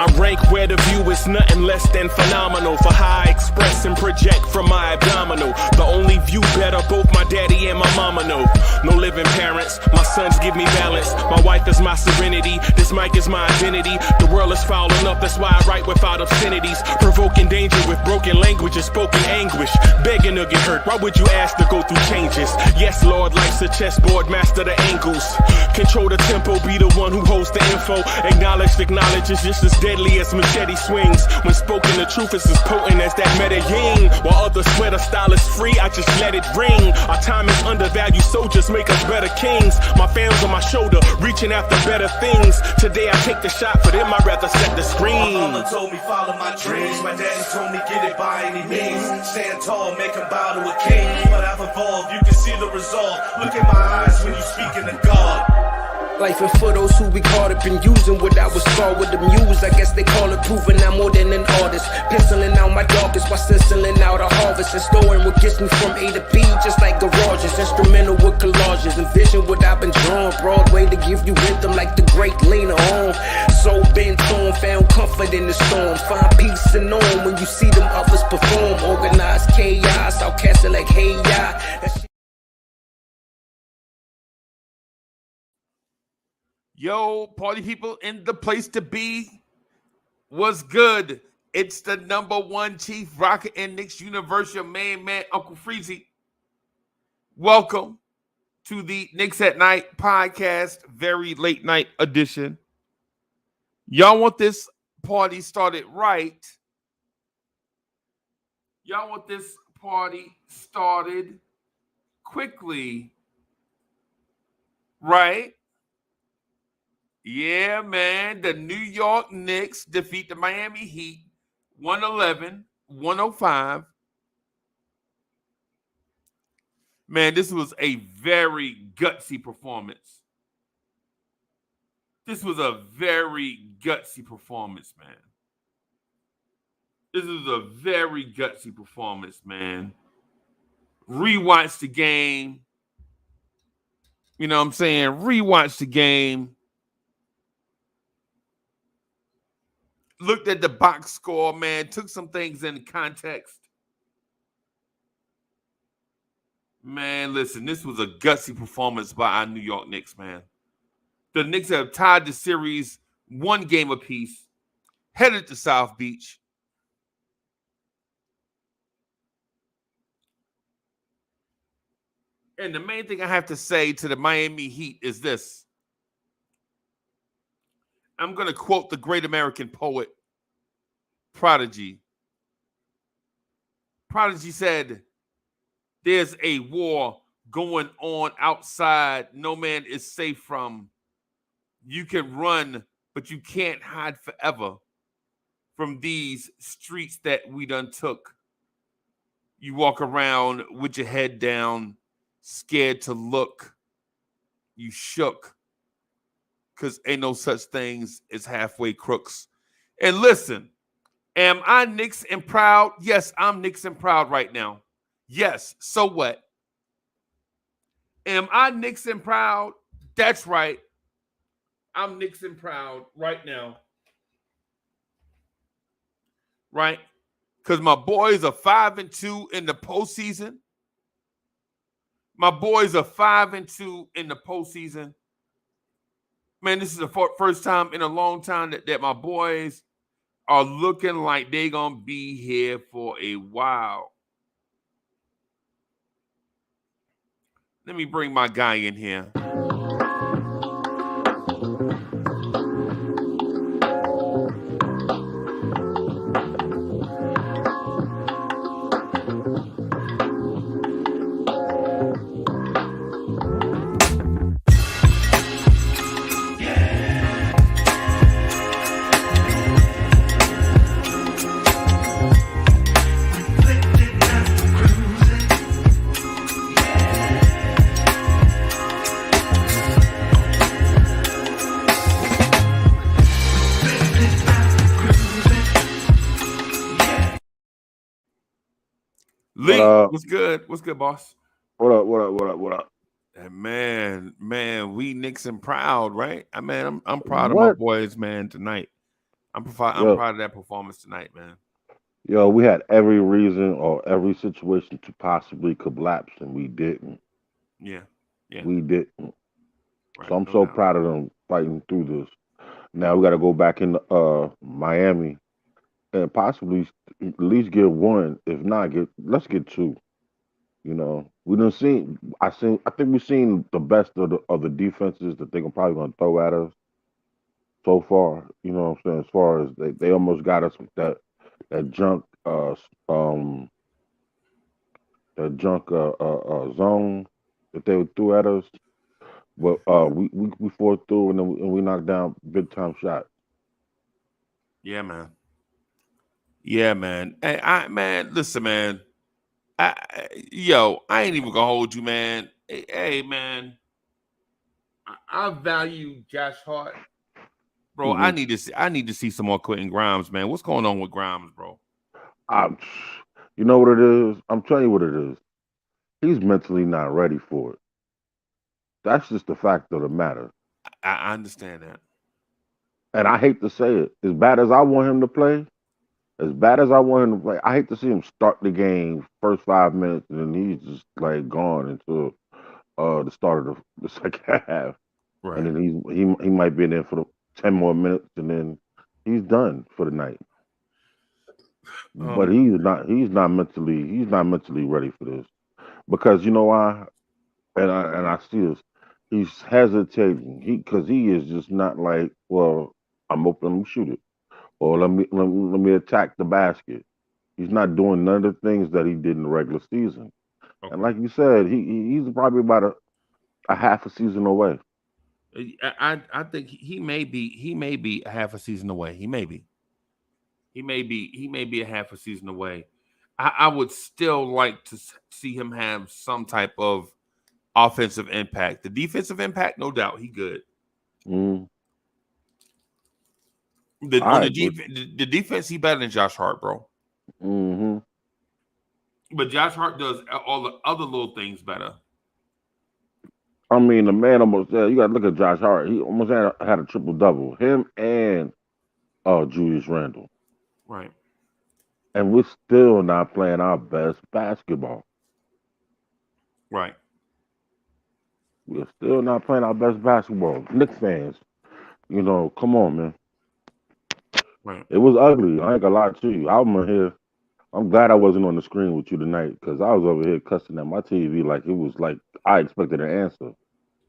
I rank where the view is nothing less than phenomenal. For how I express and project from my abdominal. The only view better, both my daddy and my mama know. No living parents, my sons give me balance. My wife is my serenity, this mic is my identity. The world is foul enough, that's why I write without obscenities. Provoking danger with broken language and spoken anguish. Begging to get hurt, why would you ask to go through changes? Yes, Lord, life's a chessboard, master the angles. Control the tempo, be the one who holds the info. Acknowledged knowledge is just as deadly as machete swings. When spoken, the truth is as potent as that Medellin. While others swear the style is free, I just let it ring. Our time is undervalued, soldiers make us better kings. My fans on my shoulder, reaching after better things. Today I take the shot, for them I'd rather set the screen. My mama told me follow my dreams. My daddy told me get it by any means. Stand tall, make him bow to a king. But I've evolved, you can see the resolve. Look in my eyes when you speaking to God. Life and for those who be caught up in using what I was taught with the muse. I guess they call it proving I'm more than an artist. Penciling out my darkest while stenciling out a harvest. And storing what gets me from A to B, just like garages. Instrumental with collages. Envision what I've been drawing. Broadway to give you rhythm like the great Lena Horne. So bent on, found comfort in the storm. Find peace and on when you see them others perform. Organized chaos, outcasted like hey ya. Yo, party people in the place to be. What's good? It's the #1 chief rocker in Knicks universe, your main man, Uncle Freezie. Welcome to the Knicks at Night podcast, very late night edition. Y'all want this party started right? Y'all want this party started quickly, right? Yeah, man. The New York Knicks defeat the Miami Heat 111-105. Man, this was a very gutsy performance. This was a very gutsy performance, man. This is a very gutsy performance, man. Rewatch the game. You know what I'm saying? Rewatch the game. Looked at the box score, man. Took some things in context. Man, listen, this was a gutsy performance by our New York Knicks, man. The Knicks have tied the series 1 game apiece, headed to South Beach. And the main thing I have to say to the Miami Heat is this. I'm going to quote the great American poet, Prodigy. Prodigy said, "There's a war going on outside no man is safe from. You can run, but you can't hide forever from these streets that we done took. You walk around with your head down, scared to look. You shook. Because ain't no such things as halfway crooks." And listen, am I Knicks and proud? Yes, I'm Knicks and proud right now. Yes, so what? Am I Knicks and proud? That's right. I'm Knicks and proud right now. Right? Because my boys are 5-2 in the postseason. My boys are 5-2 in the postseason. Man, this is the first time in a long time that my boys are looking like they're going to be here for a while. Let me bring my guy in here. Lee, what's good? What's good, boss? What up? And man, we Knicks and proud, right? I mean, I'm proud of my boys, man, tonight. I'm proud of that performance tonight, man. Yo, we had every reason or every situation to possibly collapse, and we didn't. Yeah. We didn't. Right, So I'm no so doubt. proud of them fighting through this. Now we got to go back in Miami and possibly at least get one. If not, let's get two. You know, we done seen. I think we've seen the best of the defenses that they're probably gonna throw at us so far. You know what I'm saying? As far as they almost got us with that junk um zone that they threw at us. But we fought through and we knocked down big time shots. Yeah, man. Yeah, man. Hey, listen, man. I ain't even gonna hold you, man. Hey, man. I value Josh Hart, bro. Mm-hmm. I need to see some more Quentin Grimes, man. What's going on with Grimes, bro? You know what it is? I'm telling you what it is. He's mentally not ready for it. That's just the fact of the matter. I understand that. And I hate to say it, as bad as I want him to play, I hate to see him start the game first 5 minutes and then he's just like gone until the start of the second half. Right. And then he might be in there for the 10 more minutes and then he's done for the night. But he's not mentally ready for this. Because you know why? And I see this. He's hesitating. Because he is just not like, well, I'm open, let me shoot it. Or let me attack the basket. He's not doing none of the things that he did in the regular season. Okay. And like you said, he's probably about a half a season away. I think he may be a half a season away. He may be a half a season away. I would still like to see him have some type of offensive impact. The defensive impact, no doubt, he good. Mm. The defense, he better than Josh Hart, bro. Mm-hmm. But Josh Hart does all the other little things better. I mean, the man almost you got to look at Josh Hart. He almost had a triple double. Him and Julius Randle. Right. And we're still not playing our best basketball. Right. We're still not playing our best basketball. Knicks fans, come on, man. Right. It was ugly. I ain't gonna lie to you. I'm glad I wasn't on the screen with you tonight because I was over here cussing at my TV like it was like I expected an answer.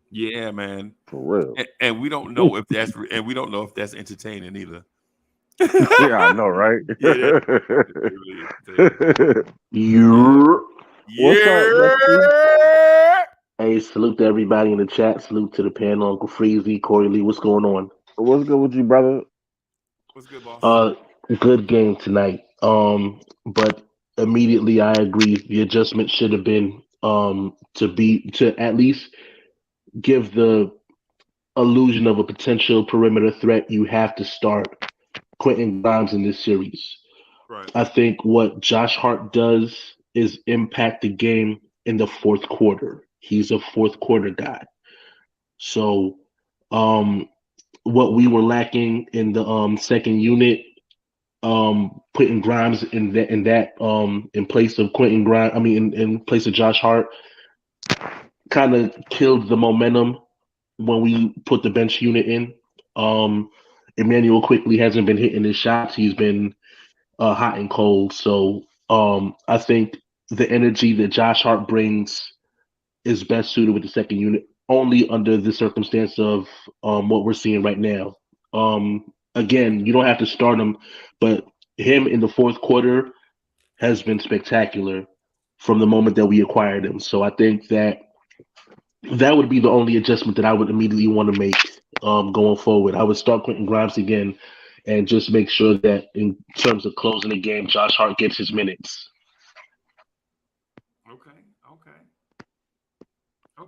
Yeah, man. For real. And we don't know if that's entertaining either. Yeah, I know, right? Yeah. What's up, Yeah. Hey, salute to everybody in the chat. Salute to the panel, Uncle Freezie, Corey Lee. What's going on? What's good with you, brother? What's good, boss? Good game tonight. But immediately I agree. The adjustment should have been to at least give the illusion of a potential perimeter threat. You have to start Quentin Grimes in this series. Right. I think what Josh Hart does is impact the game in the fourth quarter. He's a fourth quarter guy. So what we were lacking in the second unit, putting Grimes in place of Quentin Grimes, in place of Josh Hart, kind of killed the momentum when we put the bench unit in. Emmanuel quickly hasn't been hitting his shots. He's been hot and cold. So I think the energy that Josh Hart brings is best suited with the second unit, only under the circumstance of what we're seeing right now. Again, you don't have to start him, but him in the fourth quarter has been spectacular from the moment that we acquired him. So I think that would be the only adjustment that I would immediately want to make going forward. I would start Quentin Grimes again and just make sure that in terms of closing the game, Josh Hart gets his minutes. Okay. I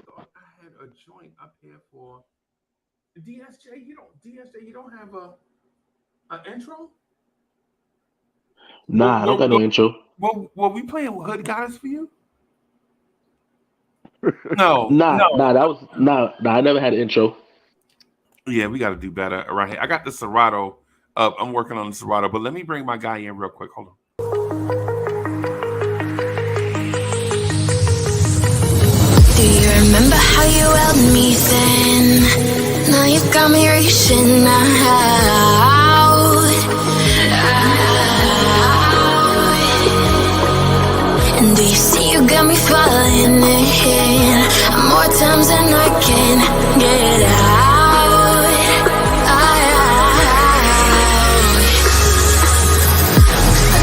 thought I had a joint up here for DSJ. You don't have an intro? Nah, I don't got no intro. Were we playing Hood Goddess for you? No. I never had an intro. Yeah, we got to do better around here. I got the Serato I'm working on the Serato, but let me bring my guy in real quick. Hold on. Do you remember how you held me then? Now you've got me reaching out. And do you see you got me falling in more times than I can get out?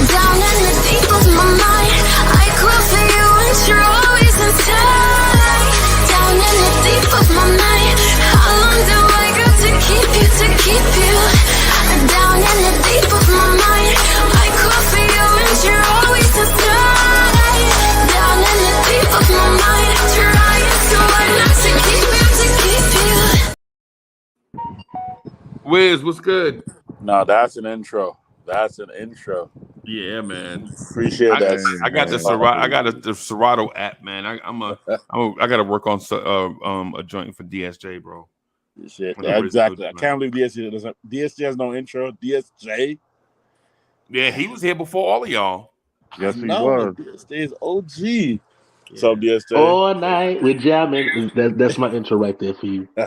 Down in the deep of my mind, I crawl for you and you're always inside. Down in the deep of my mind, how long do I got to keep you, to keep you? Down in the deep of my mind, I crawl for you and you're always inside. Down in the deep of my mind, trying so hard not to keep you, to keep you. Wiz, what's good? No, that's an intro. That's an intro. Yeah, man. Appreciate that. I got the Serato. I got the Serato app, man. I got to work on a joint for DSJ, bro. Shit, exactly. I can't believe DSJ has no intro. DSJ. Yeah, he was here before all of y'all. Yes, he was. DSJ is OG. So DSJ. All night with jamming. That's my intro right there for you. For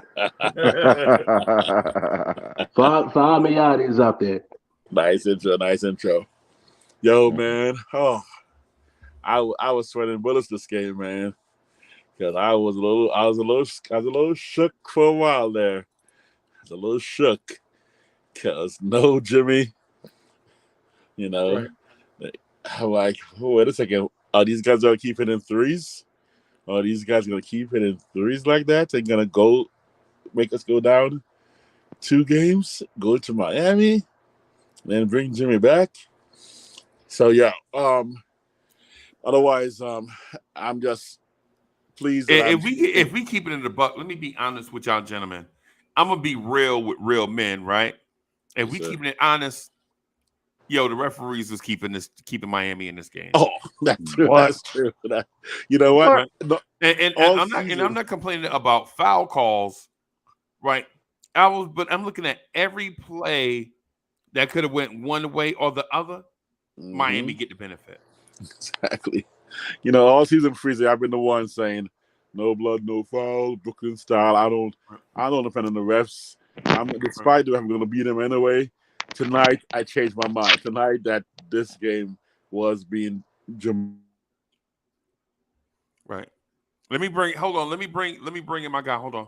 all my audience out there. Nice intro. Yo, man. Oh, I was sweating bullets this game, man. Because I was a little shook for a while there. I was a little shook. Because no Jimmy. You know. Right. I'm like, wait a second. Are these guys gonna keep hitting threes? Are these guys gonna keep hitting threes like that? They're gonna go make us go down 2 games, go to Miami, then bring Jimmy back. So yeah. Otherwise, I'm just pleased. If we keep it in the buck, let me be honest with y'all, gentlemen. I'm gonna be real with real men, right? If we keeping it honest, yo, the referees was keeping Miami in this game. Oh, that's true. That's true. You know what? Right? No, I'm not complaining about foul calls, right? But I'm looking at every play that could have went one way or the other. Mm-hmm. Miami get the benefit. Exactly. You know, all season Freezie, I've been the one saying, "No blood, no foul, Brooklyn style." I don't depend on the refs. Despite them, I'm going to beat them anyway. Tonight, I changed my mind. Tonight, that this game was being right. Let me bring in my guy. Hold on.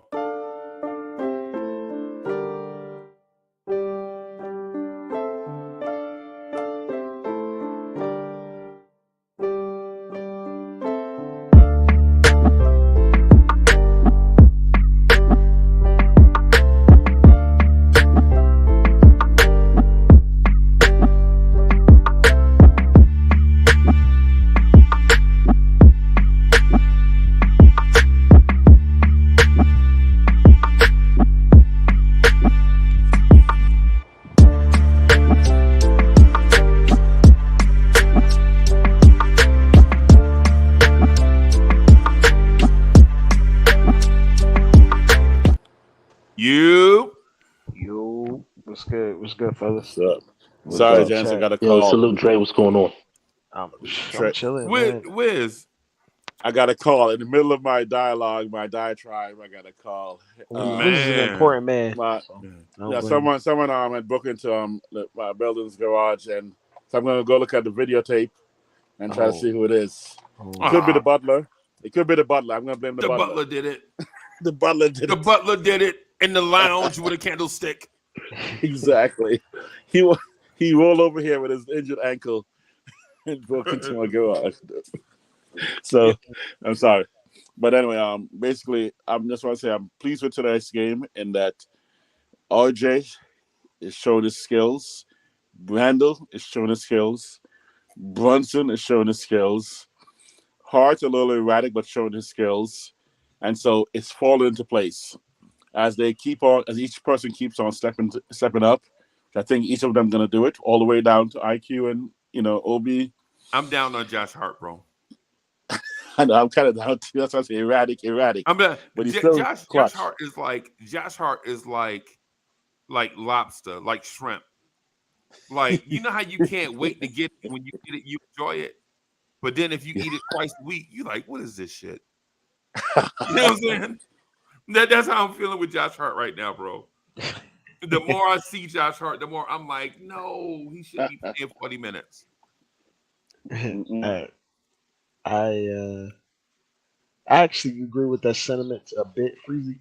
What's good, fellas? What's up? Sorry, Jens, I got a call. Yo, salute Dre. What's going on? I'm chilling, Wiz. I got a call in the middle of my dialogue, my diatribe. I got a call. This is an important man. Someone had broke into my building's garage, and so I'm gonna go look at the videotape and try to see who it is. It could be the butler. It could be the butler. I'm gonna blame the butler. The butler did it. The butler did it. The butler did it in the lounge with a candlestick. Exactly. He rolled over here with his injured ankle and broke into my garage. So I'm sorry, but anyway, basically, I'm just want to say I'm pleased with tonight's game in that RJ is showing his skills, Randall is showing his skills, Brunson is showing his skills, Hart a little erratic but showing his skills, and so it's falling into place as each person keeps on stepping up. I think each of them going to do it all the way down to IQ and Obi. I'm down on Josh Hart, bro. I know, I'm kind of down too. That's why I say erratic. But Josh Hart is like lobster, like shrimp. Like, you know how you can't wait to get it, when you get it, you enjoy it. But then if you eat it twice a week, you like, what is this shit? You know what I'm saying? That's how I'm feeling with Josh Hart right now, bro. The more I see Josh Hart, the more I'm like, no, he shouldn't be playing 40 minutes. I I actually agree with that sentiment a bit, Freezy.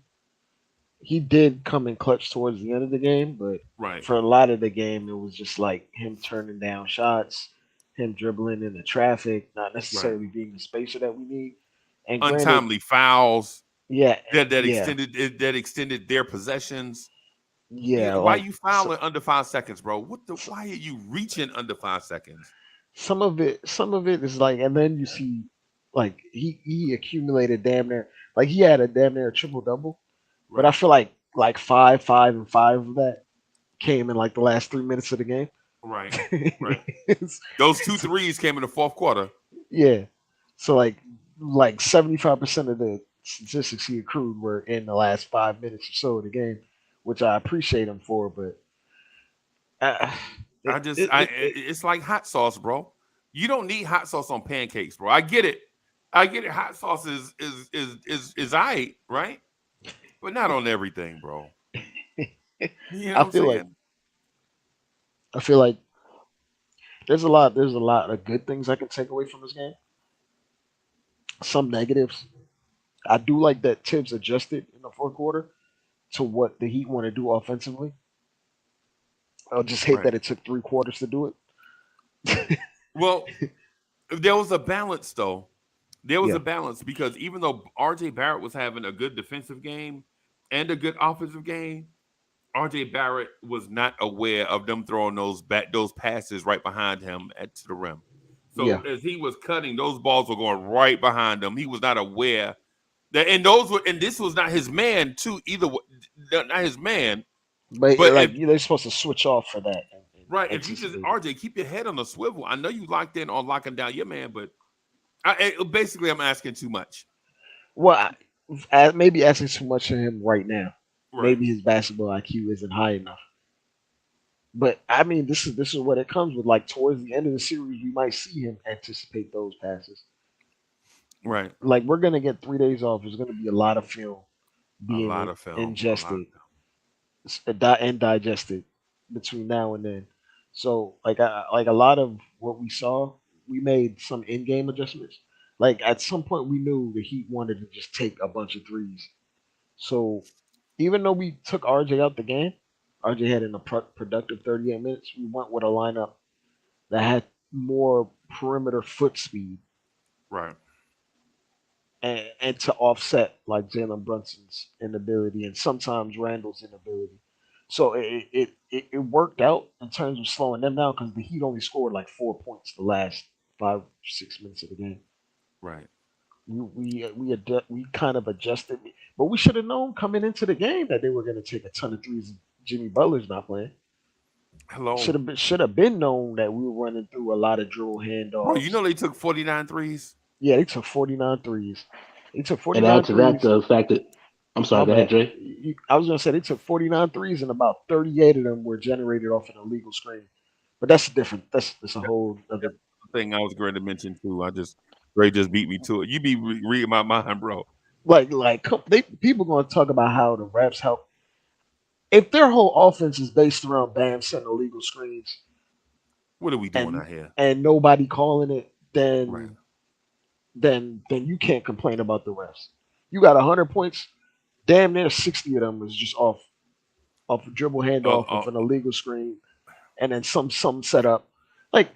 He did come in clutch towards the end of the game, but Right. for a lot of the game, it was just like him turning down shots, him dribbling into traffic, not necessarily being the spacer that we need. And granted, Untimely fouls yeah, that yeah, extended their possessions. yeah, Why like you fouling under 5 seconds, bro? Why are you reaching under 5 seconds? some of it is like, and then you see, like he accumulated damn near, like he had a damn near triple double, but I Right. feel like five of that came in like the last 3 minutes of the game. Right. It's- Those 2 threes came in the fourth quarter. yeah, so like 75% of the statistics he accrued were in the last 5 minutes or so of the game, which I appreciate him for, but uh, It's like hot sauce, bro. You don't need hot sauce on pancakes, bro. I get it. Hot sauce is right? But not on everything, bro. You know I what I'm feel like saying? I feel like there's a lot of good things I can take away from this game. Some negatives. I do like that Tibbs adjusted in the fourth quarter to what the Heat want to do offensively. I just hate Right. that it took 3 quarters to do it. Well, there was a balance, though. There was Yeah, a balance because even though RJ Barrett was having a good defensive game and a good offensive game, RJ Barrett was not aware of them throwing those passes right behind him to the rim. So yeah, as he was cutting, those balls were going right behind him. He was not aware that, and this was not his man too either. Not his man. but But like they're supposed to switch off for that and right, if you just anticipate it. RJ, keep your head on the swivel. I know you locked in on locking down your man, but basically I'm asking too much. Well, maybe asking too much of him right now. Right. Maybe his basketball IQ isn't high enough. But I mean, this is what it comes with. Like towards the end of the series, we might see him anticipate those passes. Right. Like we're gonna get 3 days off. There's gonna be a lot of film A being lot of film. A lot of ingested and digested between now and then. So like a lot of what we saw, we made some in-game adjustments. Like at some point, we knew the Heat wanted to just take a bunch of threes. So even though we took RJ out the game, RJ had in a productive 38 minutes. We went with a lineup that had more perimeter foot speed right. and to offset like Jalen Brunson's inability and sometimes Randall's inability. So it worked out in terms of slowing them down because the Heat only scored like 4 points the last 5 6 minutes of the game. Right. We kind of adjusted, but we should have known coming into the game that they were going to take a ton of threes. Jimmy Butler's not playing. Hello. Should have been known that we were running through a lot of dribble Bro, you handoffs. know they took 49 threes? Yeah, they took 49 threes. They took And 49 add to that threes. the fact that I'm sorry, My go ahead, bad. Jay. I was gonna say they took 49 threes and about 38 of them were generated off an illegal screen. But that's different. That's a whole other. That's the thing I was going to mention too. Ray just beat me to it. You be reading my mind, bro. People gonna talk about how the refs help. If their whole offense is based around Bam setting illegal screens What are we doing and out here? nobody calling it, Right. then you can't complain about the refs. You got 100 points, damn near 60 of them was just off a dribble handoff Uh, of an illegal screen, and then some setup. Like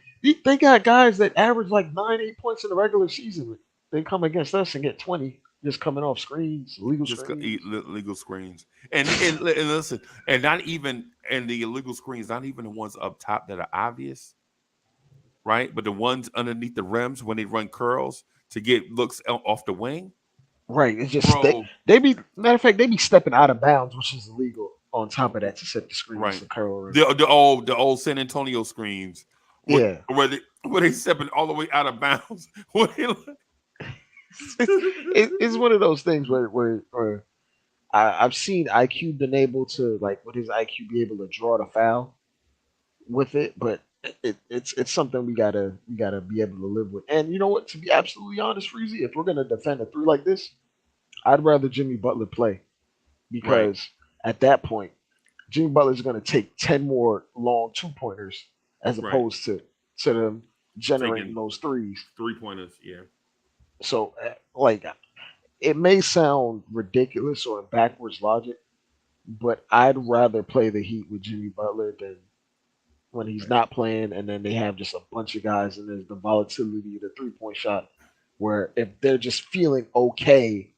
they got guys that average like 9 8 points in the regular season. They come against us and get 20 just coming off screens, illegal just screens. eat legal screens. And listen, and not even and the illegal screens, not even the ones up top that are obvious, right? But the ones underneath the rims when they run curls to get looks off the wing, Right. It's just bro. they be matter of fact they be stepping out of bounds, which is illegal. On top of that, to set the screens Right. to curl around. The old San Antonio screens, Yeah, where they stepping all the way out of bounds. it's one of those things where I've seen IQ been able to like with his IQ be able to draw the foul with it, but it's something we gotta be able to live with. And you know what? To be absolutely honest, Freezy, if we're gonna defend a three like this, I'd rather Jimmy Butler play Right. because at that point, Jimmy Butler's gonna take 10 more long 2-pointers as Right. opposed to them generating Taking those threes. 3-pointers. Yeah. So like it may sound ridiculous or backwards logic, but I'd rather play the Heat with Jimmy Butler than when he's Right. not playing, and then they have just a bunch of guys, and there's the volatility of the 3-point shot, where if they're just feeling okay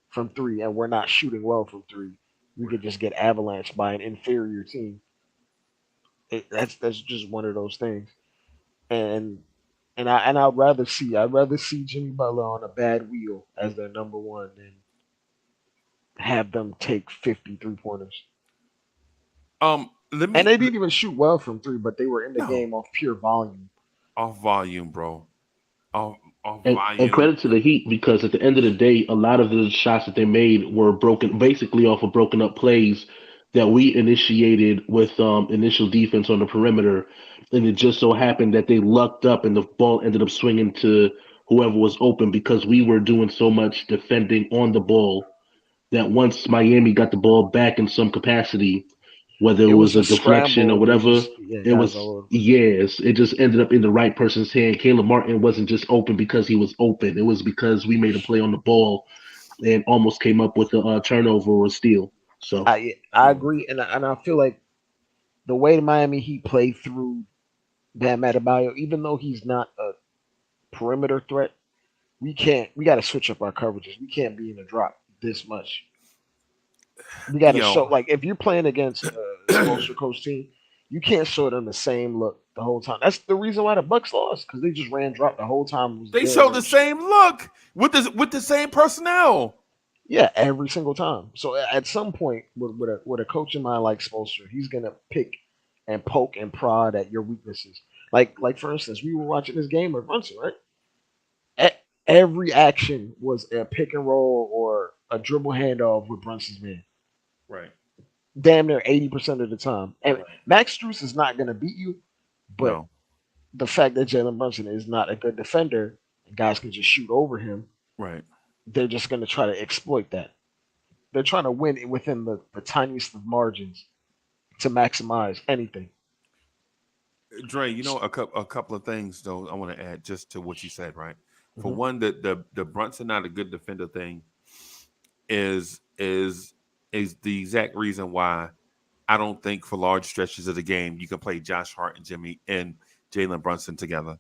from three and we're not shooting well from three, we could just get avalanched by an inferior team. That's just one of those things, and I'd rather see Jimmy Butler on a bad wheel as their number one than have them take 53 pointers. Let And me they didn't even shoot well from three, but they were in the no game off pure volume. off volume, bro. Off And volume. credit to the Heat because at the end of the day, a lot of the shots that they made were broken, basically off of broken up plays that we initiated with initial defense on the perimeter, and it just so happened that they lucked up and the ball ended up swinging to whoever was open because we were doing so much defending on the ball that once Miami got the ball back in some capacity, whether it It was was a a deflection or scramble. They whatever, just it guys was all over. yes, it just ended up in the right person's hand. Caleb Martin wasn't just open because he was open; it was because we made a play on the ball and almost came up with a turnover or a steal. So I agree, and I feel like the way the Miami Heat play through Bam Adebayo, even though he's not a perimeter threat, we got to switch up our coverages. We can't be in a drop this much. We got to show Yo, like if you're playing against a Spoelstra coach team, you can't show them the same look the whole time. That's the reason why the Bucks lost because they just ran drop the whole time. It was they damn show the near same look with the same personnel. yeah, every single time. So at some point, with a coach in mind like Spoelstra, he's gonna pick and poke and prod at your weaknesses. Like for instance, we were watching this game with Brunson, right? Every action was a pick and roll or a dribble handoff with Brunson's man. Right. Damn near 80% of the time. And Right. Max Strus is not gonna beat you, but No. the fact that Jalen Brunson is not a good defender and guys can just shoot over him, Right. they're just gonna try to exploit that. They're trying to win within the tiniest of margins to maximize anything. Dre, a couple of things though I want to add just to what you said, right? For Mhm. one, the Brunson not a good defender thing is the exact reason why I don't think for large stretches of the game you can play Josh Hart and Jalen Brunson together.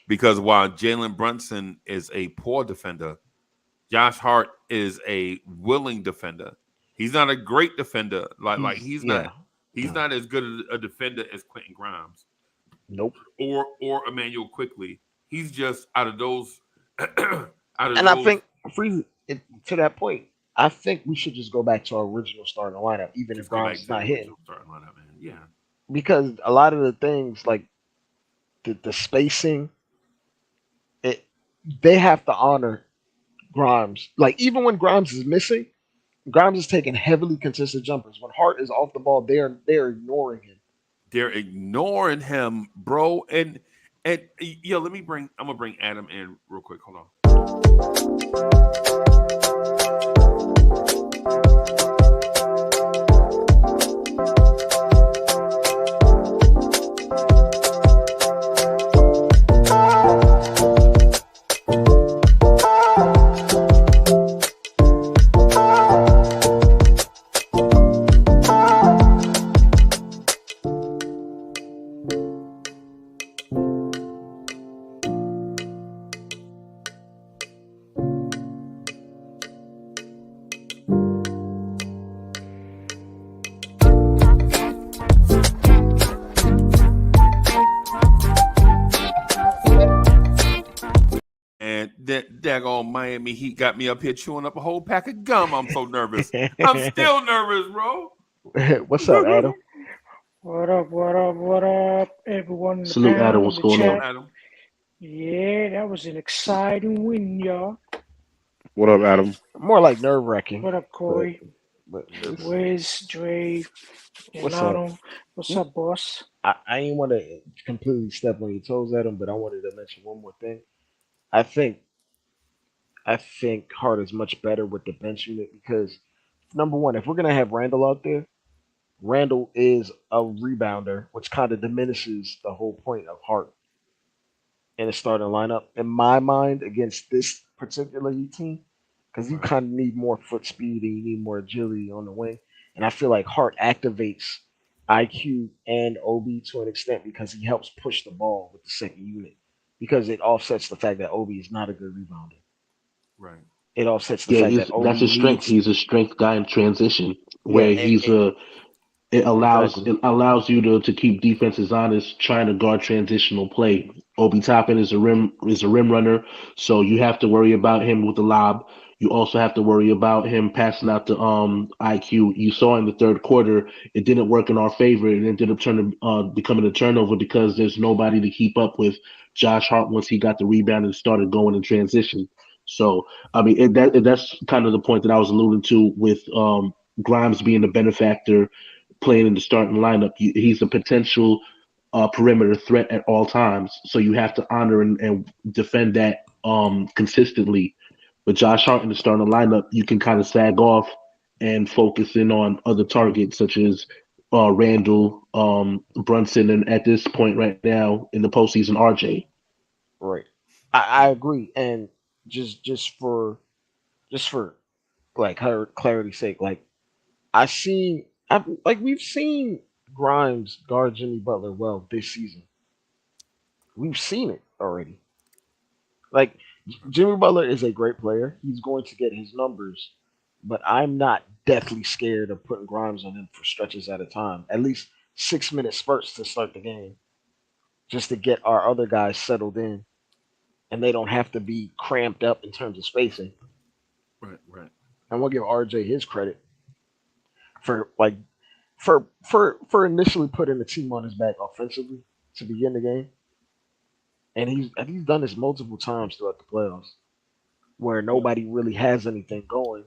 Because while Jalen Brunson is a poor defender, Josh Hart is a willing defender. He's not a great defender. Like He's yeah. he's No. not as good a defender as Quentin Grimes Nope. or Emmanuel Quickly. He's just out of those out of And I those think to that point, I think we should just go back to our original starting lineup, even if just go back Grimes is to the not hitting. original starting lineup, man. Yeah. Because a lot of the things like the spacing, it they have to honor Grimes. Like even when Grimes is missing, Grimes is taking heavily contested jumpers. When Hart is off the ball, they're ignoring him. They're ignoring him, bro. And yo, I'm gonna bring Adam in real quick. Hold on. And that daggone Miami Heat got me up here chewing up a whole pack of gum. I'm so nervous. I'm still nervous, bro. What's up, Adam? What up, what up, what up, everyone in the salute, Adam. panel, What's in the going on? chat. Adam. Yeah, that was an exciting win, y'all. What up, Adam? More like nerve wracking. What up, Corey? But Wiz, Dre, What's up? Renato. What's up, boss? I ain't want to completely step on your toes, Adam, but I wanted to mention one more thing. I think I think Hart is much better with the bench unit because number one, if we're gonna have Randall out there, Randall is a rebounder, which kind of diminishes the whole point of Hart in a starting lineup. In my mind, against this particular Heat team, because you Right. kind of need more foot speed and you need more agility on the wing. And I feel like Hart activates IQ and Obi to an extent because he helps push the ball with the second unit. Because it offsets the fact that Obi is not a good rebounder. Right. It offsets the Yeah, fact that that's Obi his strength. needs, He's a strength guy in transition, yeah, where he's a exactly, it allows you to keep defenses honest, trying to guard transitional play. Obi Toppin is a rim runner, so you have to worry about him with the lob. You also have to worry about him passing out the IQ. You saw in the third quarter it didn't work in our favor. It ended up becoming a turnover because there's nobody to keep up with Josh Hart once he got the rebound and started going in transition. So I mean that's kind of the point that I was alluding to with Grimes being the benefactor playing in the starting lineup. He's a potential perimeter threat at all times. So you have to honor and defend that consistently. With Josh Hart in the starting lineup, you can kind of sag off and focus in on other targets such as Randall, Brunson, and at this point right now in the postseason, RJ. right. I agree, and just for just for like her clarity's sake, like we've seen Grimes guard Jimmy Butler well this season. We've seen it already. Like Jimmy Butler is a great player. He's going to get his numbers, but I'm not deathly scared of putting Grimes on him for stretches at a time. At least 6 minute spurts to start the game, just to get our other guys settled in, and they don't have to be cramped up in terms of spacing. Right. Right. And we'll give RJ his credit for for initially putting the team on his back offensively to begin the game. And he's done this multiple times throughout the playoffs where nobody really has anything going,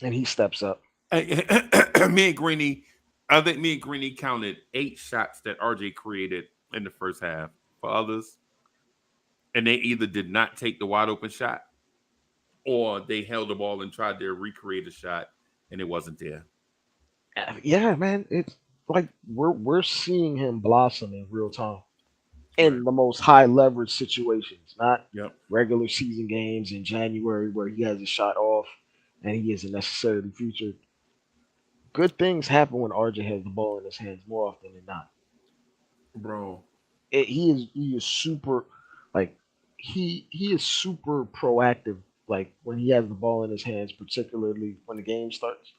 and he steps up. Me and Greeny, I think me and Greeny counted 8 shots that RJ created in the first half for others, and they either did not take the wide open shot or they held the ball and tried to recreate a shot and it wasn't there. Yeah, man, it's like we're seeing him blossom in real time in Right. the most high leverage situations, not Yep. regular season games in January where he has a shot off and he isn't necessarily featured. Good things happen when RJ has the ball in his hands more often than not. Bro. He is super like he is super proactive. Like when he has the ball in his hands, particularly when the game starts,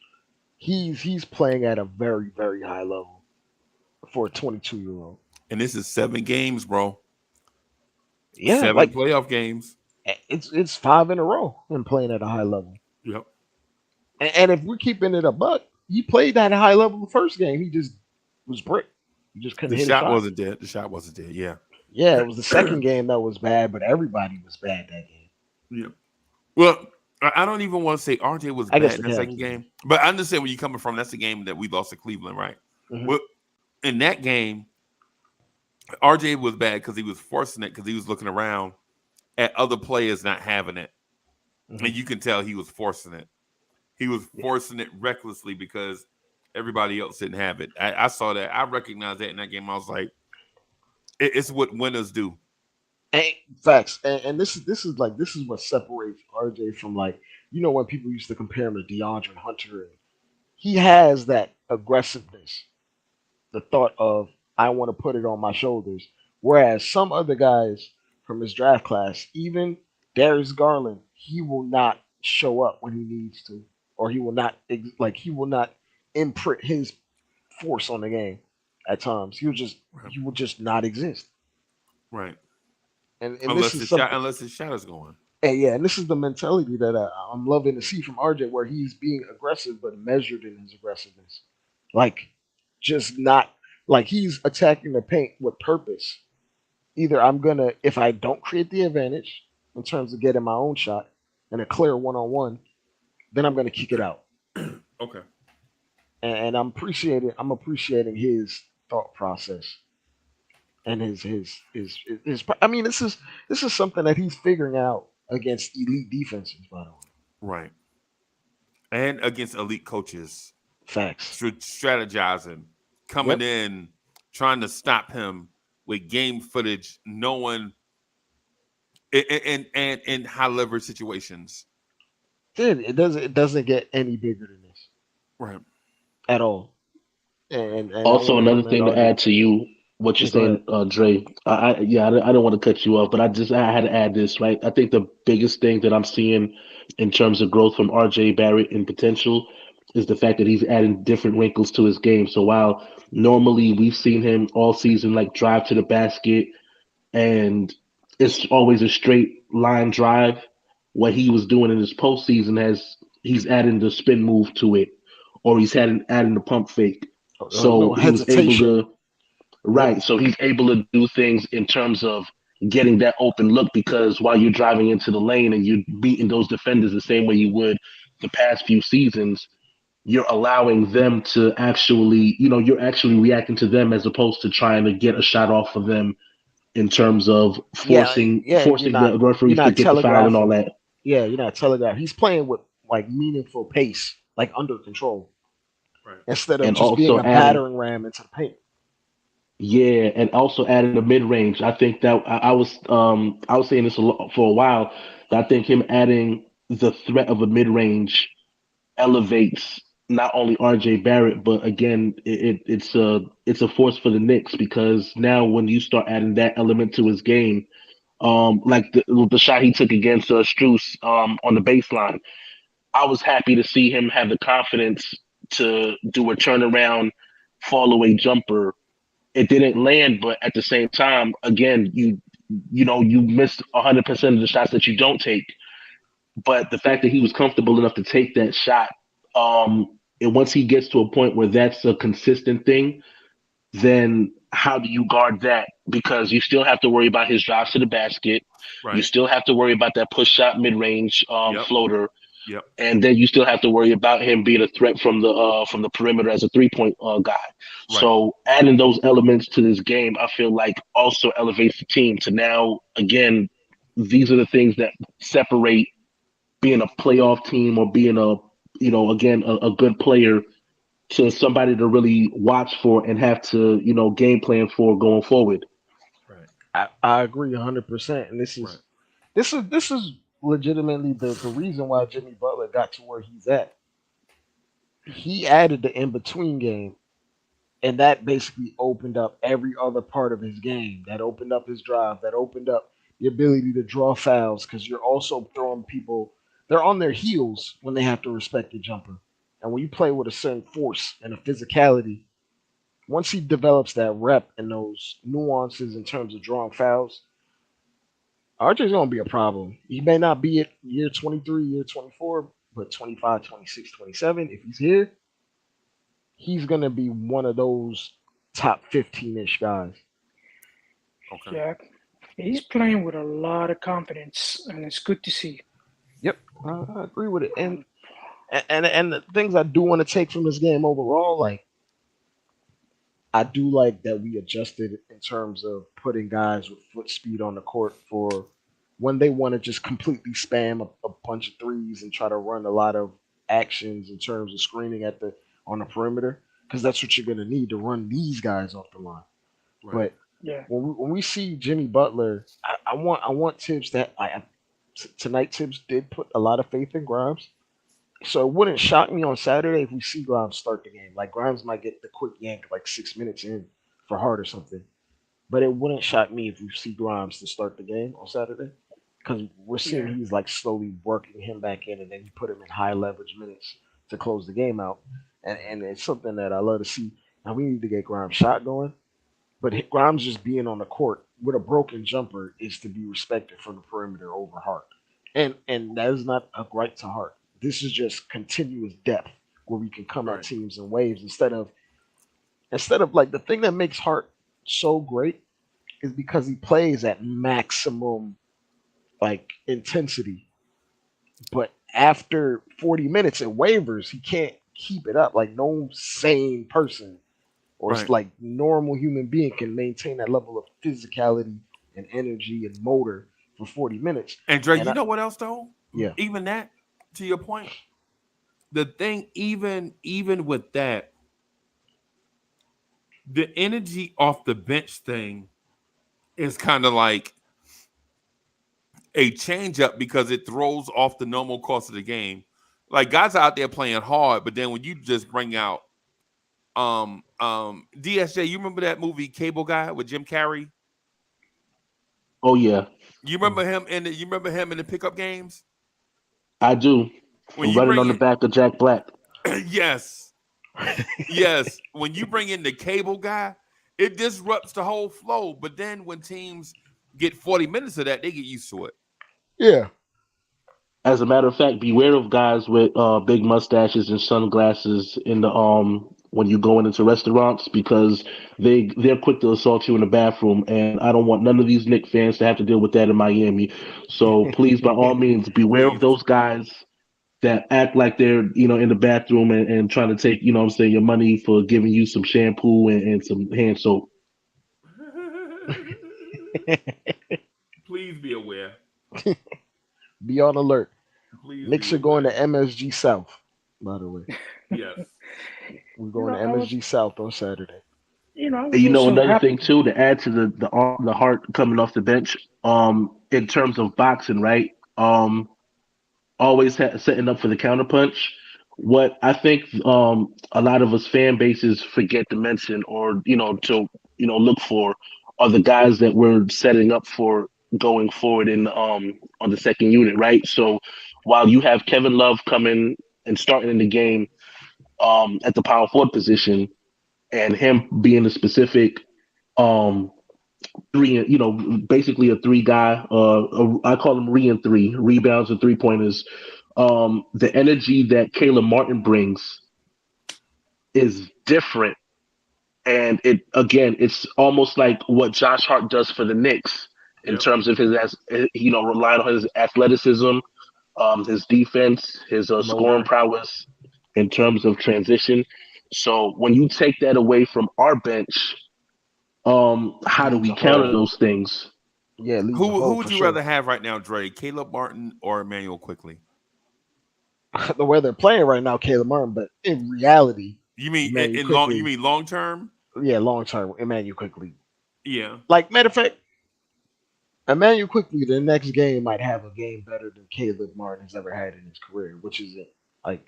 he's playing at a very high level for a 22-year-old. And this is 7 games, bro. Yeah, 7 like playoff games. it's 5 in a row and playing at a high level. Yep. And if we're keeping it a buck, he played at a high level the first game. He just was brick. He just couldn't The hit a shot shot. wasn't there. The shot wasn't there. Yeah. Yeah, it was the second game that was bad, but everybody was bad that game. Yeah. Well, I don't even want to say RJ was I bad guess in the that Cavs. second game, but I understand where you're coming from. That's the game that we lost to Cleveland, right? Mhm. Well, in that game, RJ was bad because he was forcing it because he was looking around at other players not having it, and Mhm. you can tell he was forcing it. He was forcing it recklessly because everybody else didn't have it. I saw that. I recognized that in that game. I was like, it's what winners do. Facts, and this is what separates RJ from like when people used to compare him to DeAndre Hunter. And he has that aggressiveness, the thought of I want to put it on my shoulders. Whereas some other guys from his draft class, even Darius Garland, he will not show up when he needs to, or he will not imprint his force on the game. At times, he will just not exist. Right. And this is something. Unless his shot is going. And yeah, and this is the mentality that I'm loving to see from RJ, where he's being aggressive but measured in his aggressiveness. Like, just not like he's attacking the paint with purpose. Either I'm gonna, if I don't create the advantage in terms of getting my own shot and a clear one-on-one, then I'm gonna kick it out. Okay. And I'm appreciating his thought process and his. I mean, this is something that he's figuring out against elite defenses, by the way. Right. And against elite coaches, Facts. strategizing, coming Yep. in, trying to stop him with game footage, knowing and in high leverage situations. Dude, it doesn't get any bigger than this Right. at all. And I Also, want to another commend thing to add RJ. to you, what you're Yeah, go ahead. saying, Dre. I don't want to cut you off, but I had to add this, right? I think the biggest thing that I'm seeing in terms of growth from RJ Barrett and potential is the fact that he's adding different wrinkles to his game. So while normally we've seen him all season like drive to the basket and it's always a straight line drive, what he was doing in his postseason has he's adding the spin move to it, or he's adding the pump fake. No So he was able hesitation. to Yep. right. So he's able to do things in terms of getting that open look because while you're driving into the lane and you're beating those defenders the same way you would the past few seasons, you're allowing them to actually, you're actually reacting to them as opposed to trying to get a shot off of them in terms of Yeah, forcing yeah. forcing the You're referees to not get the foul and all telegraphing. that. Yeah, you're not telegraphing. He's playing with like meaningful pace, like under control, Right. instead of And just being also a adding battering ram into the paint. Yeah, and also adding the mid range. I think that I was saying this for a while. But I think him adding the threat of a mid range elevates not only RJ Barrett, but again, it's a force for the Knicks because now when you start adding that element to his game, like the shot he took against Strus on the baseline, I was happy to see him have the confidence to do a turnaround, fall away jumper. It didn't land, but at the same time, again, you missed 100% of the shots that you don't take. But the fact that he was comfortable enough to take that shot, and once he gets to a point where that's a consistent thing, then how do you guard that? Because you still have to worry about his drives to the basket. You Right. still have to worry about that push shot mid range Yep. floater, Yep. and then you still have to worry about him being a threat from the perimeter as a 3 point guy. Right. So adding those elements to this game, I feel like also elevates the team to now again. These are the things that separate being a playoff team or being again a good player to somebody to really watch for and have to game plan for going forward. Right. I agree 100%, and this Right. is this is legitimately the reason why Jimmy Butler got to where he's at. He added the in between game, and that basically opened up every other part of his game. That opened up his drive. That opened up the ability to draw fouls because you're also throwing people. They're on their heels when they have to respect the jumper. And when you play with a certain force and a physicality, once he develops that rep and those nuances in terms of drawing fouls, RJ's going to be a problem. He may not be at year 23, year 24, but 25, 26, 27. If he's here, he's going to be one of those top 15-ish guys. Okay. Yeah, he's playing with a lot of confidence, and it's good to see. Yep, I agree with it. And the things I do want to take from this game overall, like I do like that we adjusted in terms of putting guys with foot speed on the court for when they want to just completely spam a bunch of threes and try to run a lot of actions in terms of screening at the on the perimeter because that's what you're going to need to run these guys off the line. Right. But Yeah, when we see Jimmy Butler, I want Tibbs that tonight Tibbs did put a lot of faith in Grimes. So it wouldn't shock me on Saturday if we see Grimes start the game. Like Grimes might get the quick yank like 6 minutes in for Hart or something. But it wouldn't shock me if we see Grimes to start the game on Saturday. Because we're seeing yeah, he's like slowly working him back in and then you put him in high leverage minutes to close the game out. And it's something that I love to see. Now we need to get Grimes shot going. But Grimes just being on the court with a broken jumper is to be respected from the perimeter over Hart. And that is not a gripe to Hart. This is just continuous depth where we can come at Right. teams in waves instead of like the thing that makes Hart so great is because he plays at maximum like intensity. But after 40 minutes it wavers, he can't keep it up. Like no sane person or Right. like normal human being can maintain that level of physicality and energy and motor for 40 minutes. And Dre, And you I, know what else though? yeah, Even that, to your point, the thing, even with that, the energy off the bench thing is kind of like a change up because it throws off the normal course of the game. Like guys are out there playing hard, but then when you just bring out DSJ, you remember that movie Cable Guy with Jim Carrey? Oh yeah, You remember him in the pickup games? I do. When you Running bring on the in back of Jack Black. yes, yes, when you bring in the Cable Guy, it disrupts the whole flow. But then when teams get 40 minutes of that, they get used to it. yeah, As a matter of fact, beware of guys with big mustaches and sunglasses in the when you go into restaurants because they're quick to assault you in the bathroom, and I don't want none of these Knicks fans to have to deal with that in Miami. So please, by all means, beware of Please. those guys that act like they're in the bathroom and trying to take what I'm saying your money for giving you some shampoo and some hand soap. Please be aware. be on alert. Please Knicks be are going aware. to MSG South, by the way. Yes. We're You going know, to I was, MSG South on Saturday. I And was also another happy. thing too to add to the heart coming off the bench, in terms of boxing, right? Always setting up for the counterpunch. What I think a lot of us fan bases forget to mention, or to look for, are the guys that we're setting up for going forward in on the second unit, right? So while you have Kevin Love coming and starting in the game at the power forward position, and him being a specific um three, basically a three guy. I call him re and three rebounds and 3 pointers. The energy that Caleb Martin brings is different, and it's almost like what Josh Hart does for the Knicks in Yep. terms of his, relying on his athleticism, his defense, his scoring Motor. prowess in terms of transition. So when you take that away from our bench, how do Leaves we a counter hole. those things? Yeah, leaves a Who hole would for you sure. rather have right now, Dre? Caleb Martin or Emmanuel Quickly? The way they're playing right now, Caleb Martin, but in reality, You mean Emmanuel in long? You quickly, mean long term? yeah, long term, Emmanuel quickly. Yeah. Like, matter of fact, Emmanuel quickly, the next game might have a game better than Caleb Martin has ever had in his career, which is like,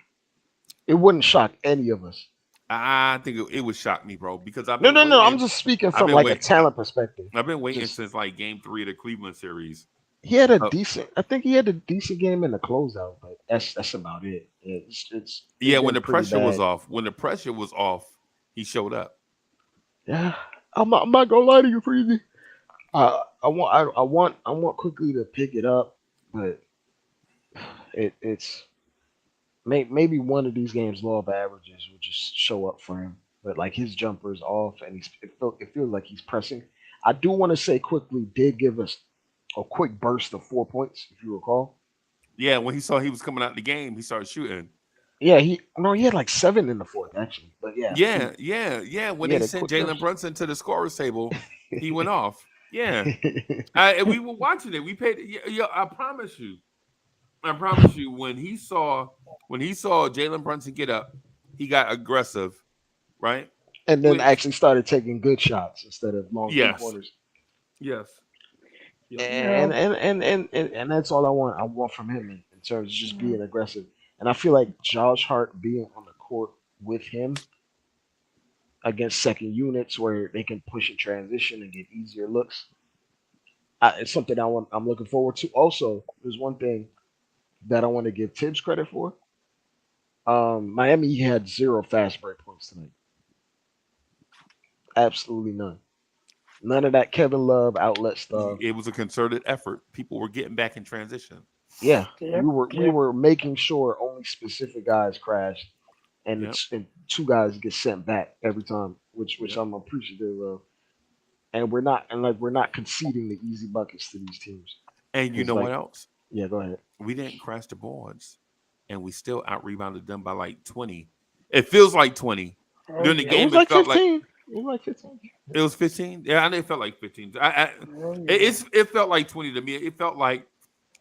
it wouldn't shock any of us. I think it would shock me, bro, because I've No, been no, no. I'm waiting. just speaking I've from been like a waiting. talent perspective. I've been waiting Just since like Game 3 of the Cleveland series. he had a Uh, decent. I think he had a decent game in the closeout, but that's about it. It's yeah, when been the pretty pressure was bad. off, he showed up. Yeah, I'm not gonna lie to you, Freezy. I want quickly to pick it up, but it's maybe one of these games law of averages will just show up for him. But like his jumper's off, and it feels like he's pressing. I do want to say quickly did give us a quick burst of 4 points, if you recall. Yeah, when he saw he was coming out the game, he started shooting. Yeah, he had like seven in the fourth actually, but yeah, Yeah, yeah, yeah. When he they had a sent quick Jalen burst. Brunson to the scorer's table, he went off. Yeah, and we were watching it. We paid. Yeah, I promise you. When he saw Jalen Brunson get up, he got aggressive. Right? And then Which actually started taking good shots instead of long three yes, pointers. yes, yep. And Yeah, and that's all I want. I want from him in terms of just being aggressive. And I feel like Josh Hart being on the court with him against second units where they can push in transition and get easier looks. It's something I'm looking forward to. Also, there's one thing that I want to give Tibbs credit for. Miami had zero fast break points tonight. Absolutely none. None of that Kevin Love outlet stuff. It was a concerted effort. People were getting back in transition. Yeah, we yep, were we yep. were making sure only specific guys crashed, and Yep, it's and two guys get sent back every time, which yep. I'm appreciative of. And we're not conceding the easy buckets to these teams. And you Because know what like, else? yeah, go ahead. We didn't crash the boards, and we still out rebounded them by like 20. It feels like 20. Oh During the yeah, It game, was it like felt like 15. was like 15. It was 15. Yeah, I know it felt like 15. It felt like 20 to me. It felt like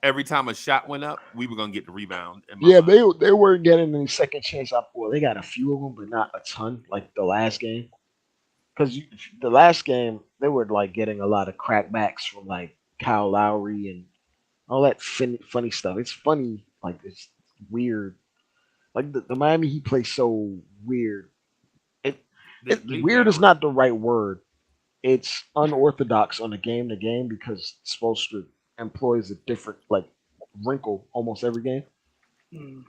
every time a shot went up, we were gonna get the rebound. In my Yeah, mind. they weren't getting any second chance. Well, they got a few of them, but not a ton. Like the last game, because the last game they were like getting a lot of crackbacks from like Kyle Lowry and all that funny stuff. It's funny, like it's weird. Like the Miami Heat play so weird. They Weird is veteran. not the right word. It's unorthodox on a game to game because Spoelstra employs a different like wrinkle almost every game. Mm.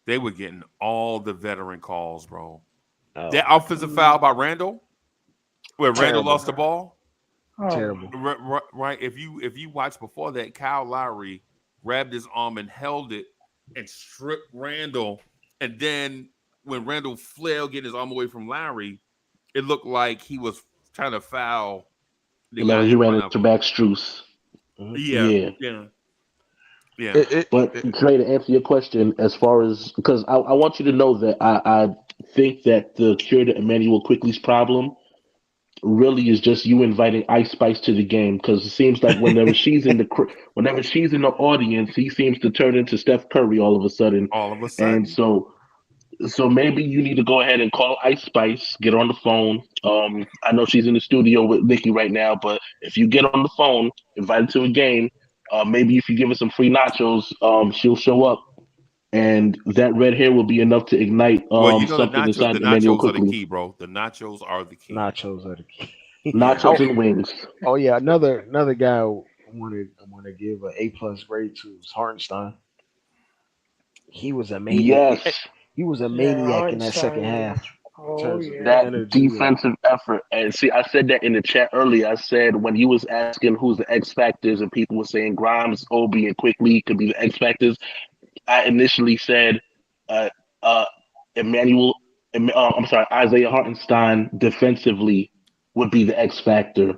They were getting all the veteran calls, bro. Oh, That offensive foul by Randall, where Randall Terrible. lost the ball. Oh, terrible. Right. If you watch before that, Kyle Lowry grabbed his arm and held it and stripped Randall. And then when Randall flailed, getting his arm away from Lowry, it looked like he was trying to foul the Like guy he in ran front of into him. Max Struess. Yeah. But Trey, to answer your question, as far as because I want you to know that I think that the cure to Emmanuel Quickly's problem really is just you inviting Ice Spice to the game because it seems like whenever she's in the audience, he seems to turn into Steph Curry all of a sudden, All of a and sudden. so maybe you need to go ahead and call Ice Spice, get on the phone. I know she's in the studio with Nikki right now, but if you get on the phone, invite her to a game, maybe if you give her some free nachos, she'll show up, and that red hair will be enough to ignite Well, you know something the inside Emmanuel nachos are the quickly. key, bro. The nachos are the key. Nachos are the key. Yeah. Nachos and wings. Oh yeah, another guy I want to give an A+ grade to is Hartenstein. He was a maniac. Yes, He was a yeah, maniac in that second Hartenstein. half in Oh, terms of yeah. that energy and defensive effort. And see, I said that in the chat earlier. I said when he was asking who's the X factors, and people were saying Grimes, Obi, and Quickly could be the X factors. I initially said uh, uh, Emmanuel. I'm sorry, Isaiah Hartenstein defensively would be the X factor,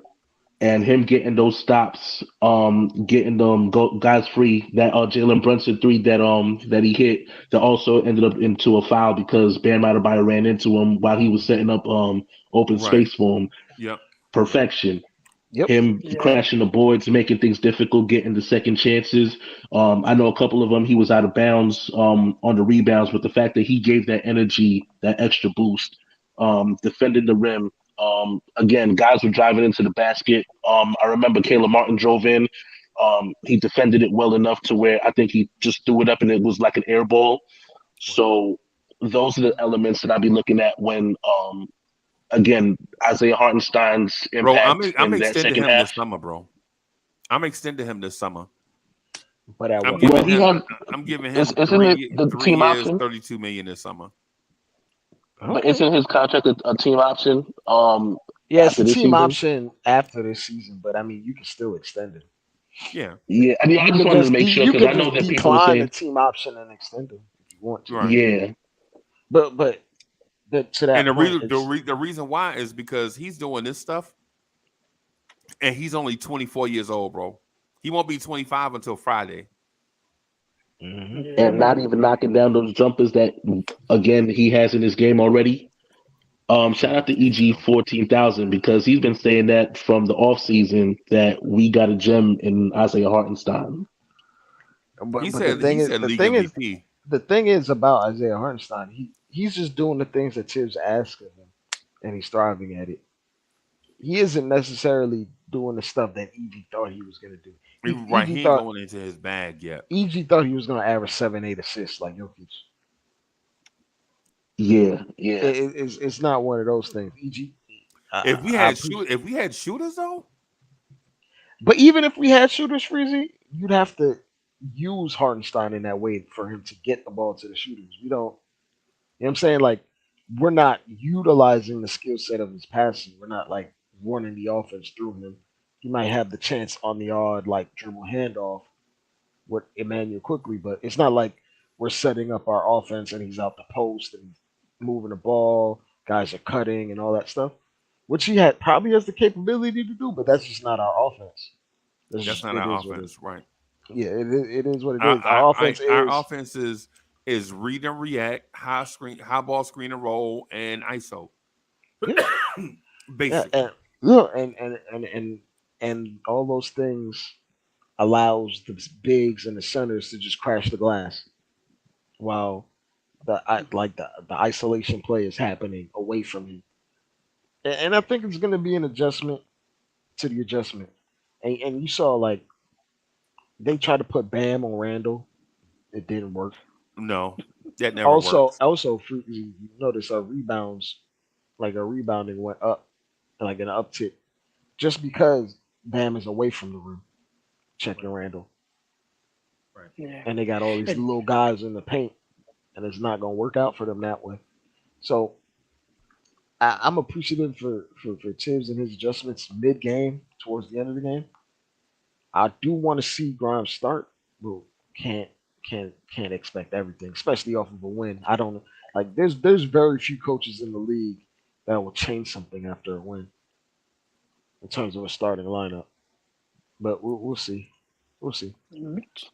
and him getting those stops, getting them guys free. That Jalen Brunson three that he hit that also ended up into a foul because Bam Adebayo ran into him while he was setting up open Right. space for him. Yep. Perfection. yep. Him Yeah. crashing the boards, making things difficult, getting the second chances. I know a couple of them he was out of bounds on the rebounds, but the fact that he gave that energy, that extra boost, defending the rim. Again, guys were driving into the basket. I remember Caleb Martin drove in. He defended it well enough to where I think he just threw it up and it was like an air ball. So those are the elements that I'd be looking at when again, Isaiah Hartenstein's Bro, impact I'm in that extending second him half. this summer, bro. I'm extending him this summer. But at I'm what giving Well, he price? him has I'm giving him isn't it the three team years, option? 32 million this summer. But Okay. isn't his contract a team option Yeah, it's after a this team season? option after this season, but I mean you can still extend it. Yeah. Yeah, I mean, I You just could wanted to just make sure you because could I know just that people were decline the saying, team option and extend them if you want to. Right. yeah, But to And that the point, reason the reason why is because he's doing this stuff and he's only 24 years old, bro. He won't be 25 until Friday. Yeah, and not man. even knocking down those jumpers that again he has in his game already. He's Shout gonna out to be killing EG them. 14,000 because he's been saying that from the off season that we got a gem in Isaiah Hartenstein. He but the said thing he is said league MVP. the thing is about Isaiah Hartenstein, he's just doing the things that Tibbs asks of him, and he's thriving at it. He isn't necessarily doing the stuff that EG thought he was gonna do. Right, EG he ain't thought going into his bag yet. EG thought he was gonna average 7, 8 assists like Jokic. Yeah, yeah. It's not one of those things. EG, If we I had appreciate. shooters though, But even if we had shooters, Freezy, you'd have to use Hartenstein in that way for him to get the ball to the shooters. We don't. You know what I'm saying? Like, we're not utilizing the skill set of his passing. We're not like running the offense through him. He might have the chance on the odd like dribble handoff with Emmanuel quickly, but it's not like we're setting up our offense and he's out the post and moving the ball. Guys are cutting and all that stuff, which he had probably has the capability to do, but that's just not our offense. that's not It our is what it is. offense, right? Yeah, it is what it is. Our offense Our is offense is read and react, high ball screen and roll, and ISO. yeah. Basically. And all those things allows the bigs and the centers to just crash the glass while the isolation play is happening away from him. And I think it's going to be an adjustment to the adjustment. And you saw like they tried to put Bam on Randall, it didn't work. No, that never works. Also, you notice our rebounds, like our rebounding went up, like an uptick, just because Bam is away from the rim, checking Randall, Yeah. and they got all these And- little guys in the paint, and it's not going to work out for them that way. So I'm appreciative for Tibbs and his adjustments mid game towards the end of the game. I do want to see Grimes start, but can't can't expect everything, especially off of a win. I don't like. There's very few coaches in the league that will change something after a win in terms of a starting lineup. But we'll see. We'll see.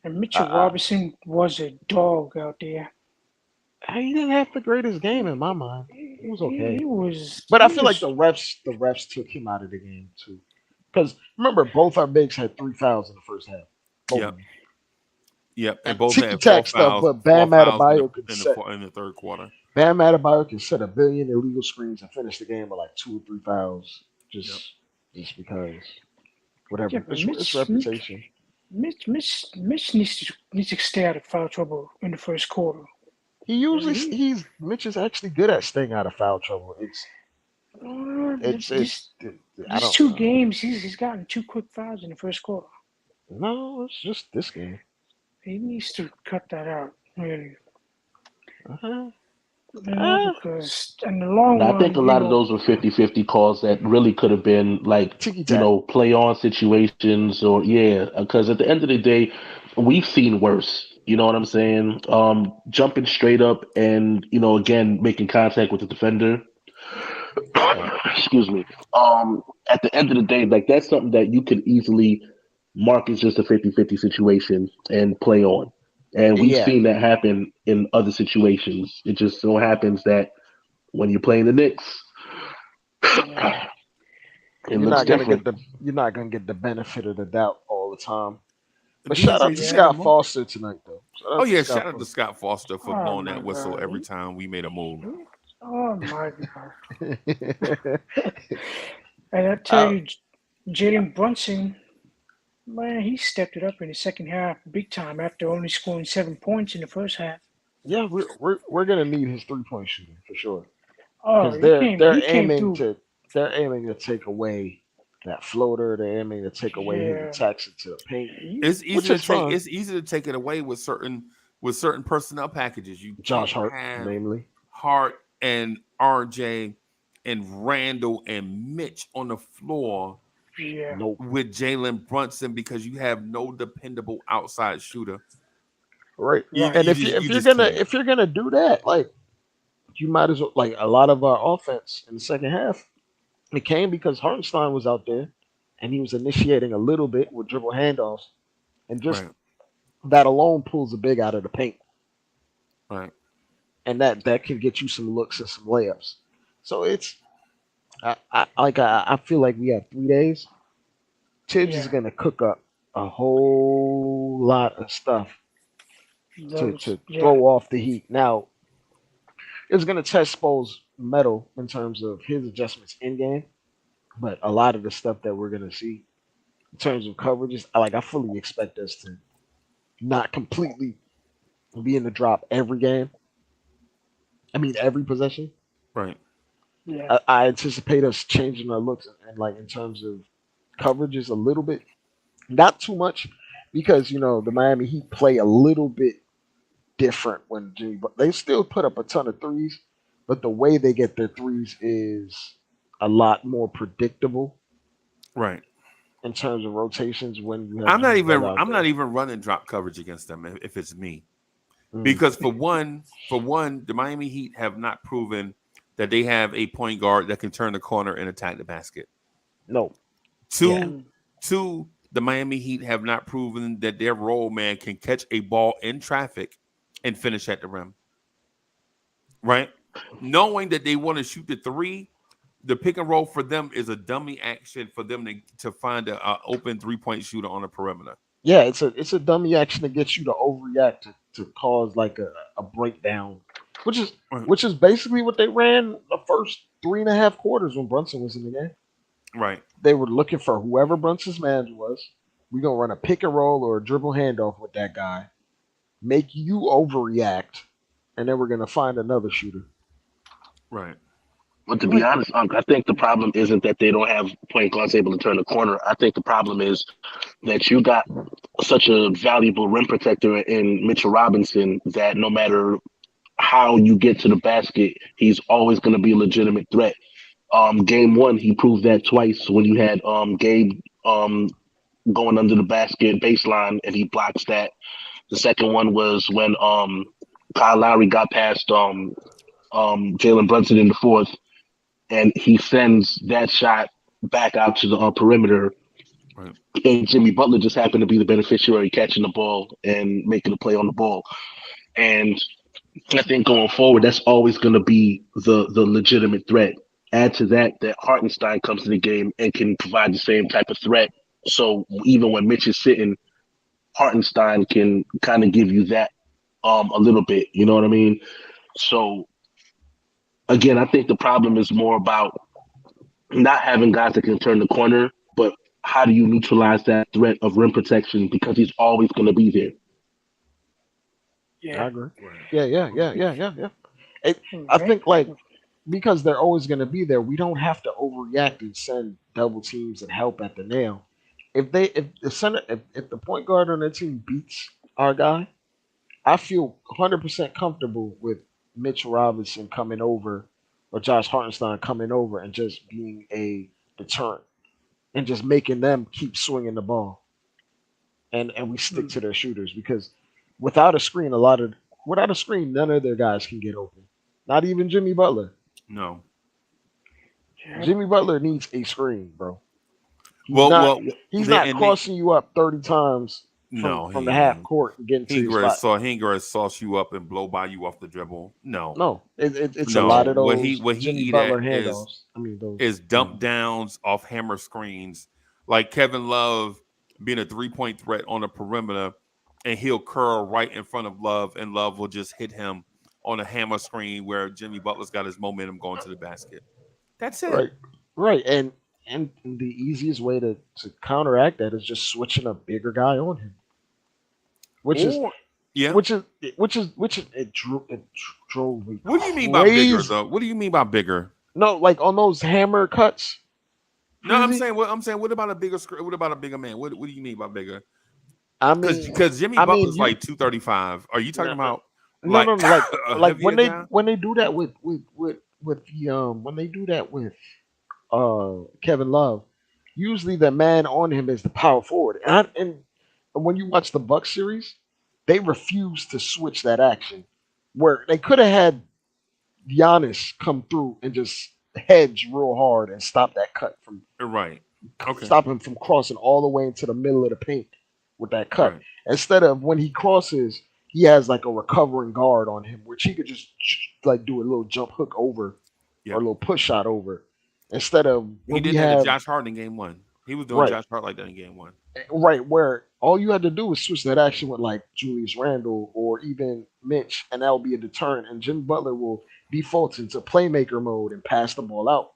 And Mitchell Robinson was a dog out there. He didn't have the greatest game in my mind. He was okay. He was. But I he feel like was- the refs took him out of the game too. Because remember, both our bigs had 3 fouls in the first half. Both Yep. of them. Yep, and And both had ticky-tack 4 stuff, fouls, but Bam 4 fouls Adebayo could in set. in the third quarter. Bam Adebayo can set 1 billion illegal screens and finish the game with like 2 or 3 fouls, just because. Whatever. Yeah, but It's reputation. Mitch needs to stay out of foul trouble in the first quarter. He usually Mitch is actually good at staying out of foul trouble. It's I These don't 2 know. games, he's gotten 2 quick fouls in the first quarter. No, it's just this game. He needs to cut that out, really. Uh-huh. Because in the long And I run, think a lot of those were 50-50 calls that really could have been like, Ticky-tack. play on situations or, because at the end of the day, we've seen worse. You know what I'm saying? Jumping straight up and, again, making contact with the defender. Excuse me. At the end of the day, like that's something that you could easily mark as just a 50-50 situation and play on. And we've Yeah. seen that happen in other situations. It just so happens that when you're playing the Knicks, it You're looks not gonna different. you're not gonna get the benefit of the doubt all the time. But These shout out are- to Scott Foster tonight, though. Oh yeah, shout out to Scott Foster for Oh, blowing my that whistle God. every time we made a move. Oh my God! Foster. And I tell you, Jalen Brunson, man, he stepped it up in the second half big time after only scoring 7 points in the first half. Yeah, we're gonna need his 3-point shooting for sure. Oh, Because he they're came aiming through. to take away that floater. They're aiming to take away his Yeah. attacks into the paint. It's Which easy to is take. fine. It's easy to take it away with certain personnel packages. You Josh can't Hart, have namely. Hart and RJ and Randall and Mitch on the floor Yeah. Nope. with Jalen Brunson because you have no dependable outside shooter. Right. You- And you if just- you you if you're just gonna can't. if you're gonna do that, like you might as well like a lot of our offense in the second half, it came because Hartenstein was out there and he was initiating a little bit with dribble handoffs, and just Right. that alone pulls a big out of the paint, Right. and that can get you some looks and some layups. So it's I feel like we have 3 days. Tibbs is Yeah. gonna cook up a whole lot of stuff to Yeah. throw off the heat. Now it's gonna test Spo's metal in terms of his adjustments in game, but a lot of the stuff that we're gonna see in terms of coverages, I fully expect us to not completely be in the drop every game. I mean every possession. Right. Yeah. I anticipate us changing our looks and like in terms of coverages a little bit, not too much, because the Miami Heat play a little bit different when Jimmy, but they still put up a ton of threes, but the way they get their threes is a lot more predictable Right. in terms of rotations when you have I'm not Jimmy even. Butler out I'm there. not even running drop coverage against them if it's me, Mm. because for one, the Miami Heat have not proven that they have a point guard that can turn the corner and attack the basket. No. Two, the Miami Heat have not proven that their role man can catch a ball in traffic and finish at the rim. Right? Knowing that they want to shoot the 3, the pick and roll for them is a dummy action for them to find a open 3-point shooter on the perimeter. Yeah, it's a dummy action to get you to overreact to cause like a breakdown, which is basically what they ran the first 3.5 quarters when Brunson was in the game. Right. They were looking for whoever Brunson's man was. We're gonna run a pick and roll or a dribble handoff with that guy, make you overreact, and then we're gonna find another shooter. Right. But to be honest, I think the problem isn't that they don't have point guards able to turn the corner. I think the problem is that you got such a valuable rim protector in Mitchell Robinson that no matter how you get to the basket, he's always going to be a legitimate threat. Game one, he proved that twice when you had Gabe going under the basket baseline and he blocks that. The second one was when Kyle Lowry got past Jalen Brunson in the fourth, and he sends that shot back out to the perimeter. Right. And Jimmy Butler just happened to be the beneficiary catching the ball and making a play on the ball. And I think going forward, that's always going to be the legitimate threat. Add to that Hartenstein comes to the game and can provide the same type of threat. So even when Mitch is sitting, Hartenstein can kind of give you that a little bit. You know what I mean? So again, I think the problem is more about not having guys that can turn the corner, but how do you neutralize that threat of rim protection because he's always going to be there. Yeah, I agree. Yeah. I think like because they're always going to be there, we don't have to overreact and send double teams and help at the nail. If the point guard on their team beats our guy, I feel 100% comfortable with Mitch Robinson coming over or Josh Hartenstein coming over and just being a deterrent and just making them keep swinging the ball. And we stick to their shooters because without a screen, none of their guys can get open. Not even Jimmy Butler. No. Jimmy Butler needs a screen, bro. He's not crossing you up 30 times from the half court and getting to your spot. He ain't gonna sauce you up and blow by you off the dribble. No, it's a lot of those. What he Jimmy eat Butler at handoffs. is dump downs off hammer screens, like Kevin Love being a 3-point threat on the perimeter, and he'll curl right in front of Love, and Love will just hit him on a hammer screen where Jimmy Butler's got his momentum going to the basket. That's it. Right. And the easiest way to counteract that is just switching a bigger guy on him. It drove me. What do you mean by bigger though? What do you mean by bigger? No, like on those hammer cuts. No, I'm saying what about a bigger screen? What about a bigger man? What do you mean by bigger? I mean, because Jimmy Butler's like 235. Are you talking about? No, like when they do that with Kevin Love, usually the man on him is the power forward. And when you watch the Bucks series, they refuse to switch that action. Where they could have had Giannis come through and just hedge real hard and stop that cut from stop him from crossing all the way into the middle of the paint with that cut. Right. Instead of when he crosses, he has like a recovering guard on him, which he could just like do a little jump hook over or a little push shot over. Instead of he did that to Josh Hart in game one. He was doing Josh Hart like that in game one. Right, where all you had to do was switch that action with like Julius Randle or even Mitch, and that'll be a deterrent. And Jimmy Butler will default into playmaker mode and pass the ball out.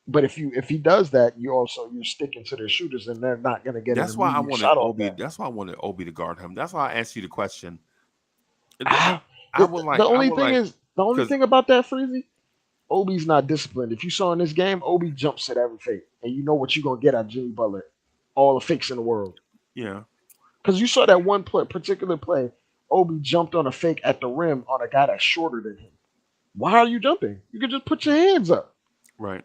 But if he does that, you're sticking to their shooters, and they're not going to get. That's why I wanted Obi. That's why I wanted Obi to guard him. That's why I asked you the question. The only thing about that, Freezie, Obi's not disciplined. If you saw in this game, Obi jumps at every fake, and you know what you're gonna get out of Jimmy Butler. All the fakes in the world. Yeah. Because you saw that one particular play, Obi jumped on a fake at the rim on a guy that's shorter than him. Why are you jumping? You could just put your hands up. Right.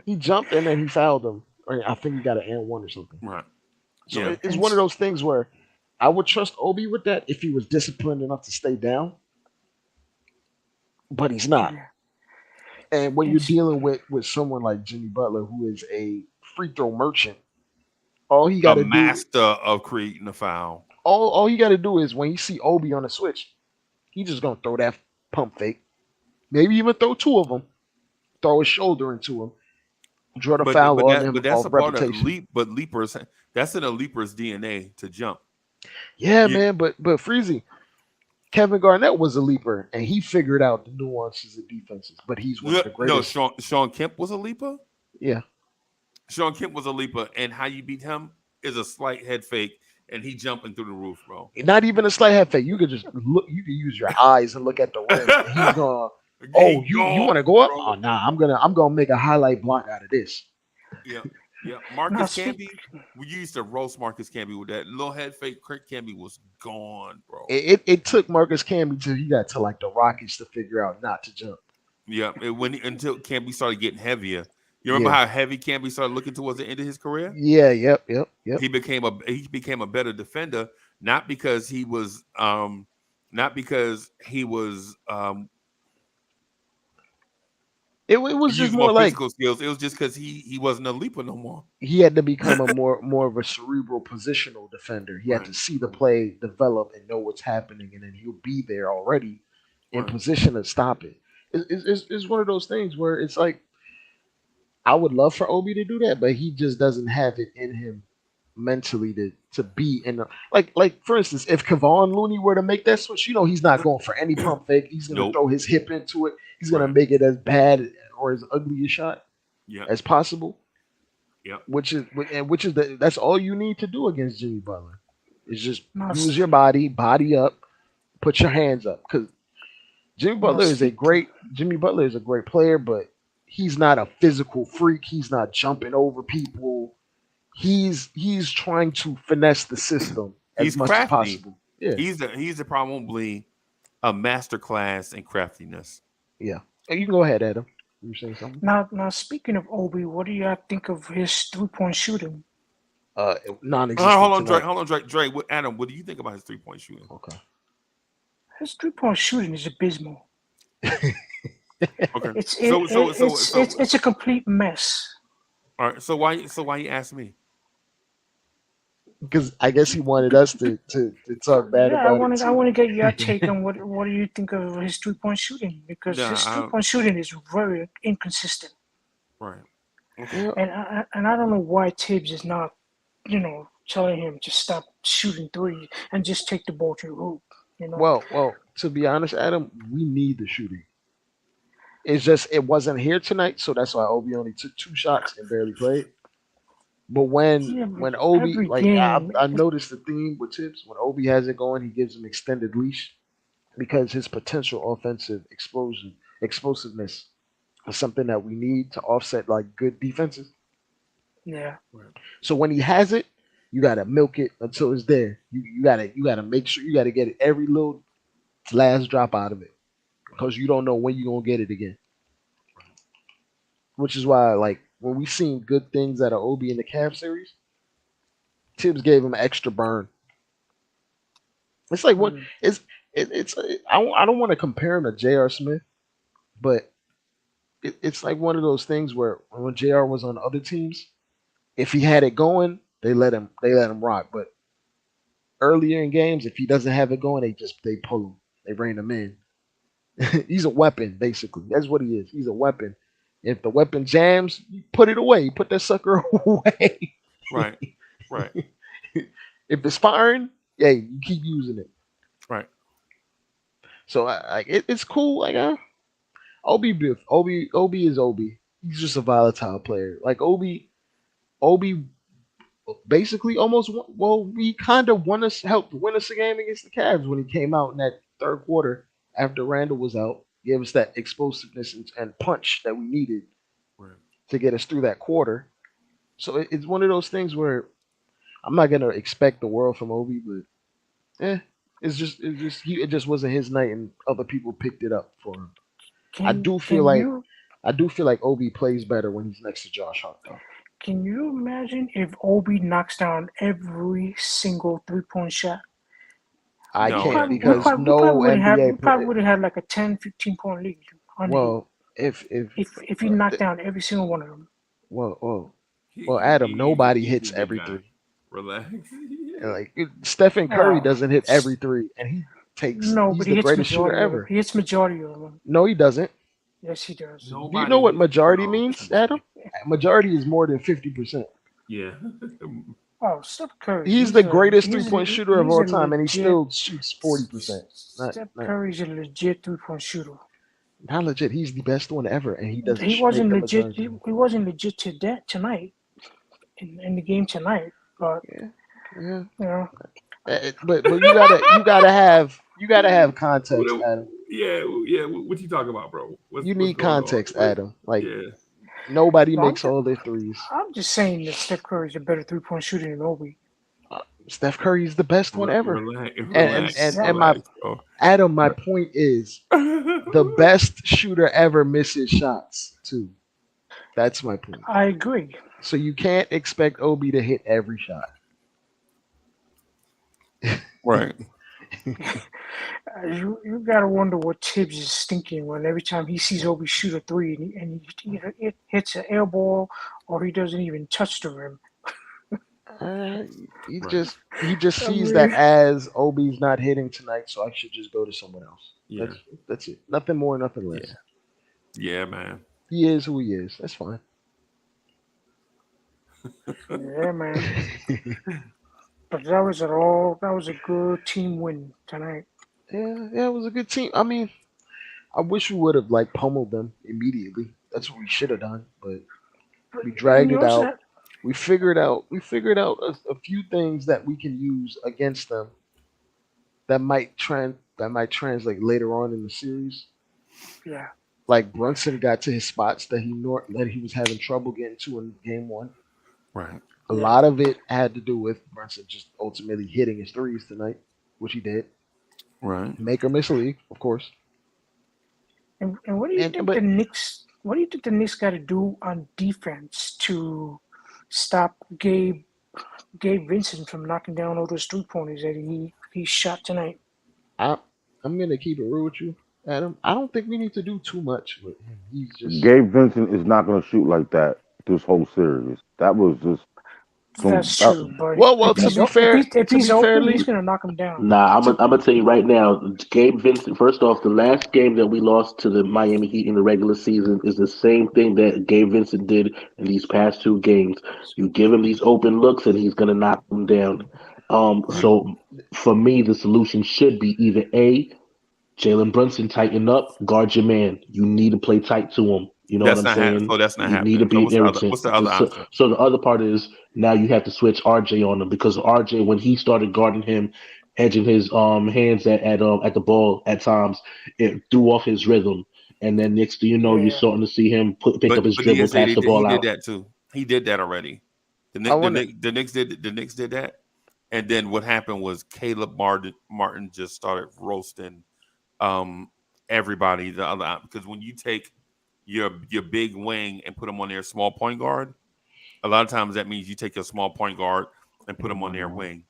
He jumped and then he fouled him. I think he got an and one or something. Right. So it's one of those things where I would trust Obi with that if he was disciplined enough to stay down. But he's not. And when you're dealing with someone like Jimmy Butler, who is a free throw merchant, all he got to do, master of creating a foul. All he got to do is when you see Obi on the switch, he just gonna throw that pump fake, maybe even throw two of them, throw his shoulder into him, draw the But foul but on that him but that's off a part of reputation. leapers. That's in a leaper's DNA to jump. Yeah, You man. But Freezie, Kevin Garnett was a leaper, and he figured out the nuances of defenses. But he's one of the no, greatest. Sean Kemp was a leaper. Yeah, Sean Kemp was a leaper, and how you beat him is a slight head fake, and he jumping through the roof, bro. not even a slight head fake. You could just look. You could use your eyes and look at the rim. And he's going. Oh, you want to go up? Bro. Oh, nah. I'm gonna make a highlight block out of this. Yeah. Marcus Camby, we used to roast Marcus Camby with that little head fake. Kirk Camby was gone, bro. It took Marcus Camby till he got to like the Rockets to figure out not to jump. Yeah, until Camby started getting heavier. You remember how heavy Camby started looking towards the end of his career? Yeah, yep. He became a better defender, not because he was it was just more like physical skills. It was just because he wasn't a leaper no more. He had to become a more of a cerebral positional defender. He had to see the play develop and know what's happening, and then he'll be there already in position to stop it. It's one of those things where it's like I would love for Obi to do that, but he just doesn't have it in him mentally to be in the, like for instance, if Kevon Looney were to make that switch, he's not going for any pump fake. He's gonna throw his hip into it. He's gonna make it as bad or as ugly a shot as possible. Yeah, that's all you need to do against Jimmy Butler. Is just use your body up, put your hands up, because Jimmy Butler is a great player, but he's not a physical freak. He's not jumping over people. He's trying to finesse the system as much as possible. Yeah, he's probably a masterclass in craftiness. Yeah, and you can go ahead, Adam. You were saying something. Now, speaking of Obi, what do you think of his 3-point shooting? Non-existent. Hold on, Dre. Adam, what do you think about his 3-point shooting? Okay, his 3-point shooting is abysmal. Okay, it's a complete mess. All right, so why you ask me? Because I guess he wanted us to talk bad about it. I want to get your take on what do you think of his 3-point shooting, because his 3-point shooting is very inconsistent. Right. Okay. And I don't know why Tibbs is not, telling him to stop shooting threes and just take the ball to the hoop. Well, to be honest, Adam, we need the shooting. It's just it wasn't here tonight, so that's why Obi only took 2 shots and barely played. But when Obi, I noticed the theme with Tibbs. When Obi has it going, he gives him extended leash because his potential offensive explosiveness is something that we need to offset like good defenses. Yeah. So when he has it, you gotta milk it until it's there. You gotta make sure you gotta get it every little last drop out of it, because you don't know when you're gonna get it again. Which is why, like, when we seen good things out of Obi in the Cavs series, Tibbs gave him an extra burn. It's like what it's I don't want to compare him to J.R. Smith, but it's like one of those things where when J.R. was on other teams, if he had it going, they let him rock. But earlier in games, if he doesn't have it going, they pull him, they rein him in. He's a weapon, basically. That's what he is. He's a weapon. If the weapon jams, you put it away. You put that sucker away. Right. If it's firing, you keep using it. Right. So it's cool. Like Obi is Obi. He's just a volatile player. Like Obi basically we kind of helped win us a game against the Cavs when he came out in that third quarter after Randall was out. Gave us that explosiveness and punch that we needed to get us through that quarter. So it's one of those things where I'm not gonna expect the world from Obi, but it just wasn't his night, and other people picked it up for him. I do feel like Obi plays better when he's next to Josh Hart, though. Can you imagine if Obi knocks down every single 3-point shot? I can't, because no NBA player probably would have had like a 10, 15-point lead. Well, if he knocked down every single one of them. Well, Adam, nobody hits every three. Relax. Like Stephen Curry doesn't hit every three, and he takes. No, but he the hits greatest shooter majority. ever. He hits majority of them. No, he doesn't. Yes, he does. Do you Nobody know what hits, majority bro. means, Adam? Majority is more than 50%. Yeah. Oh, Steph Curry. He's the greatest 3-point shooter of He's all a time, and he legit. still shoots 40%. Steph Curry's a legit 3-point shooter. Not legit. He's the best one ever, and he doesn't He make wasn't the legit. majority. He wasn't legit to that tonight in the game tonight. But Yeah. you know, But you gotta have context, Adam. Yeah. What you talking about, bro? You What's need going on? context, Adam. Like Yeah. nobody no, makes all their threes. I'm just saying that Steph Curry's a better 3-point shooter than Obi. Steph Curry's the best one ever. Relax, And my bro. Adam, my point is the best shooter ever misses shots too. That's my point. I agree. So you can't expect Obi to hit every shot. Right. You gotta wonder what Tibbs is thinking when every time he sees Obi shoot a three and he it hits an air ball or he doesn't even touch the rim. He Right. just sees that as Obi's not hitting tonight, so I should just go to someone else. Yeah. That's it. Nothing more, nothing less. Yeah, man. He is who he is. That's fine. Yeah, man. But that was a good team win tonight. Yeah, it was a good team. I mean, I wish we would have like pummeled them immediately. That's what we should have done, but we dragged it out. We figured out a few things that we can use against them that might translate later on in the series. Yeah. Like Brunson got to his spots that he was having trouble getting to in game one. Right. A lot of it had to do with Brunson just ultimately hitting his threes tonight, which he did. Right. Make or miss a league, of course. And what do you think the Knicks? What do you think the Knicks got to do on defense to stop Gabe Vincent from knocking down all those 3-pointers that he shot tonight? I'm gonna keep it real with you, Adam. I don't think we need to do too much with him. He's just Gabe Vincent is not going to shoot like that this whole series. That was just That's true, but well. if he's open, he's gonna knock him down. Nah, I'm gonna tell you right now, Gabe Vincent. First off, the last game that we lost to the Miami Heat in the regular season is the same thing that Gabe Vincent did in these past two games. You give him these open looks, and he's gonna knock them down. So for me, the solution should be either Jalen Brunson tighten up, guard your man. You need to play tight to him. You know what I'm saying? So that's not you happening. need to be So irritant. what's the other option? So the other part is now you have to switch RJ on him because RJ, when he started guarding him, edging his hands at the ball at times, it threw off his rhythm. And then next thing you know, you're starting to see him pick up his dribble, pass the ball out. He did that too. He did that already. The Knicks did that. And then what happened was Caleb Martin just started roasting everybody. The other, because when you take your big wing and put him on their small point guard, a lot of times that means you take your small point guard and put him on their wing.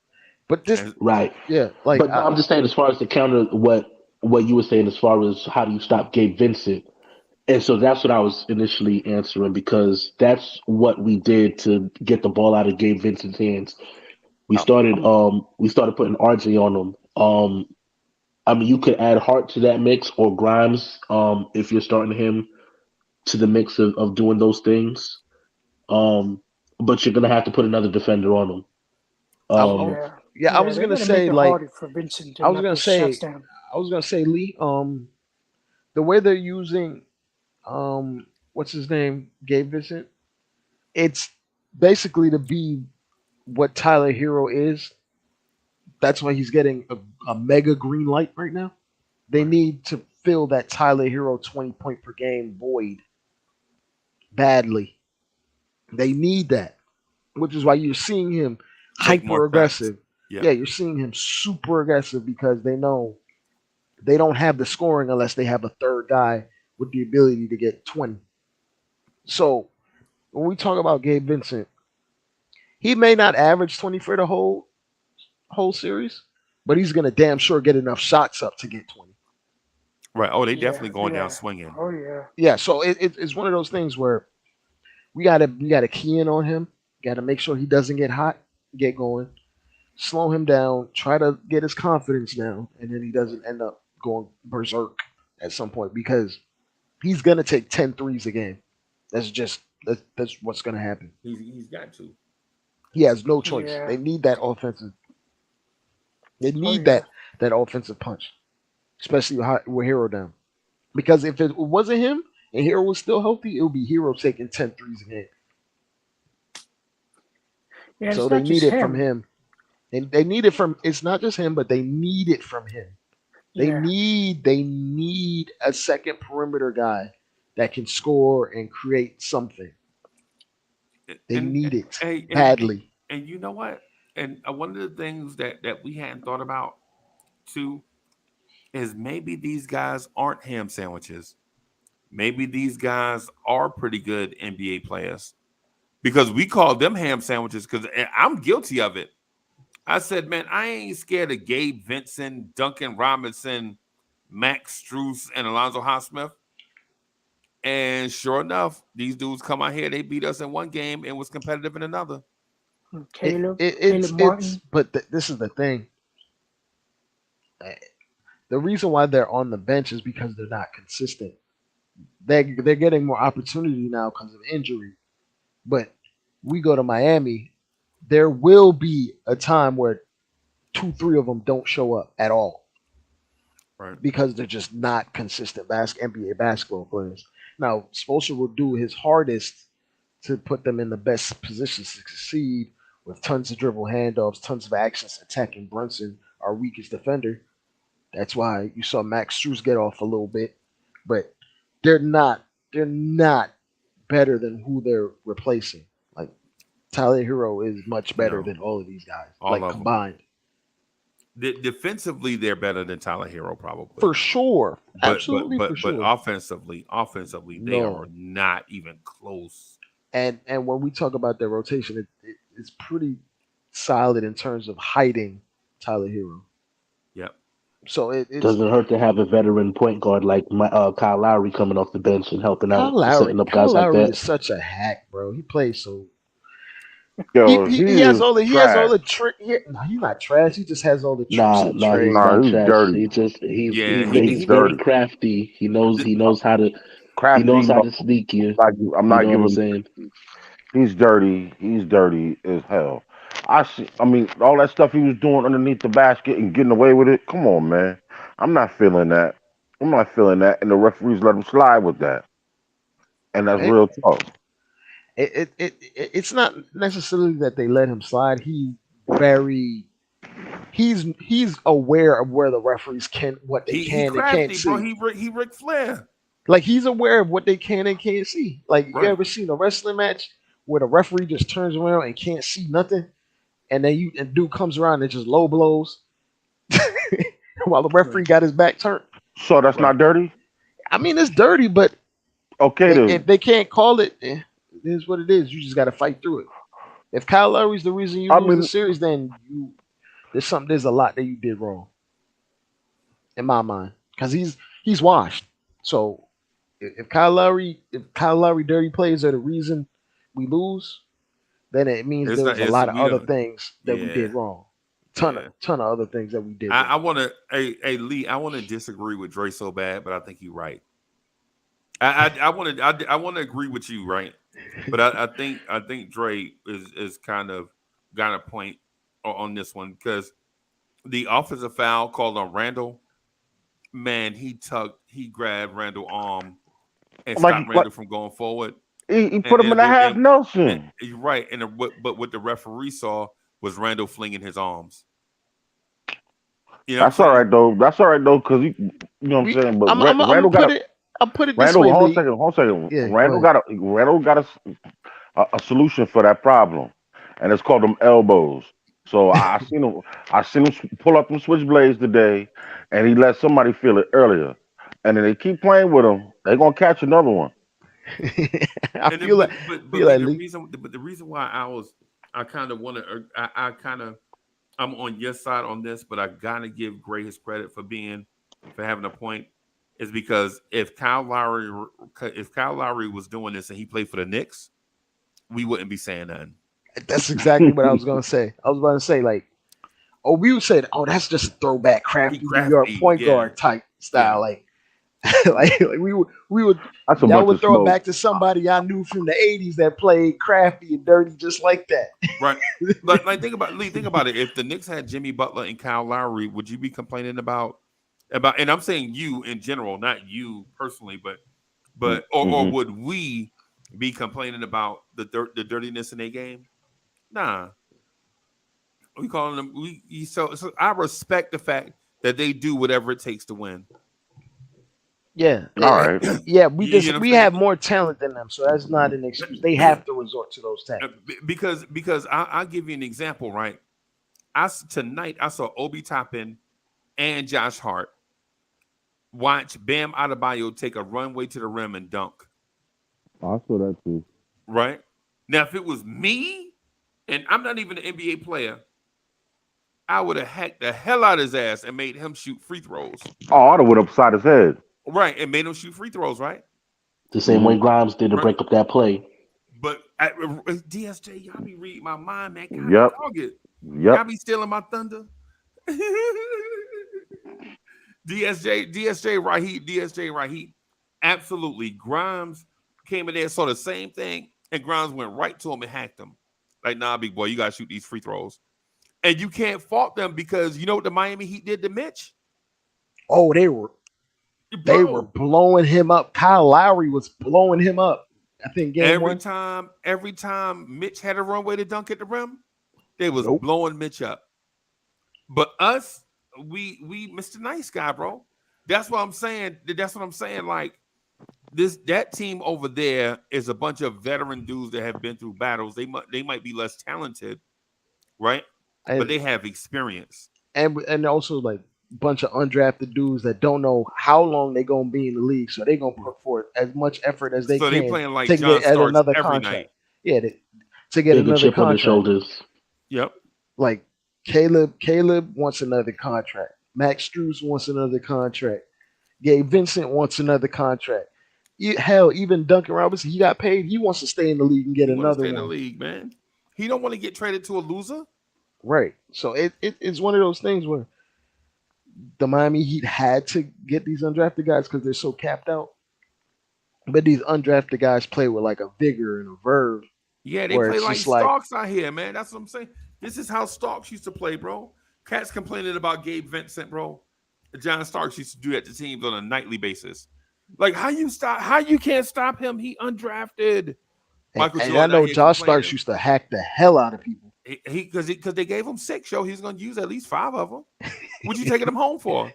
But this right, yeah, like but I'm just saying as far as to counter what you were saying as far as how do you stop Gabe Vincent. And so that's what I was initially answering because that's what we did to get the ball out of Gabe Vincent's hands. We started putting RJ on him. I mean, you could add Hart to that mix or Grimes if you're starting him to the mix of doing those things. But you're gonna have to put another defender on him. I was gonna say like I was gonna say Lee. The way they're using what's his name, Gabe Vincent, it's basically to be what Tyler Hero is. That's why he's getting a mega green light right now. They need to fill that Tyler Hero 20-point per game void badly. They need that, which is why you're seeing him hyper aggressive. Yeah, you're seeing him super aggressive because they know they don't have the scoring unless they have a third guy with the ability to get 20. So when we talk about Gabe Vincent, he may not average 20 for the whole series, but he's gonna damn sure get enough shots up to get 20. Right. Oh, they definitely going down swinging. Oh yeah. Yeah. So it's one of those things where we gotta key in on him. Got to make sure he doesn't get hot, get going, slow him down, try to get his confidence down, and then he doesn't end up going berserk at some point because he's gonna take 10 threes a game. That's what's gonna happen. He's got to. He has no choice. Yeah. They need that offensive. They Oh need yeah. that offensive punch, especially with Hero down. Because if it wasn't him and Hero was still healthy, it would be Hero taking 10 threes a game. Yeah, So it's they not need just it from him. him. And they need it from. It's not just him, but they need it from him. They Yeah. need a second perimeter guy that can score and create something. They need it badly. And you know what? And one of the things that we hadn't thought about too is maybe these guys aren't ham sandwiches. Maybe these guys are pretty good NBA players because we call them ham sandwiches because I'm guilty of it. I said, man, I ain't scared of Gabe Vincent, Duncan Robinson, Max Strus, and Alonzo Highsmith. And sure enough, these dudes come out here, they beat us in one game and was competitive in another. Caleb Martin. But this is the thing. The reason why they're on the bench is because they're not consistent. They're getting more opportunity now because of injury. But we go to Miami, there will be a time where 2-3 of them don't show up at all. Right. Because they're just not consistent NBA basketball players. Now, Spoelstra will do his hardest to put them in the best positions to succeed with tons of dribble handoffs, tons of actions attacking Brunson, our weakest defender. That's why you saw Max Strus get off a little bit. But they're not better than who they're replacing. Like Tyler Hero is much better than all of these guys, all like of combined. Defensively, they're better than Tyler Hero, probably For sure. But, Absolutely, but for sure. offensively, they are not even close. And when we talk about their rotation, it's pretty solid in terms of hiding Tyler Hero. Yep. So it doesn't hurt to have a veteran point guard like Kyle Lowry coming off the bench and helping out, setting up guys like that. Is such a hack, bro. He plays so. Yo, he has all the trick. No, he's not trash. He just has all the tricks and trades. He's not trash. Dirty. He's very crafty. He knows how to sneak you. I'm not giving. What I'm saying. He's dirty. He's dirty as hell. I mean, all that stuff he was doing underneath the basket and getting away with it. Come on, man. I'm not feeling that. And the referees let him slide with that. And that's real talk. It's not necessarily that they let him slide. He's aware of where the referees can and can't see. Bro. He Ric Flair. Like he's aware of what they can and can't see. Like you ever seen a wrestling match where the referee just turns around and can't see nothing, and then dude comes around and just low blows while the referee got his back turned. So that's not dirty? I mean, it's dirty, but if they can't call it, it is what it is. You just got to fight through it. If Kyle Lowry's the reason you lose the series, then there's a lot that you did wrong, in my mind, because he's washed. So if Kyle Lowry dirty plays are the reason we lose, then it means there was a lot of other things that we did wrong. Ton of other things that we did. I want to, Lee. I want to disagree with Dre so bad, but I think you're right. I want to agree with you, right? But I think Dre is kind of got a point on this one because the offensive foul called on Randall, man, he grabbed Randall's arm and stopped Randall from going forward. He put him in a half Nelson. You're right, but what the referee saw was Randall flinging his arms. You know That's all right though. Because you know what I'm saying. But Randall got it. I'll put it this way. Hold on a second. Yeah, Randall got a solution for that problem, and it's called them elbows. So I seen him pull up them switchblades today, and he let somebody feel it earlier, and then they keep playing with him. They're gonna catch another one. But the reason why I'm on your side on this, but I gotta give Gray his credit for having a point, is because if Kyle Lowry was doing this and he played for the Knicks, we wouldn't be saying nothing. That's exactly what I was gonna say. I was about to say, like, we would say, that's just a throwback, crafty New York point guard type style. Like, like we would That's a y'all bunch would of throw it smoke. back to somebody y'all knew from the '80s that played crafty and dirty just like that. Right. Like think about it. If the Knicks had Jimmy Butler and Kyle Lowry, would you be complaining about? And I'm saying you in general, not you personally, but or Mm-hmm. would we be complaining about the dirtiness in their game? Nah. We calling them so I respect the fact that they do whatever it takes to win. Yeah, All right. yeah. You know what I'm We saying? have more talent than them, so that's not an excuse. They have to resort to those tactics. Because I'll give you an example, right? Tonight I saw Obi Toppin and Josh Hart watch Bam Adebayo take a runway to the rim and dunk. I saw that too. Right? Now, if it was me, and I'm not even an NBA player, I would have hacked the hell out of his ass and made him shoot free throws. Oh, I'd have went upside his head. Right, and made him shoot free throws, right? The same way Grimes did to break up that play. But DSJ, y'all be reading my mind, man. God, Yep. target. Yep. Y'all be stealing my thunder. DSJ Rahit. Absolutely. Grimes came in there, saw the same thing, and Grimes went right to him and hacked him. Like, nah, big boy, you got to shoot these free throws. And you can't fault them because you know what the Miami Heat did to Mitch? Oh, they were blowing him up. Kyle Lowry was blowing him up. I think game one. Every time Mitch had a runway to dunk at the rim, they was Nope. blowing Mitch up. But us, we Mr. Nice Guy, bro. That's what I'm saying. Like that team over there is a bunch of veteran dudes that have been through battles. They might be less talented, right? But they have experience. And also like a bunch of undrafted dudes that don't know how long they're gonna be in the league, so they're gonna put forth as much effort as they so can. They playing like to John get Starks another every contract. night. Yeah, to get another chip on their contract. shoulders. Yep. Like Caleb wants another contract. Max Strus wants another contract. Gabe Vincent wants another contract. Hell, even Duncan Robinson, he got paid. He wants to stay in the league and get another stay one. In the league, man. He don't want to get traded to a loser. Right. So it's one of those things where the Miami Heat had to get these undrafted guys because they're so capped out. But these undrafted guys play with like a vigor and a verve. Yeah, they play like Starks out here, man. That's what I'm saying. This is how Starks used to play, bro. Cats complaining about Gabe Vincent, bro. John Starks used to do that to teams on a nightly basis. Like, how you can't stop him? He undrafted. Michael Jordan, I know Josh Starks used to hack the hell out of people. Because they gave him 6, he was going to use at least 5 of them. What you taking them home for?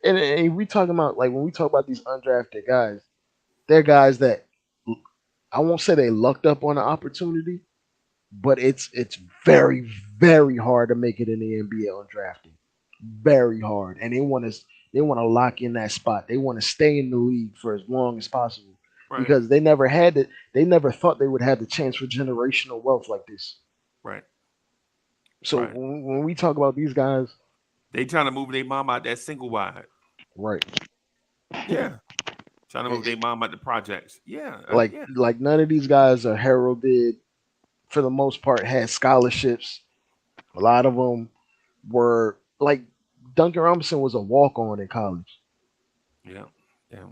And we talking about, like, when we talk about these undrafted guys, they're guys that I won't say they lucked up on an opportunity, but it's very, very hard to make it in the NBA undrafted. Very hard. And they want to lock in that spot. They want to stay in the league for as long as possible. Right. Because they never had it. They never thought they would have the chance for generational wealth like this. Right. So when we talk about these guys, they trying to move their mom out that single wide. Right. Yeah. Trying to move their mom out the projects. Yeah. Like none of these guys are heralded. For the most part, had scholarships. A lot of them were like Duncan Robinson was a walk-on in college. Yeah. Yeah.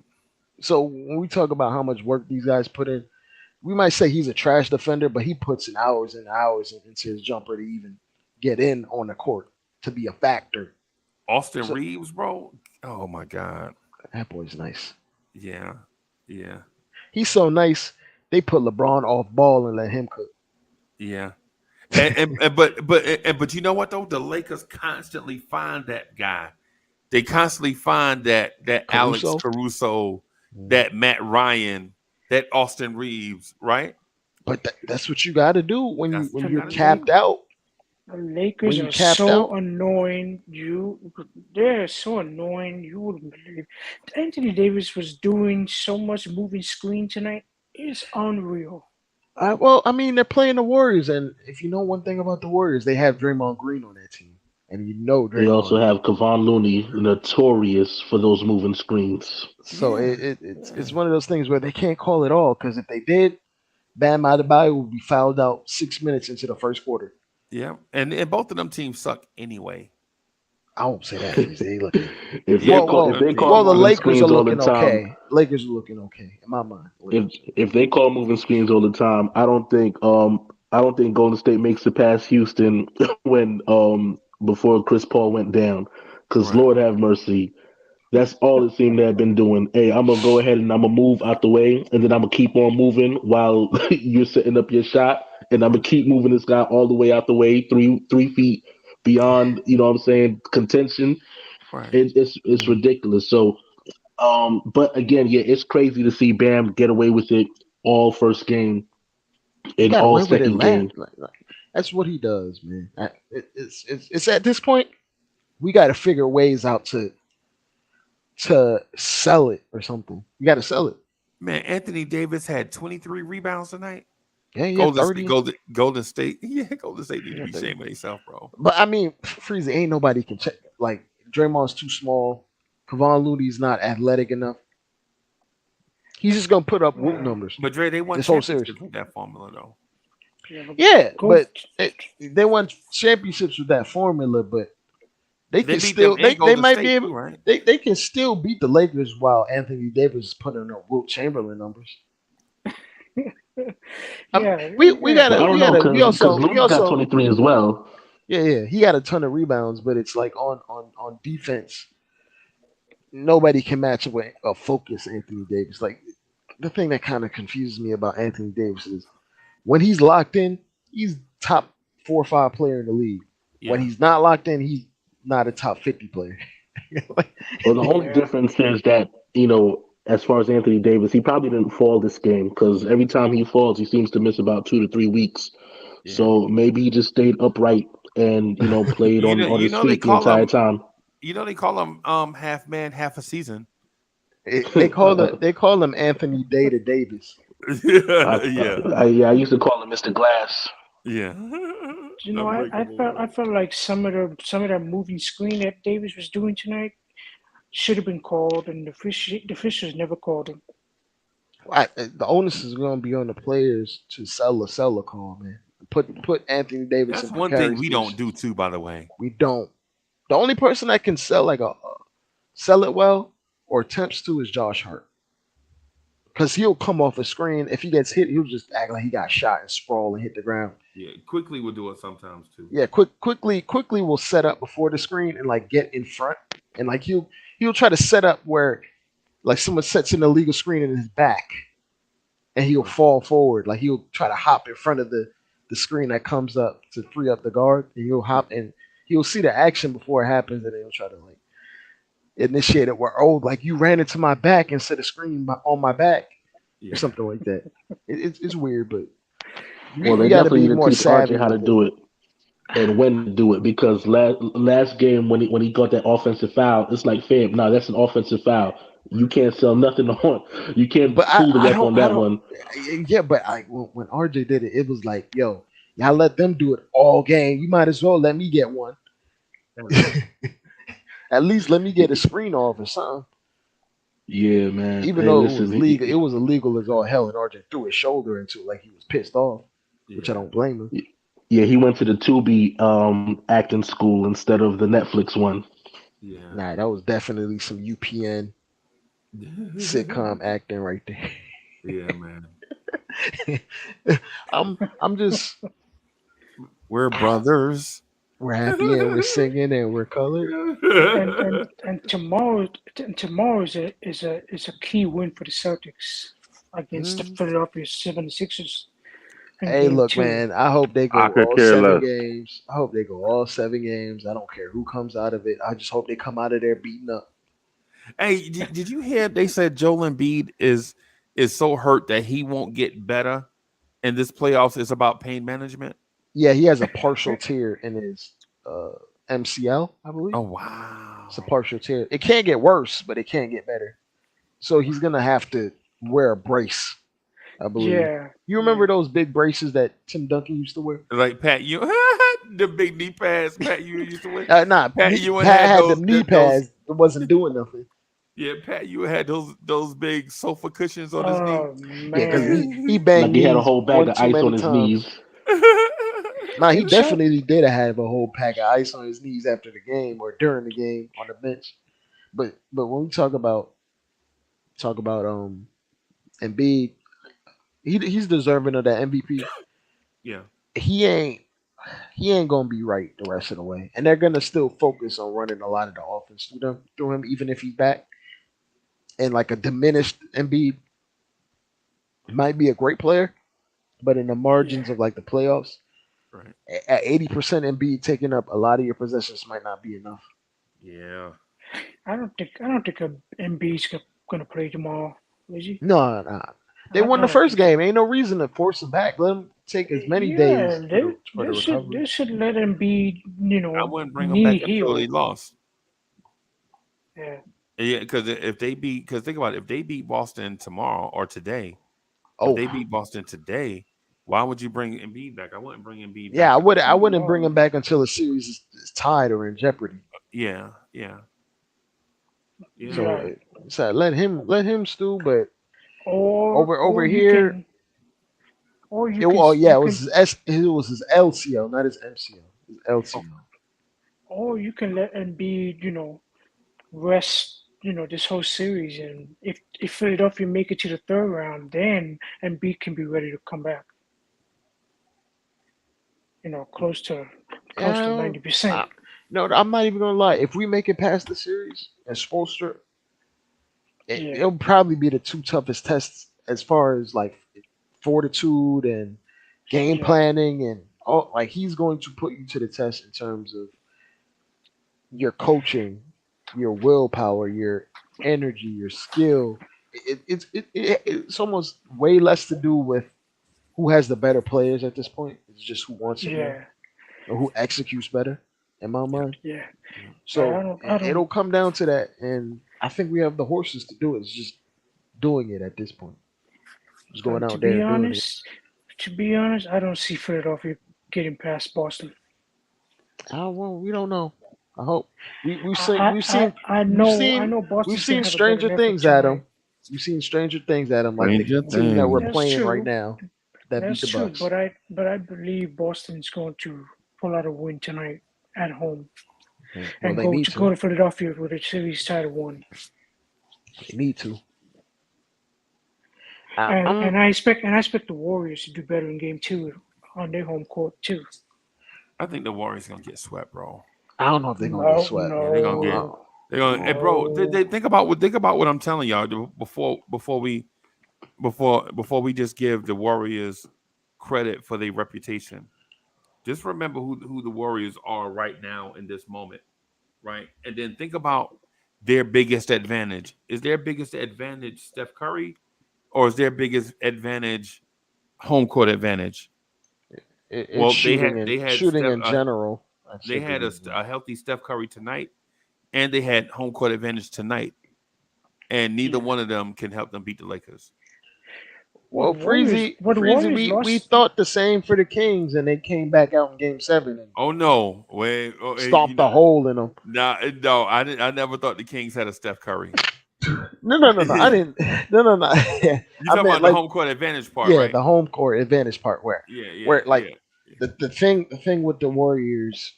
So when we talk about how much work these guys put in, we might say he's a trash defender, but he puts in hours and hours into his jumper to even get in on the court to be a factor. Austin Reeves, bro. Oh my God. That boy's nice. Yeah. Yeah. He's so nice. They put LeBron off ball and let him cook. Yeah. But you know what though? The Lakers constantly find that guy. They constantly find that Alex Caruso, that Matt Ryan, that Austin Reeves, right? But that's what you got to do when you're capped out. The Lakers are so annoying. They're so annoying. You wouldn't believe. Anthony Davis was doing so much moving screen tonight. It's unreal. Well, I mean, they're playing the Warriors, and if you know one thing about the Warriors, they have Draymond Green on that team, and you know Draymond. They also have Kevon Looney, notorious for those moving screens. So it's one of those things where they can't call it all, because if they did, Bam Adebayo would be fouled out 6 minutes into the first quarter. Yeah, and both of them teams suck anyway. I won't say that. They looking. If Yeah, they call Well, the moving Lakers are screens all the looking time, okay. Lakers are looking okay in my mind. if they call moving screens all the time, I don't think Golden State makes it past Houston when before Chris Paul went down. Because Right. Lord have mercy, that's all it seemed to have been doing. Hey, I'm gonna go ahead and I'm gonna move out the way, and then I'm gonna keep on moving while you're setting up your shot, and I'm gonna keep moving this guy all the way out the way, 3 feet beyond. You know what I'm saying? Contention. Right. It's ridiculous. So, but again, yeah, it's crazy to see Bam get away with it all first game He and got all away with it second game. That's what he does, man. It's at this point we got to figure ways out to sell it or something. You got to sell it. Man, Anthony Davis had 23 rebounds tonight. Yeah, Golden 30. Golden State. Yeah, Golden State need to be ashamed of themselves, bro. But I mean, Freezie, ain't nobody can check. Like Draymond's too small. Kevon Looney's not athletic enough. He's just gonna put up root numbers. But Dre, they won This whole series. championships with that formula, though. Yeah, but they won championships with that formula. But they can beat still them in they Golden might State be able too, right? they can still beat the Lakers while Anthony Davis is putting up Wilt Chamberlain numbers. We got I don't know because Looney got also 23 as well. Yeah, he got a ton of rebounds, but it's like on defense, nobody can match up with a focused Anthony Davis. Like the thing that kind of confuses me about Anthony Davis is when he's locked in, he's top 4 or 5 player in the league. Yeah. When he's not locked in, he's not a top 50 player. Well, the only difference is that, as far as Anthony Davis, he probably didn't fall this game because every time he falls, he seems to miss about 2 to 3 weeks. Yeah. So maybe he just stayed upright and, played on his feet the entire time. They call him half man, half a season. They call him Anthony Day to Davis. I used to call him Mr. Glass. Yeah. I felt like some of that moving screen that Davis was doing tonight should have been called, and the officials never called him. The onus is going to be on the players to sell a call, man. Put Anthony Davis. That's one thing we don't do too, by the way. We don't. The only person that can sell sell it well or attempts to is Josh Hart. Because he'll come off a screen. If he gets hit, he'll just act like he got shot and sprawl and hit the ground. Yeah, Quickly will do it sometimes too. Yeah, quickly will set up before the screen and like get in front. And like he'll try to set up where like someone sets an illegal screen in his back and he'll fall forward. Like he'll try to hop in front of the screen that comes up to free up the guard. And he'll hop and he'll see the action before it happens, and then he'll try to like initiate it where like you ran into my back instead of screen on my back or something like that. It's weird, but they definitely need to teach RJ how to do it and when to do it, because last game when he got that offensive foul, it's like, fam, no, that's an offensive foul. You can't sell nothing on. You can't pull the ref on that one. Yeah, but when RJ did it, it was like, yo, y'all let them do it all game. You might as well let me get one. At least let me get a screen off or something. Yeah, man. Even though it was legal, it was illegal as all hell, and RJ threw his shoulder into it like he was pissed off, which I don't blame him. Yeah, he went to the Tubi acting school instead of the Netflix one. Yeah. Nah, that was definitely some UPN sitcom acting right there. Yeah, man. I'm just. We're brothers. We're happy and we're singing and we're colored. And tomorrow is a key win for the Celtics against the Philadelphia 76ers. Hey, look, man, I hope they go all 7 games. I hope they go all 7 games. I don't care who comes out of it. I just hope they come out of there beaten up. Hey, did you hear they said Joel Embiid is so hurt that he won't get better, and this playoffs is about pain management? Yeah, he has a partial tear in his MCL, I believe. Oh, wow. It's a partial tear. It can't get worse, but it can't get better. So he's going to have to wear a brace, I believe. Yeah. You remember those big braces that Tim Duncan used to wear? Like Pat, the big knee pads Pat you used to wear? Nah, Pat had the knee pads. It wasn't doing nothing. Yeah, Pat, you had those big sofa cushions on his knee. Man. Yeah, because he banged. Like he had a whole bag of ice on his knees. Nah, he Think so? definitely did have a whole pack of ice on his knees after the game or during the game on the bench. But when we talk about Embiid, he's deserving of that MVP. Yeah. He ain't gonna be right the rest of the way, and they're gonna still focus on running a lot of the offense through him, even if he's back. And like a diminished Embiid might be a great player, but in the margins Yeah. of like the playoffs, Right. at 80% Embiid taking up a lot of your possessions might not be enough. Yeah. I don't think Embiid's gonna play tomorrow. Is he? No, no. They I won the don't first think so. game. Ain't no reason to force him back. Let him take as many Yeah, days for the recovery. they should let him be, I wouldn't bring them knee back until they healed. lost. Yeah. Yeah, because if they beat, because think about it, if they beat Boston tomorrow or today, if Oh, they beat Boston today, why would you bring Embiid back? I wouldn't bring Embiid yeah. back. I wouldn't bring Well, him back until the series is tied or in jeopardy. Yeah, yeah, yeah. So, right. let him stew. But Or over here, you it was can his LCL, not his MCL. His Oh, LCL. or you can let Embiid, rest, this whole series, and if Philadelphia make it to the third round, then Embiid can be ready to come back. Close to Yeah, 90%. no, I'm not even gonna lie. If we make it past the series and Spoelstra, Yeah, it'll probably be the two toughest tests as far as like fortitude and game yeah, planning and all. Like he's going to put you to the test in terms of your coaching, your willpower, your energy, your skill. It's almost way less to do with who has the better players at this point. It's just who wants it more yeah, or who executes better, in my yeah, mind. yeah. yeah. I So don't, I don't. it'll come down to that, and I think we have the horses to do it. It's just doing it at this point. Just going To out there be and doing it. honest, I don't see Philadelphia getting past Boston. Well, we don't know. I hope we've seen I, we've I, seen I we've know, I seen know we've Boston's gonna seen have a better stranger effort things, Adam. tonight. We've seen stranger things, Adam, like the Stranger team that we're things. That's playing right true. now that beat That's the true. Bucks. But I believe Boston's going to pull out a win tonight at home Well, and they need go to. to Philadelphia with a series tied at 1. They need to. And I expect the Warriors to do better in Game 2 on their home court too. I think the Warriors gonna get swept, bro. I don't know if they're gonna get No, swept. Yeah, they're gonna get. no, They're gonna. Hey, bro, no. they think about what I'm telling y'all before we just give the Warriors credit for their reputation. Just remember who the Warriors are right now in this moment, right? And then think about their biggest advantage. Is their biggest advantage Steph Curry, or is their biggest advantage home court advantage? It's Well, shooting in general. I'd say they had a healthy Steph Curry tonight, and they had home court advantage tonight, and neither Yeah. one of them can help them beat the Lakers. Well, The Freezie, Warriors we lost. thought the same for the Kings, and they came back out in Game 7 and Oh no, wait, stomped a hole in them. no, I didn't. I never thought the Kings had a Steph Curry. No. I didn't. No. You I talking meant about the like home court advantage part, right? the home court advantage part where like Yeah. the thing with the Warriors,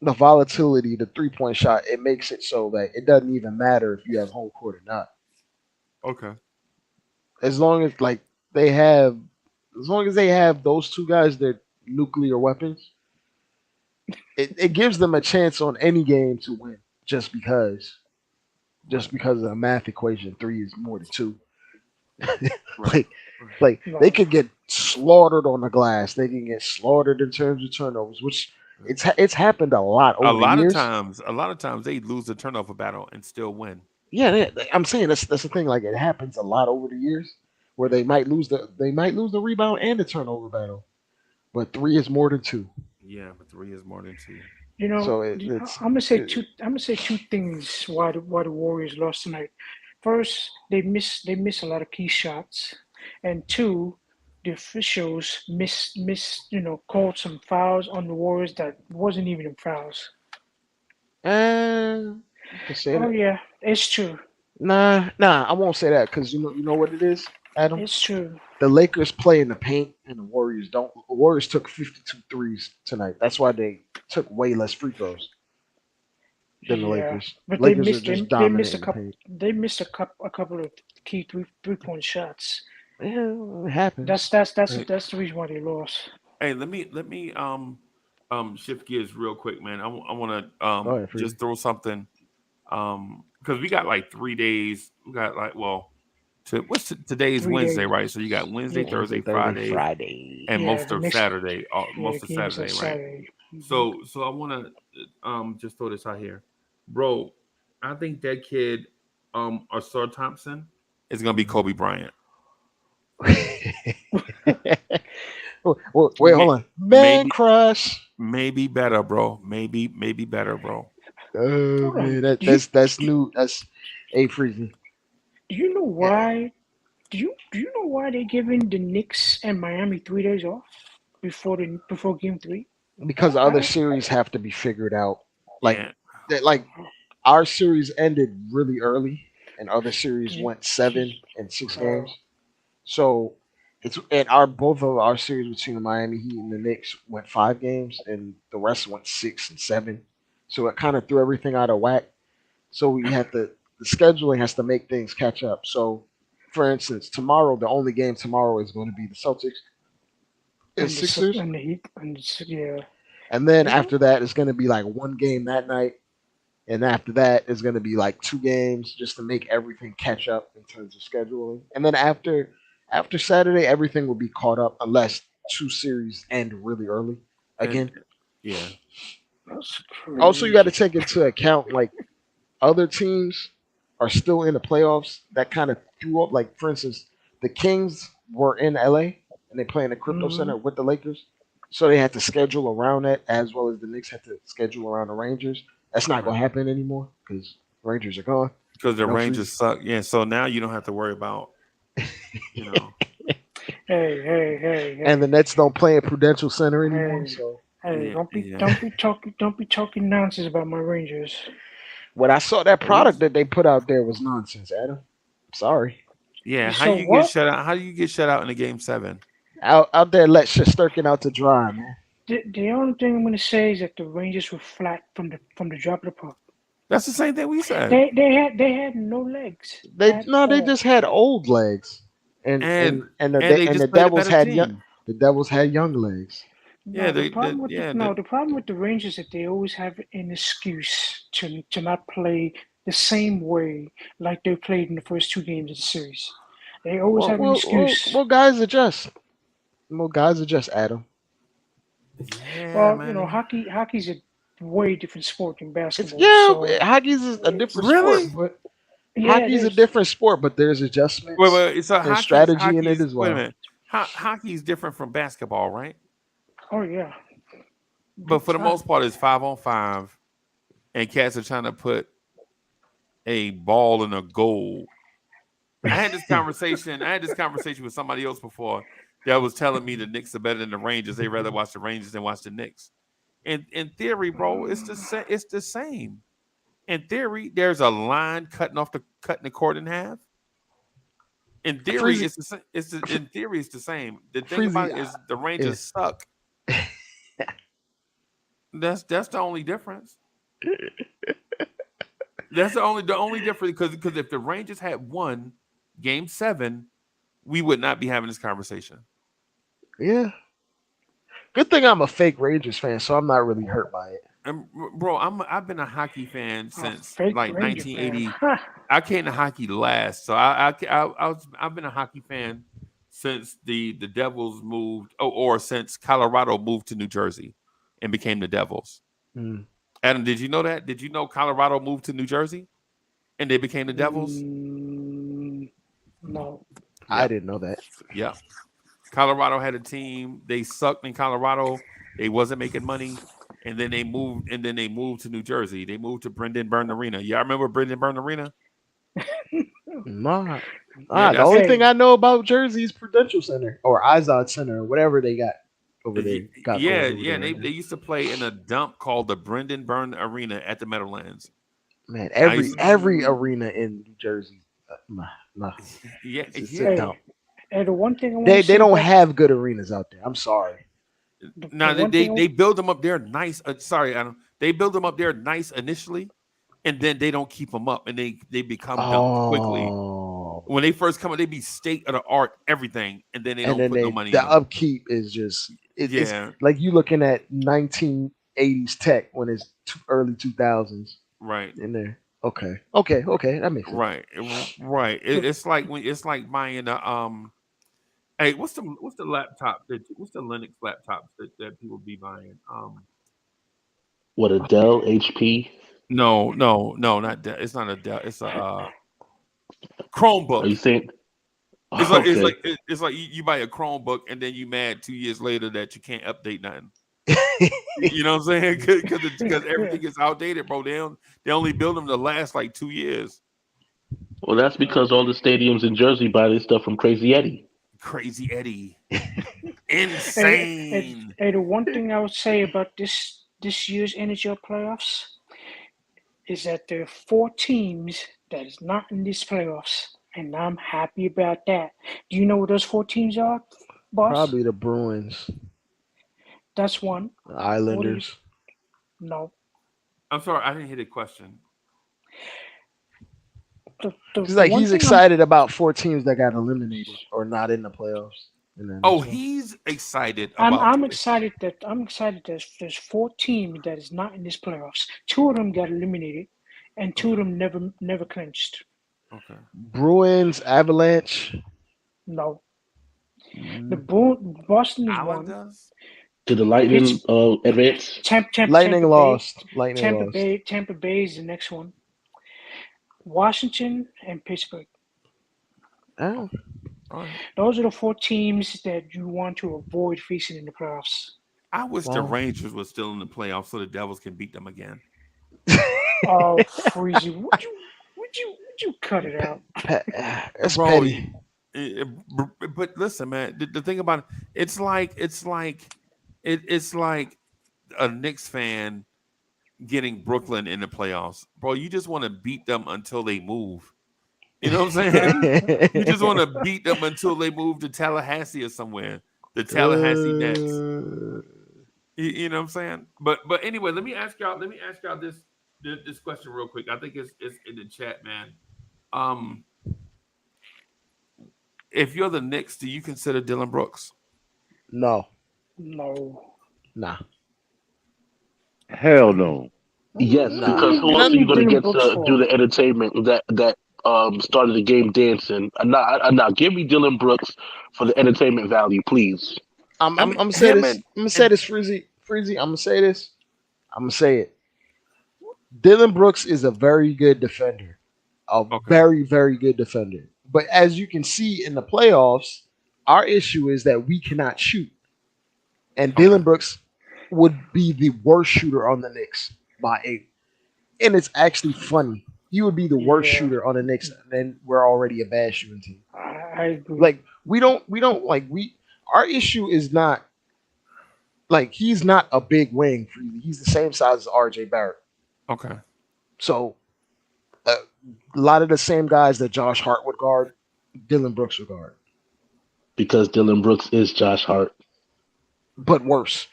the volatility, the 3-point shot, it makes it so that it doesn't even matter if you have home court or not. Okay. As long as like they have, as long as they have those two guys, their nuclear weapons, it gives them a chance on any game to win. Just because of the math equation, 3 is more than 2. Right. like they could get slaughtered on the glass. They can get slaughtered in terms of turnovers, which it's happened a lot A over the lot of years. times they lose the turnover battle and still win. Yeah, I'm saying that's the thing. Like it happens a lot over the years where they might lose the rebound and the turnover battle, but 3 is more than 2. Yeah, but 3 is more than 2. So I'm gonna say two things why the Warriors lost tonight. First, they miss a lot of key shots, and two, the officials called some fouls on the Warriors that wasn't even fouls. you can say Oh that. yeah, it's true. Nah, I won't say that because you know what it is, Adam. It's true. the Lakers play in the paint and the Warriors don't. The Warriors took 52 threes tonight. That's why they took way less free throws than the Lakers. but they Lakers are missed just they missed dominant a in the couple. paint. They missed a couple of key three-point shots. Yeah, it happens. That's the reason why they lost. Hey, let me shift gears real quick, man. I want Go to ahead, just Freezie. throw something because we got like 3 days. We got like today's 3 Wednesday, days. right? So you got Wednesday, Yeah. Thursday, Friday. and Yeah, most the of next- Saturday. Yeah, Most of games on Saturday, right? Saturday. So I want to just throw this out here, bro. I think that kid, Sir Thompson, is gonna be Kobe Bryant. Well, wait, hold on. Man crush. Maybe better, bro. Maybe better, bro. Oh man, that's new. That's Freezy. Do you know why? Do you know why they giving the Knicks and Miami 3 days off before Game 3? Because other series have to be figured out. Like Yeah. like our series ended really early, and other series went 7 and 6 games. So both of our series between the Miami Heat and the Knicks went 5 games, and the rest went 6 and 7. So it kind of threw everything out of whack. So we had the scheduling has to make things catch up. So, for instance, tomorrow the only game tomorrow is going to be the Celtics and Sixers, and the Heat, yeah. and then after that it's going to be like one game that night, and after that it's going to be like 2 games just to make everything catch up in terms of scheduling. And then after Saturday, everything will be caught up unless 2 series end really early again. Yeah. That's crazy. Also, you got to take into account like other teams are still in the playoffs. That kind of threw up. Like for instance, the Kings were in LA and they play in the Crypto Center with the Lakers, so they had to schedule around that, as well as the Knicks had to schedule around the Rangers. That's not going to happen anymore because Rangers are gone. Because the Rangers suck. Yeah, so now you don't have to worry about, you know. Hey. And the Nets don't play in Prudential Center anymore. Hey, don't be talking nonsense about my Rangers. When I saw that product that they put out there was nonsense, Adam. Sorry. Yeah, So how you what? get shut out? How do you get shut out in a game 7? Out there, let Shesterkin out to dry, man. The only thing I'm gonna say is that the Rangers were flat from the drop of the puck. That's the same thing we said. They had no legs. They just had old legs, and the Devils had young legs. No, the problem with the Rangers is that they always have an excuse to not play the same way like they played in the first 2 games of the series. They always have an excuse. Well, guys adjust. Adam. Yeah, Well, man. you know, hockey's a way different sport than basketball. Hockey's a different sport, but Yeah, hockey's a different sport, but there's adjustments. Wait, so and strategy in it as well. Wait a minute. Hockey's different from basketball, right? Oh yeah. But for the most part, it's 5-on-5, and cats are trying to put a ball in a goal. I had this conversation with somebody else before that was telling me the Knicks are better than the Rangers. They rather watch the Rangers than watch the Knicks. In theory, bro, it's the same. In theory, there's a line cutting the court in half. In theory, it's the same. The thing about it is the Rangers suck. That's the only difference. That's the only difference because if the Rangers had won Game 7, we would not be having this conversation. Yeah. Good thing I'm a fake Rangers fan, so I'm not really hurt by it. And bro, I've been a hockey fan since fake like Ranger 1980. fan. I came to hockey last, so I've been a hockey fan since the Devils moved, or since Colorado moved to New Jersey and became the Devils. Mm. Adam, did you know that? Did you know Colorado moved to New Jersey and they became the Devils? No. I didn't know that. Yeah. Colorado had a team. They sucked in Colorado. They wasn't making money. And then they moved to New Jersey. They moved to Brendan Byrne Arena. Y'all remember Brendan Byrne Arena? The only thing I know about Jersey is Prudential Center or Izod Center or whatever they got over there. They used to play in a dump called the Brendan Byrne Arena at the Meadowlands. Man, every arena in New Jersey. Yeah. It's a dump. And the one thing I want They to say don't about have good arenas out there. I'm sorry. Now the one thing they build them up there nice. Sorry, Adam. They build them up there nice initially, and then they don't keep them up, and they become dumb quickly. Oh, When they first come up, they be state of the art everything, and then they and don't then put no money the in them. upkeep is just it's Yeah, like you looking at 1980s tech when it's early 2000s right, in there. Okay, that makes sense. right. It's like buying a Hey, what's the laptop what's the Linux laptops that people be buying? What, a Dell, HP? No, not Dell. It's not a Dell. It's a Are Chromebook. you saying? It's Okay. like you buy a Chromebook and then you mad 2 years later that you can't update nothing. You know what I'm saying? Because everything is outdated, bro. They only build them to last like 2 years. Well, that's because all the stadiums in Jersey buy their stuff from Crazy Eddie. Crazy Eddie, and insane. the one thing I would say about this year's NHL playoffs is that there are 4 teams that is not in these playoffs, and I'm happy about that. Do you know what those 4 teams are, boss? Probably the Bruins, That's one. the Islanders. No. I'm sorry, I didn't hear the question. He's like he's excited about 4 teams that got eliminated or not in the playoffs. Oh, he's excited. I'm excited that there's 4 teams that is not in this playoffs. 2 of them got eliminated, and 2 of them never clinched. Okay. Bruins, Avalanche. No. The Boston is one. Did the Lightning advance? Lightning lost. Tampa Bay is the next one. Washington and Pittsburgh. Oh. All right. Those are the 4 teams that you want to avoid facing in the playoffs. I wish the Rangers were still in the playoffs so the Devils can beat them again. Oh, Freezie, would you cut it out? That's petty. But listen, man, the thing about it's like a Knicks fan getting Brooklyn in the playoffs, bro. You just want to beat them until they move. You know what I'm saying? You just want to beat them until they move to Tallahassee or somewhere. The Tallahassee Nets. You know what I'm saying? But anyway, let me ask y'all this question real quick. I think it's in the chat, man. If you're the Knicks, do you consider Dillon Brooks? No. Nah. Hell no. Yes, because who else are you going to get to do the entertainment that started the game dancing? Now give me Dillon Brooks for the entertainment value, please. I'm gonna say this, Freezie. I'm gonna say this. I'm gonna say it. Dillon Brooks is a very good defender. Very, very good defender. But as you can see in the playoffs, our issue is that we cannot shoot. And Dillon Brooks would be the worst shooter on the Knicks by 8. And it's actually funny. He would be the worst shooter on the Knicks, and we're already a bad shooting team. I agree. Like our issue is not like he's not a big wing. He's the same size as RJ Barrett. Okay. So a lot of the same guys that Josh Hart would guard, Dillon Brooks would guard. Because Dillon Brooks is Josh Hart. But worse.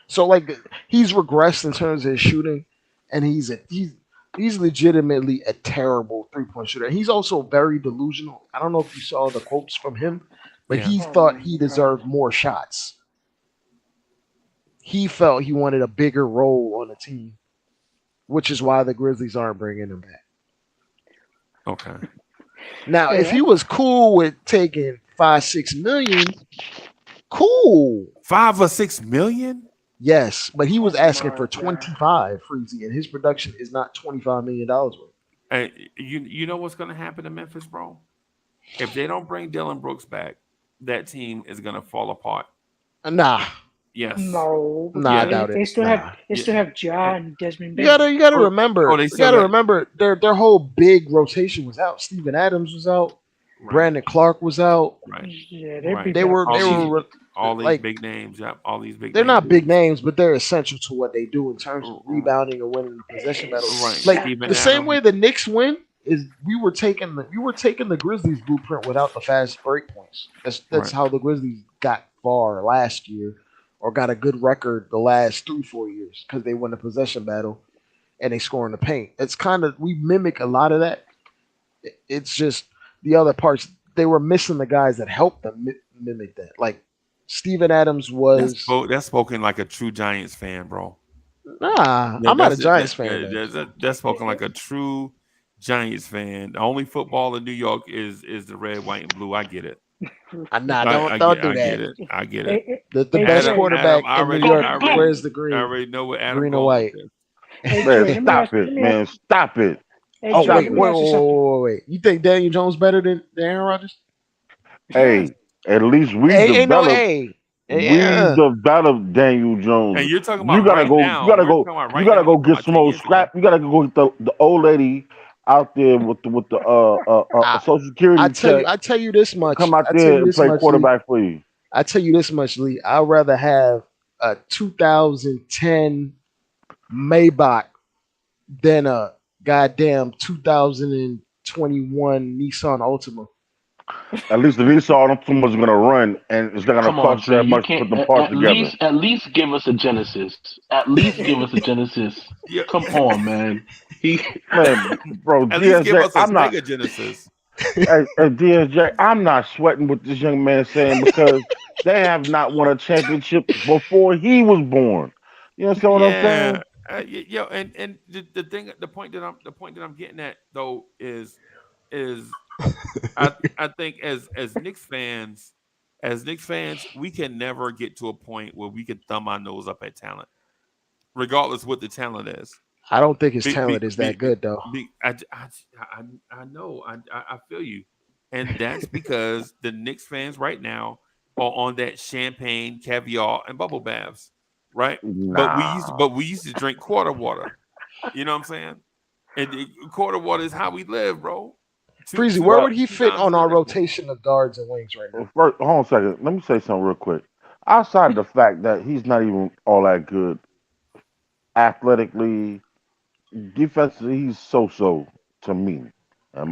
So like he's regressed in terms of his shooting, and he's legitimately a terrible 3-point shooter. He's also very delusional. I don't know if you saw the quotes from him, but he thought he deserved more shots. He felt he wanted a bigger role on the team, which is why the Grizzlies aren't bringing him back. Okay. Now, if he was cool with taking 5-6 million, cool. 5 or 6 million? Yes, but he was asking for 25, Freezie, and his production is not $25 million worth. Hey, you know what's going to happen to Memphis, bro? If they don't bring Dillon Brooks back, that team is going to fall apart. Nah. Yes. No. Nah, I doubt it. They still have Ja and Desmond Bain. You gotta remember their whole big rotation was out. Steven Adams was out. Right. Brandon Clark was out. Right. Yeah, they were all these like, big names. Yeah, all these big. They're not big names, but they're essential to what they do in terms of rebounding and winning the possession battles. Right. Like Steven the same way the Knicks win is we were taking the Grizzlies blueprint without the fast break points. That's Right. how the Grizzlies got far last year, or got a good record the last 3-4 years because they won the possession battle and they score in the paint. It's kind of we mimic a lot of that. It's just the other parts they were missing the guys that helped them mimic that. Like Steven Adams was. That's spoken like a true Giants fan, bro. Nah, I'm not a Giants fan. That's spoken like a true Giants fan. The only football in New York is the red, white, and blue. I get it. Nah, don't do that. I get it. The best quarterback in New York wears the green. I already know what Adam green and white. Man, stop it, man. Stop it. Oh, wait. You think Daniel Jones better than Aaron Rodgers? Hey, at least we developed. We developed Daniel Jones. And you're talking about you gotta right go. now. You gotta go get some old scrap. You gotta go get the old lady out there with the Social Security. I tell you this much. Come out there and play quarterback for you. I tell you this much, Lee. I'd rather have a 2010 Maybach than a goddamn 2021 Nissan Altima. At least the Nissan Altima is going to run, and it's not going to cost you that much to put the parts together. At least give us a Genesis. At least give us a Genesis. Come on, man. Bro, at least give us a Mega Genesis. Hey, DSJ, I'm not sweating what this young man saying because they have not won a championship before he was born. You know what I'm saying? And the point that I'm getting at though is I think as Knicks fans, we can never get to a point where we can thumb our nose up at talent, regardless what the talent is. I don't think his talent is that good though. I know. I feel you, and that's because the Knicks fans right now are on that champagne, caviar, and bubble baths, right? Nah. But we used to drink quarter water. You know what I'm saying? And quarter water is how we live, bro. Freezie, where would he fit on our rotation of guards and wings right now? First, hold on a second. Let me say something real quick. Outside of the fact that he's not even all that good athletically, defensively, he's so-so to me.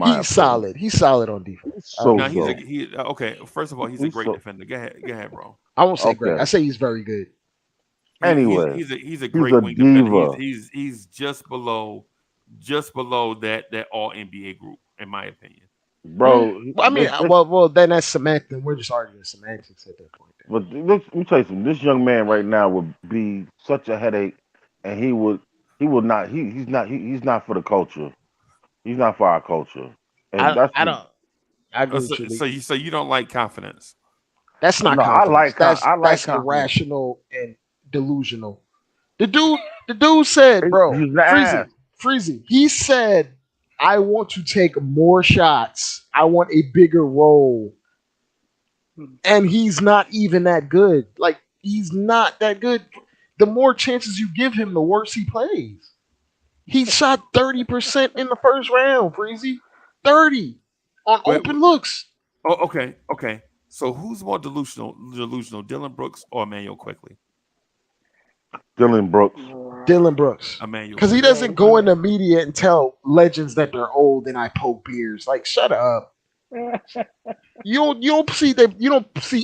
He's solid. He's solid on defense. Okay. First of all, he's a great defender. Go ahead, bro. I won't say great. I say he's very good. Anyway, he's a great wing defender. He's just below that all NBA group, in my opinion. Bro, I mean, well, then that's semantics. Then we're just arguing semantics at that point. But let me tell you something. This young man right now would be such a headache, and he would not. He's not for the culture. He's not for our culture. And I agree with you. So you don't like confidence? That's not. No, confidence. That's irrational and delusional. The dude said, bro, Freezie. He said, I want to take more shots. I want a bigger role. And he's not even that good. Like, he's not that good. The more chances you give him, the worse he plays. He shot 30% in the first round, Freezie. 30 on open looks. Oh, okay. So who's more delusional, Dillon Brooks or Emmanuel Quickly? Dillon Brooks. Because he doesn't go in the media and tell legends that they're old and I poke beers. Like, shut up. You don't see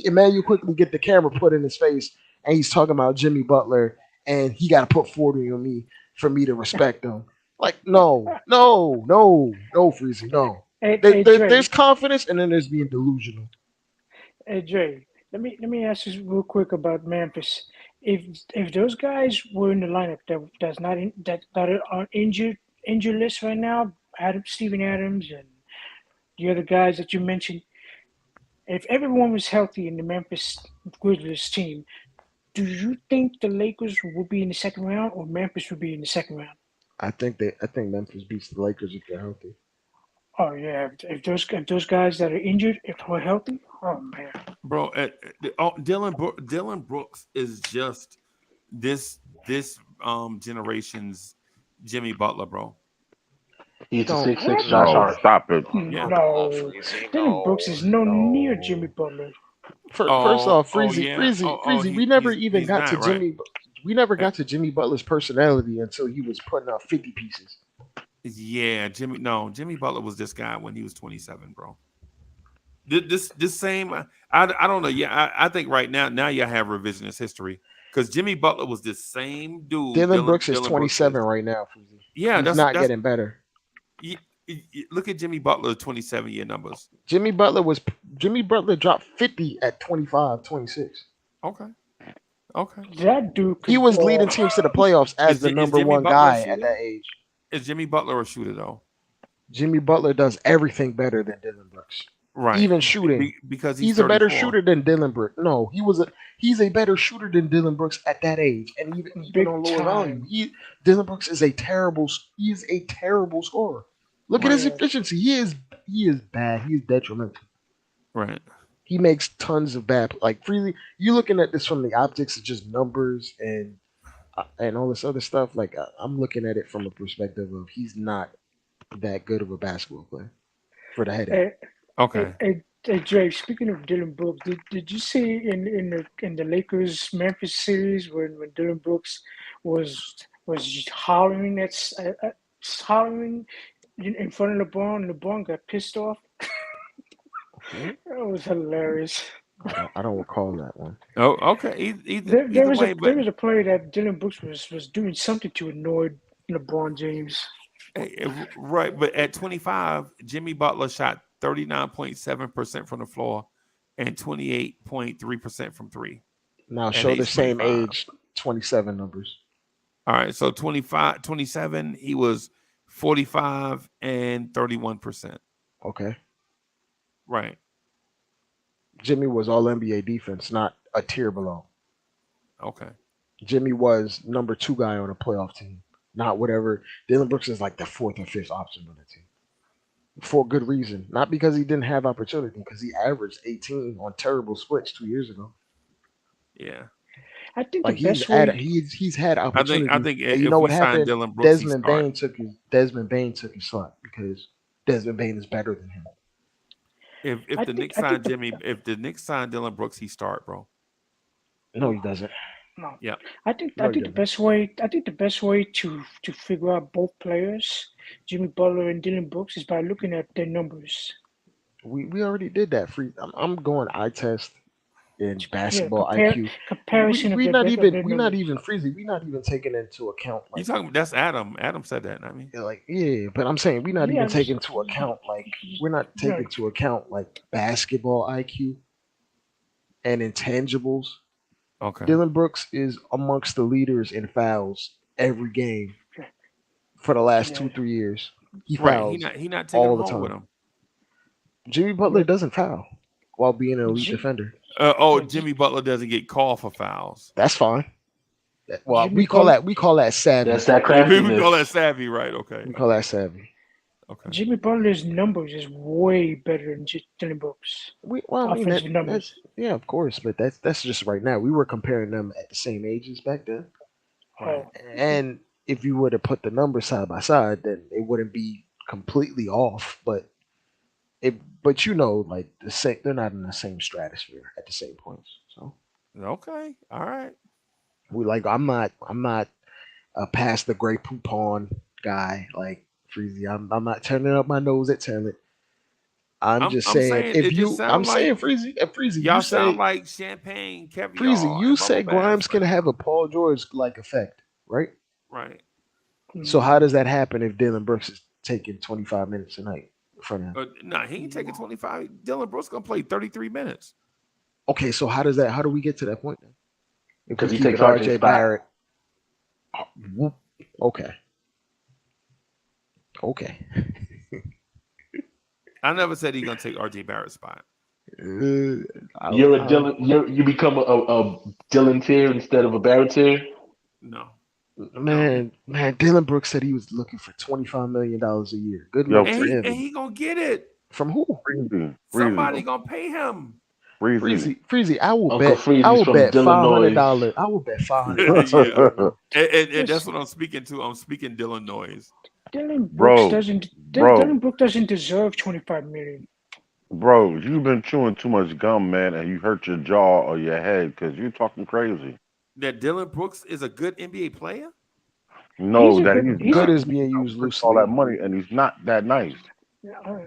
Emmanuel Quickly get the camera put in his face and he's talking about Jimmy Butler and he got to put 40 on me for me to respect him. Like, no, Freezie, no. There's confidence and then there's being delusional. Hey Jay, let me ask you real quick about Memphis. If those guys were in the lineup that are on injured list right now, Steven Adams and the other guys that you mentioned, if everyone was healthy in the Memphis Grizzlies team, do you think the Lakers would be in the second round or Memphis would be in the second round? I think Memphis beats the Lakers if they're healthy. Oh yeah, if those guys that are injured, if they're healthy, oh man, bro. Dillon Brooks is just this generation's Jimmy Butler, bro. He's a 6'6" Josh Hart. Stop it. Yeah. No, Dillon Brooks is no near Jimmy Butler. First off, Freezie. We never even got to Jimmy. We never got to Jimmy Butler's personality until he was putting out 50 pieces. Yeah, Jimmy Butler was this guy when he was 27, bro. This same, I don't know. Yeah, I think right now you have revisionist history because Jimmy Butler was this same dude. Dillon Brooks is Dillon Brooks 27 is. right now. Yeah, He's not getting better. Look at Jimmy Butler's 27-year numbers. Jimmy Butler dropped 50 at 25, 26. Okay. That dude He was leading teams to the playoffs as the number one guy at that age. Is Jimmy Butler a shooter though? Jimmy Butler does everything better than Dillon Brooks. Right. Even shooting. Because he's a better shooter than Dillon Brooks. No, he's a better shooter than Dillon Brooks at that age, and even on lower volume. Dillon Brooks is a terrible scorer. Look at his efficiency. He is bad. He's detrimental. Right. He makes tons of bad. Like Freezie, you looking at this from the optics of just numbers and all this other stuff. Like I'm looking at it from a perspective of he's not that good of a basketball player for the headache. Okay. Hey, Jay, speaking of Dillon Brooks, did you see in the Lakers Memphis series when Dillon Brooks was hollering hollering in front of LeBron, and LeBron got pissed off? That was hilarious. I don't recall that one. Oh, okay. There was a play that Dillon Brooks was doing something to annoy LeBron James. Right, but at 25, Jimmy Butler shot 39.7% from the floor and 28.3% from three. Now show the same age 27 numbers. All right, so 27, he was 45 and 31%. Okay. Right. Jimmy was all NBA defense, not a tier below. Okay. Jimmy was number 2 guy on a playoff team, not whatever. Dillon Brooks is like the 4th or 5th option on the team. For good reason. Not because he didn't have opportunity, because he averaged 18 on terrible splits 2 years ago. Yeah. I think like he's had opportunity. I think you know what happened? Dillon Brooks, Desmond Bain took his slot because Desmond Bain is better than him. If the Knicks signed Dillon Brooks, he start, bro. No, he doesn't. No. Yeah. I think the best way to figure out both players, Jimmy Butler and Dillon Brooks, is by looking at their numbers. We already did that. I'm going eye test in basketball IQ. Comparison. We're not even Freezie. We're not even taking into account. You talking? That's Adam. Adam said that. I mean, but I'm saying we're not even taking into account we're not taking into account basketball IQ and intangibles. Okay. Dillon Brooks is amongst the leaders in fouls every game for the last 2-3 years. He fouls He not taking all the home time. with him. Jimmy Butler doesn't foul while being an elite defender. Jimmy Butler doesn't get called for fouls. That's fine. Well, we call that savvy. That's that craftiness. We call that savvy, right? Okay. We call that savvy. Okay. Jimmy Butler's numbers is way better than Dillon Brooks. Offensive numbers. Yeah, of course, but that's just right now. We were comparing them at the same ages back then. Right. And if you were to put the numbers side by side, then it wouldn't be completely off. But they're not in the same stratosphere at the same points. So okay, all right. I'm not a past the great poupon guy like Freezie. I'm not turning up my nose at talent. I'm saying Freezie, y'all sound like champagne caviar. Freezie, you say Grimes can have a Paul George like effect, right? Right. So how does that happen if Dillon Brooks is taking 25 minutes a night in front of him? No, he ain't taking 25. Dillon Brooks gonna play 33 minutes. Okay, so how do we get to that point then? Because he takes RJ Barrett. Okay. I never said he's gonna take RJ Barrett's spot. You become a Dillon tier instead of a Barrett tier? No. Man, Dillon Brooks said he was looking for $25 million a year. Good luck for him. And he gonna get it. From who? Somebody gonna pay him. Freezie, I will Uncle bet $500. I will bet $500. and that's what I'm speaking to. I'm speaking Dillon noise. Dillon Brooks doesn't deserve $25 million. Bro, you've been chewing too much gum, man, and you hurt your jaw or your head because you're talking crazy. That Dillon Brooks is a good NBA player? No, a that good. he's He's not. Good is He's being not used worth all that loosely. money, and he's not that nice.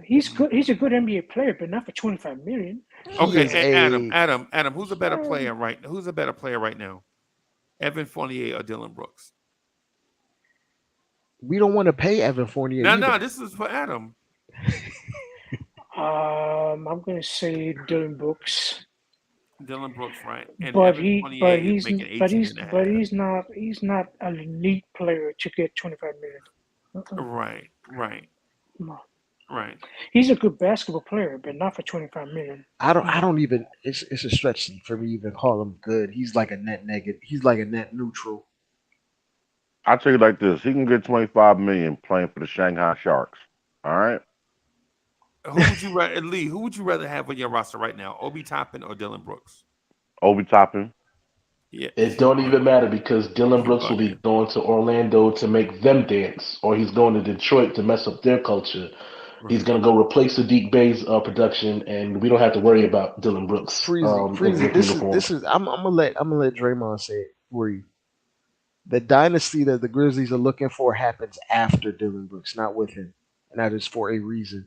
he's good. He's a good NBA player, but not for 25 million. He Okay, is and a. Adam, who's a better player right? Who's a better player right now? Evan Fournier or Dillon Brooks? We don't want to pay Evan Fournier No, no, either. this is for Adam. I'm gonna say Dillon Brooks, Dillon Brooks, right? And but Evan he, Fournier but is he's, making 18 and a but half. he's not an elite player to get 25 million. Right, right, No. right. He's a good basketball player, but not for 25 million. I don't even. It's a stretch for me to even call him good. He's like a net negative. He's like a net neutral. I tell you like this: he can get 25 million playing for the Shanghai Sharks. All right, Who would you rather, Lee? Who would you rather have on your roster right now, Obi Toppin or Dillon Brooks? Obi Toppin. Yeah, It don't even matter because Dillon you Brooks will be bugging. going to Orlando to make them dance, or he's going to Detroit to mess up their culture. He's Right. going to go replace Sadiq Bey's production, and we don't have to worry about Dillon Brooks in Freezy. his uniform. This is. I'm gonna let Draymond say it for you. The dynasty that the Grizzlies are looking for happens after Dillon Brooks, not with him, and that is for a reason.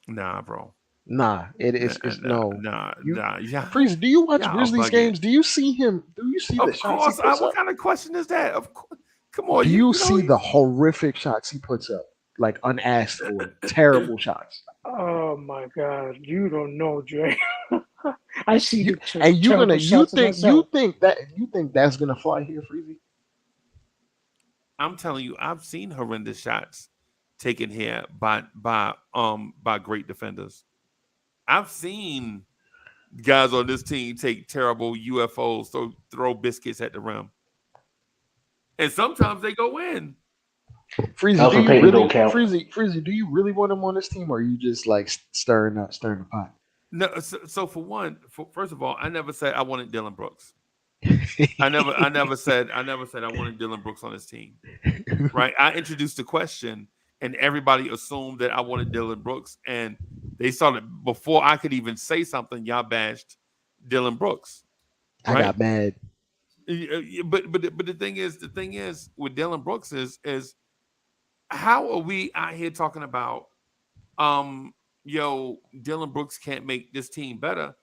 Nah, bro. Nah, it Nah, is. It's nah, no. nah, You, nah. Yeah, Freezy, do you watch y'all Grizzlies bugging. games? Do you see him? Do you see the Of shots he course. puts What up? kind of question is that? Of course. Come on, Do you you know see the horrific shots he puts up? Like unasked for, terrible shots. Oh my God, you don't know, Dre. I see You the and terrible shots of myself. you think that's gonna fly here, Freezy? I'm telling you, I've seen horrendous shots taken here by great defenders. I've seen guys on this team take terrible UFOs, throw biscuits at the rim, and sometimes they go in. Freezy, do Alpha you Payton really don't count. Freezy, do you really want him on this team, or are you just like stirring the pot? No, so for one, first of all, I never said I wanted Dillon Brooks. I never said I wanted Dillon Brooks on this team. Right? I introduced the question, and everybody assumed that I wanted Dillon Brooks, and they started before I could even say something. Y'all bashed Dillon Brooks, I right? got mad. But the thing is with Dillon Brooks is how are we out here talking about Dillon Brooks can't make this team better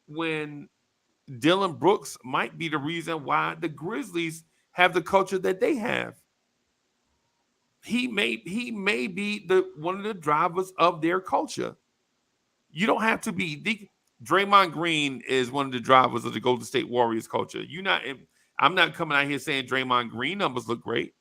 when Dillon Brooks might be the reason why the Grizzlies have the culture that they have. He may be the one of the drivers of their culture. You don't have to be Draymond Green is one of the drivers of the Golden State Warriors culture. I'm not coming out here saying Draymond Green numbers look great,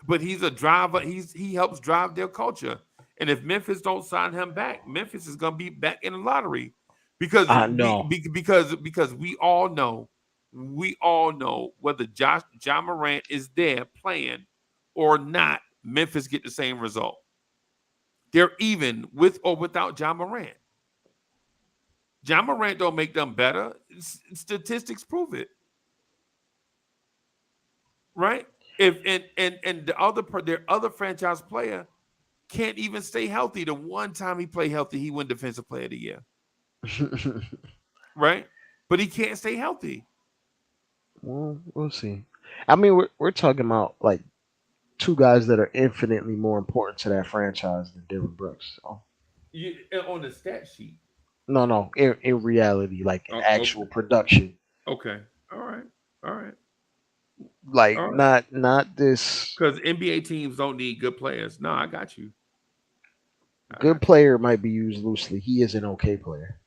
but he's a driver. He helps drive their culture. And if Memphis don't sign him back, Memphis is going to be back in the lottery because No. because we all know whether John Morant is there playing or not, Memphis get the same result. They're even with or without John Morant. John Morant don't make them better. Statistics prove it. Right? If and their other franchise player can't even stay healthy. The one time he played healthy, he won Defensive Player of the Year. Right? But he can't stay healthy. Well, we'll see. I mean, we're talking about like two guys that are infinitely more important to that franchise than Dillon Brooks. So. On the stat sheet. No, in reality, like in actual Okay. production. Okay. All right. Like All right. not this Because NBA teams don't need good players. No, I got you. good player might be used loosely. He is an okay player.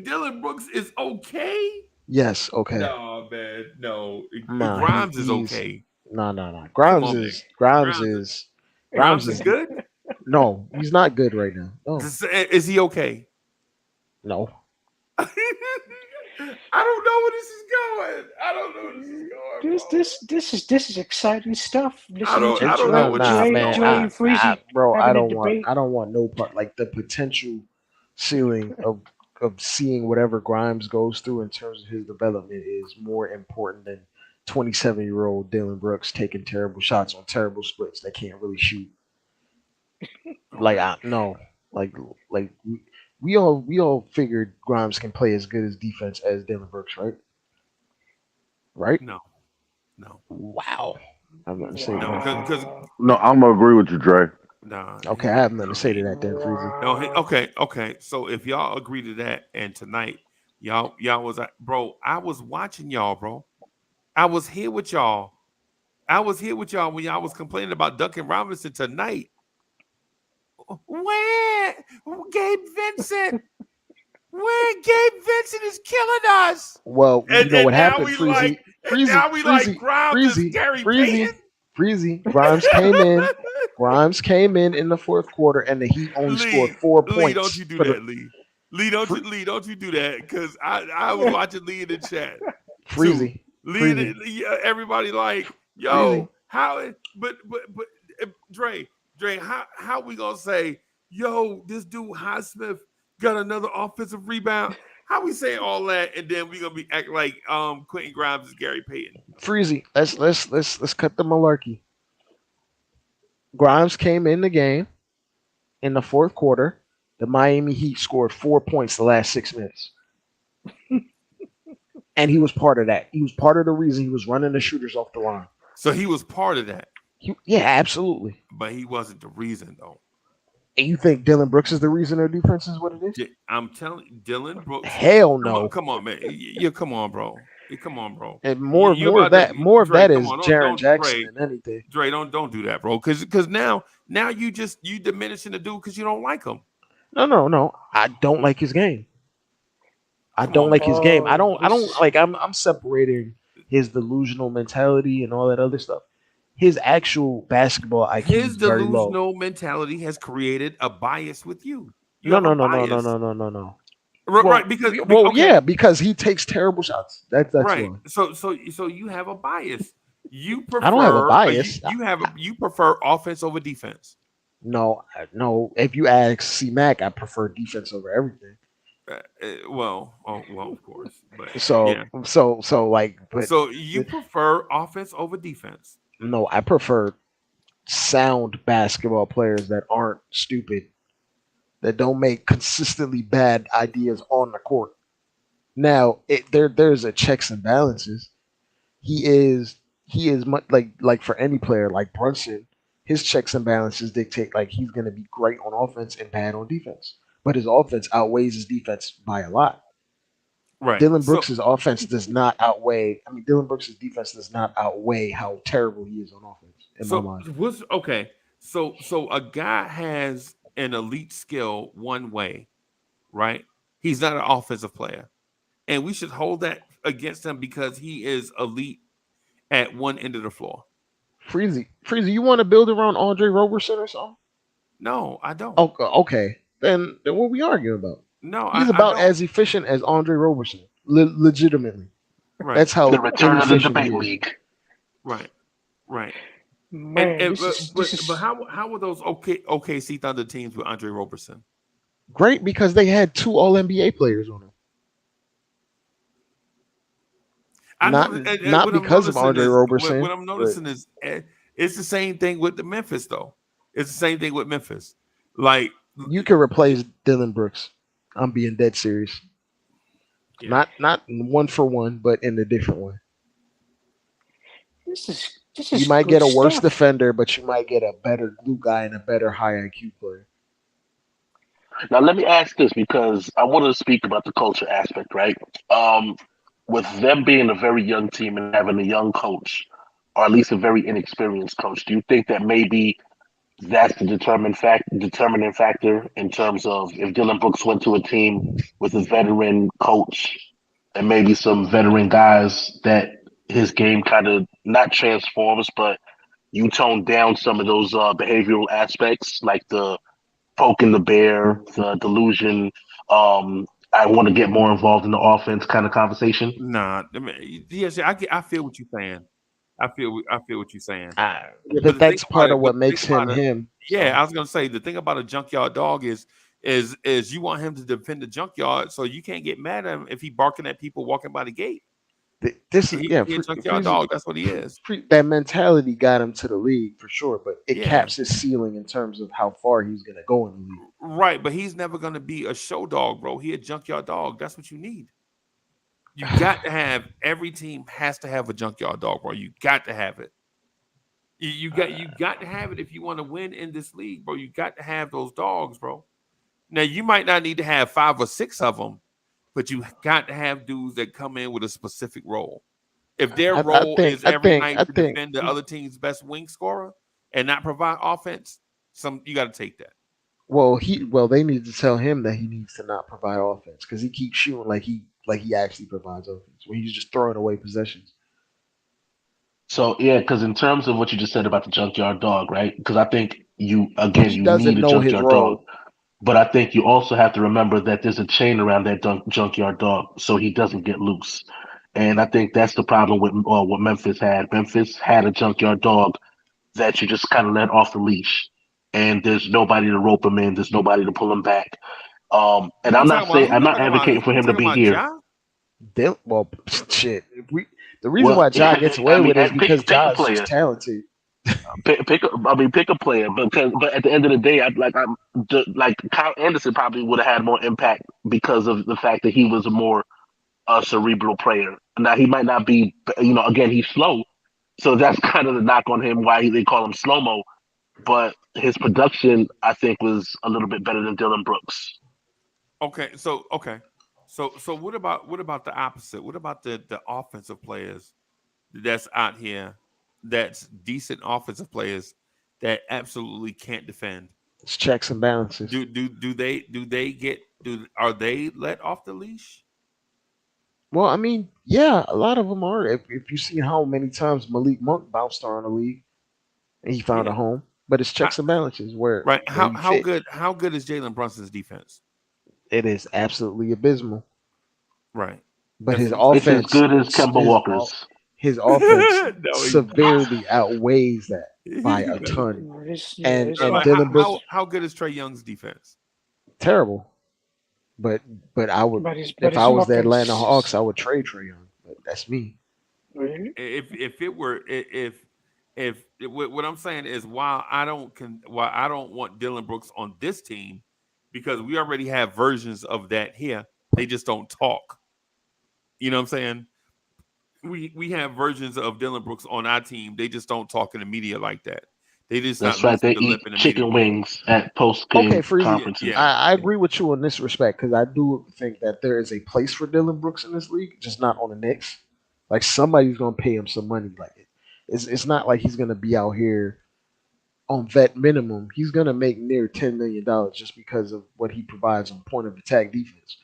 Dillon Brooks is okay. Yes, okay. No, man, no. Nah, Grimes is he's okay. no. Come Grimes on, man. is Grimes is Grimes Grimes is is good. no. He's not good right now. No, Is he okay? no. I don't know where this is going. I don't know where this is going. This is exciting stuff. I Listening don't to I don't Dre, know what this is Dre, going. Dre and Freezy Bro, having a debate. I don't want no part like the potential ceiling of seeing whatever Grimes goes through in terms of his development is more important than 27-year-old Dillon Brooks taking terrible shots on terrible splits that can't really shoot. Like no, like we all figured Grimes can play as good as defense as Dillon Brooks, right? Right? No. No. Wow. I'm going to say No, nothing. because No, I'm gonna agree with you, Dre. nah. Okay, I have nothing to say to that then, Freezy. No, okay. So if y'all agree to that, and tonight y'all was bro, I was watching y'all, bro. I was here with y'all. I was here with y'all when y'all was complaining about Duncan Robinson tonight. Where Gabe Vincent? Where Gabe Vincent is killing us. Well, you know what Now happened, we Freezy. like, and now we like Grimes is Gary Payton. Freezy. Grimes came in. Grimes came in the fourth quarter, and the Heat only scored 4 points. Lee, don't you do that, Lee. Lee, don't you do that? Because I was watching Lee in the chat. Freezy. Lee, everybody like, yo, Freezy. how? But Dre, how we gonna say, yo, this dude Highsmith got another offensive rebound? How we say all that, and then we gonna be act like Quentin Grimes is Gary Payton? Freezy. Let's cut the malarkey. Grimes came in the game in the fourth quarter. The Miami Heat scored 4 points the last 6 minutes. And he was part of that. He was part of the reason he was running the shooters off the line. So he was part of that. Yeah, absolutely. But he wasn't the reason, though. And you think Dillon Brooks is the reason their defense is what it is? I'm telling you, Dillon Brooks. Hell no. Come on, man. Yeah, come on, bro. Come on, bro. And more of that is Jaren Jackson than anything. Dre, don't do that, bro. Because now you diminishing the dude because you don't like him. No. I don't like his game. I don't like his game. I don't like. I'm separating his delusional mentality and all that other stuff. His actual basketball IQ his is very low. delusional mentality has created a bias with you. No. Right, because he takes terrible shots. That's right. Why. So you have a bias. You prefer. I don't have a bias. You prefer offense over defense. No. If you ask C-Mac, I prefer defense over everything. Well, of course. But so you prefer offense over defense? No, I prefer sound basketball players that aren't stupid, that don't make consistently bad ideas on the court. Now, there's a checks and balances. He is much like for any player like Brunson, his checks and balances dictate like he's going to be great on offense and bad on defense. But his offense outweighs his defense by a lot. Right. Dillon Brooks' offense does not outweigh. I mean, Dillon Brooks' defense does not outweigh how terrible he is on offense. In my mind. Okay. So a guy has an elite skill one way, right? He's not an offensive player, and we should hold that against him because he is elite at one end of the floor. Freezy, you want to build around Andre Roberson or something? No, I don't. Okay. Then what are we arguing about? No, he's about as efficient as Andre Roberson, legitimately. Right. That's how the return of the debate league. Right. Man, but how were those OKC Thunder teams with Andre Roberson? Great, because they had 2 All-NBA players on them. Not because of Andre Roberson. What I'm noticing is it's the same thing with the Memphis, though. It's the same thing with Memphis. Like, you can replace Dillon Brooks. I'm being dead serious. Yeah. Not 1 for 1, but in a different way. This is you might get a worse defender, but you might get a better glue guy and a better high IQ player. Now let me ask this, because I want to speak about the culture aspect, right? With them being a very young team and having a young coach, or at least a very inexperienced coach, do you think that maybe that's the determining factor in terms of if Dillon Brooks went to a team with a veteran coach and maybe some veteran guys, that his game kind of not transforms, but you tone down some of those behavioral aspects, like the poking the bear, the delusion, I want to get more involved in the offense kind of conversation? Nah, I mean, yes, I feel what you're saying. I feel what you're saying. But that's part of what makes him him. Yeah, I was gonna say the thing about a junkyard dog is you want him to defend the junkyard, so you can't get mad at him if he barking at people walking by the gate. He's a junkyard dog. That's what he is. That mentality got him to the league for sure, but it caps his ceiling in terms of how far he's gonna go in the league. Right, but he's never gonna be a show dog, bro. He a junkyard dog. That's what you need. You got to have every team has to have a junkyard dog, bro. You got to have it. You got to have it if you want to win in this league, bro. You got to have those dogs, bro. Now you might not need to have 5 or 6 of them, but you got to have dudes that come in with a specific role. If their role is every night to defend the other team's best wing scorer and not provide offense, you got to take that. Well, they need to tell him that he needs to not provide offense because he keeps shooting like he actually provides offense when he's just throwing away possessions. So yeah, because in terms of what you just said about the junkyard dog, right? Because I think you need a junkyard dog, but I think you also have to remember that there's a chain around that junkyard dog, so he doesn't get loose. And I think that's the problem with what Memphis had. Memphis had a junkyard dog that you just kind of let off the leash, and there's nobody to rope him in. There's nobody to pull him back. And I'm not advocating for him to be here. Well, shit. The reason why Ja gets away with it is because Ja is just talented. Pick a player, but at the end of the day, like Kyle Anderson probably would have had more impact because of the fact that he was a more cerebral player. Now he might not be, again, he's slow, so that's kind of the knock on him. Why they call him slow mo, but his production I think was a little bit better than Dillon Brooks. So what about the opposite? What about the offensive players that's out here that's decent offensive players that absolutely can't defend? It's checks and balances. Are they let off the leash? Well, I mean, yeah, a lot of them are. If you see how many times Malik Monk bounced around the league and he found a home, but it's checks and balances where how good is Jalen Brunson's defense? It is absolutely abysmal. Right. But his offense is as good as Kemba Walker's. His offense severely outweighs that by a ton. And Dillon Brooks, how good is Trae Young's defense? Terrible. But I would if I was the Atlanta Hawks, I would trade Trae Young. But that's me. If what I'm saying is why I don't want Dillon Brooks on this team, because we already have versions of that here. They just don't talk. You know what I'm saying? We have versions of Dillon Brooks on our team. They just don't talk in the media like that. That's right. They eat chicken wings at post-game conferences. Yeah. I agree with you in this respect because I do think that there is a place for Dillon Brooks in this league, just not on the Knicks. Like somebody's gonna pay him some money. Like it's not like he's gonna be out here on vet minimum. He's gonna make near $10 million just because of what he provides on point of attack defense.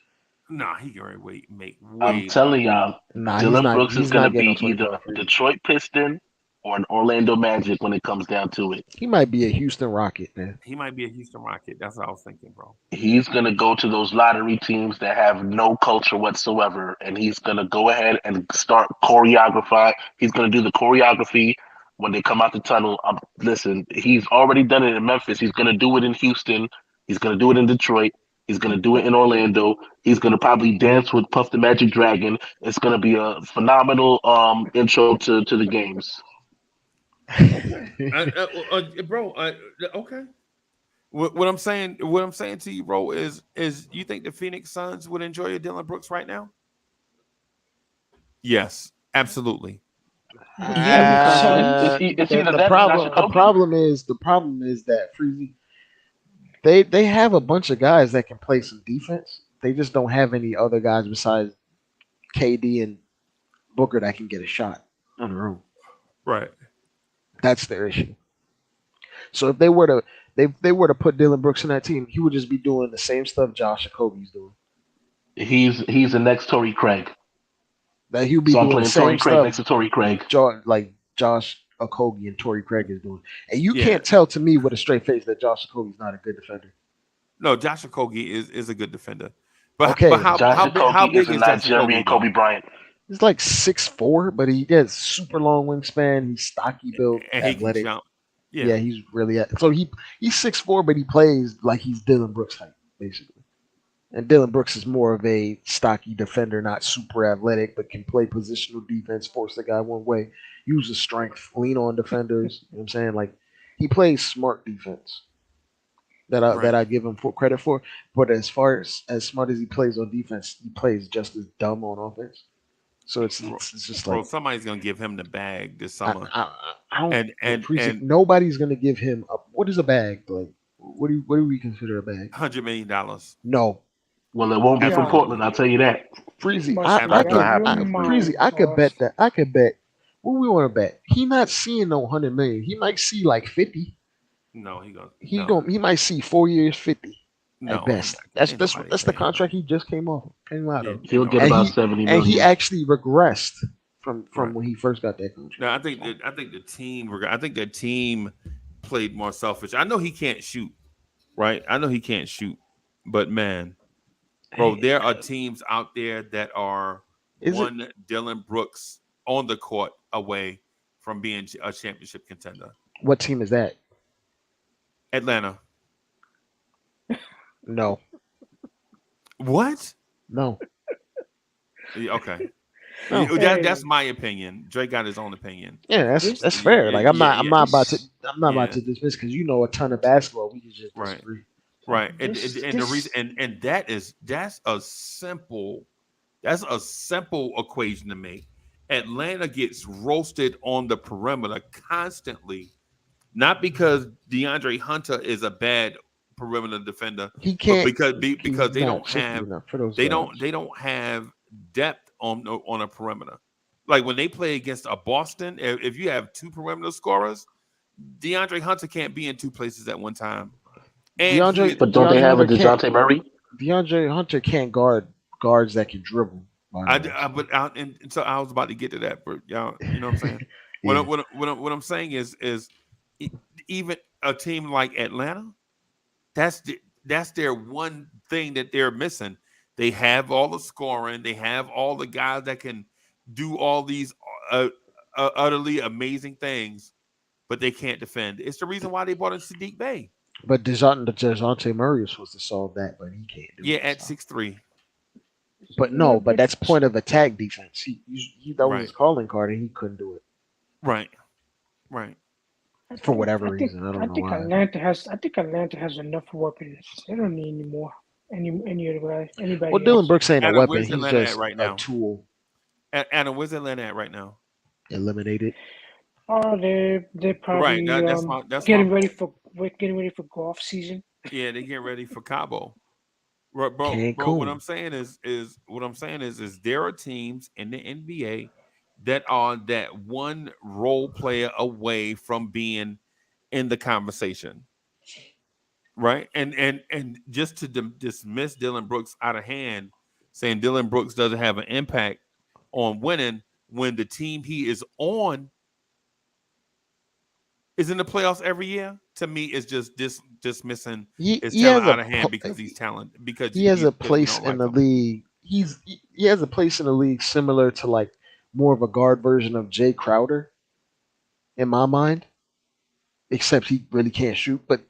Nah, he can make way. I'm telling y'all, Dillon Brooks is gonna be either a Detroit Piston or an Orlando Magic when it comes down to it. He might be a Houston Rocket, man. He might be a Houston Rocket. That's what I was thinking, bro. He's going to go to those lottery teams that have no culture whatsoever, and he's going to go ahead and start choreography. He's going to do the choreography when they come out the tunnel. Listen, he's already done it in Memphis. He's going to do it in Houston. He's going to do it in Detroit. He's going to do it in Orlando. He's going to probably dance with Puff the Magic Dragon. It's going to be a phenomenal intro to the games. Bro, okay. What I'm saying to you, bro, is you think the Phoenix Suns would enjoy a Dillon Brooks right now? Yes, absolutely. The problem is that Freezie, they have a bunch of guys that can play some defense. They just don't have any other guys besides KD and Booker that can get a shot on the room. Right. That's their issue. So if they were to put Dillon Brooks in that team, he would just be doing the same stuff Josh Okogie's doing. He's the next Torrey Craig. That he'll be doing the same stuff next to Torrey Craig, like Josh Okogie and Torrey Craig is doing. And you can't tell to me with a straight face that Josh Okogie's not a good defender. No, Josh Okogie is a good defender. But, okay. But how big is Nigerian Kobe Bryant? He's like 6'4", but he has super long wingspan. He's stocky built, and athletic. He can jump. Yeah, he's really so he's 6'4", but he plays like he's Dillon Brooks height, basically. And Dillon Brooks is more of a stocky defender, not super athletic, but can play positional defense, force the guy one way, use his strength, lean on defenders. You know what I'm saying? Like he plays smart defense. That I give him credit for. But as far as smart as he plays on defense, he plays just as dumb on offense. So it's just Bro, like somebody's gonna give him the bag this summer. I don't. And nobody's gonna give him a. What is a bag like? What do we consider a bag? $100 million. No, Well, it won't be from Yeah. Portland. I'll tell you that. Freezy. Must be Absolutely out of your Freezy. mind, I could boss. bet that. I could bet. What we want to bet? He not seeing no 100 million. He might see like 50. No, he goes. He might see 4 years 50 No, at best. That's the contract he just came out of. He'll get And about he 70 and million. he actually regressed from Right. when he first got that contract. No, I think the team played more selfish. I know he can't shoot, right? I know he can't shoot, but man, bro, there are teams out there that are one Dillon Brooks on the court away from being a championship contender. What team is that? Atlanta. No. What? No. Okay. No. That's my opinion. Drake got his own opinion. Yeah, that's fair. Like I'm not about to dismiss because you know a ton of basketball. We can just disagree. Right. And the reason and that's a simple equation to make. Atlanta gets roasted on the perimeter constantly, not because DeAndre Hunter is a bad perimeter defender. He can't because they don't have depth on a perimeter. Like when they play against a Boston, if you have two perimeter scorers, DeAndre Hunter can't be in two places at one time. But don't they have a DeJounte Murray? DeAndre Hunter can't guard guards that can dribble. So I was about to get to that, but y'all, you know what I'm saying? Yeah. What I'm saying is even a team like Atlanta, that's their one thing that they're missing. They have all the scoring, they have all the guys that can do all these utterly amazing things, but they can't defend. It's the reason why they brought in Sadiq Bey. But DeJounte Murray was supposed to solve that, but he can't do it. At 6'3". But that's point of attack defense. That was his calling card, and he couldn't do it. Right. For whatever reason, I don't know. I think Atlanta has enough weapons. They don't need any more. Anybody. Well, Dillon Brooks ain't a Anna, weapon. where's He's Atlanta just at right a now? tool. Anna, where's Atlanta at right now? Eliminated. Oh, they're probably getting ready for golf season. Yeah, they get ready for Cabo. Bro, what I'm saying is there are teams in the NBA that are that one role player away from being in the conversation, right? And just to dismiss Dillon Brooks out of hand, saying Dillon Brooks doesn't have an impact on winning when the team he is on is in the playoffs every year, to me is just dismissing his talent out of hand because he's talented. Because he has a place in the league. He has a place in the league similar to like more of a guard version of Jay Crowder, in my mind. Except he really can't shoot, but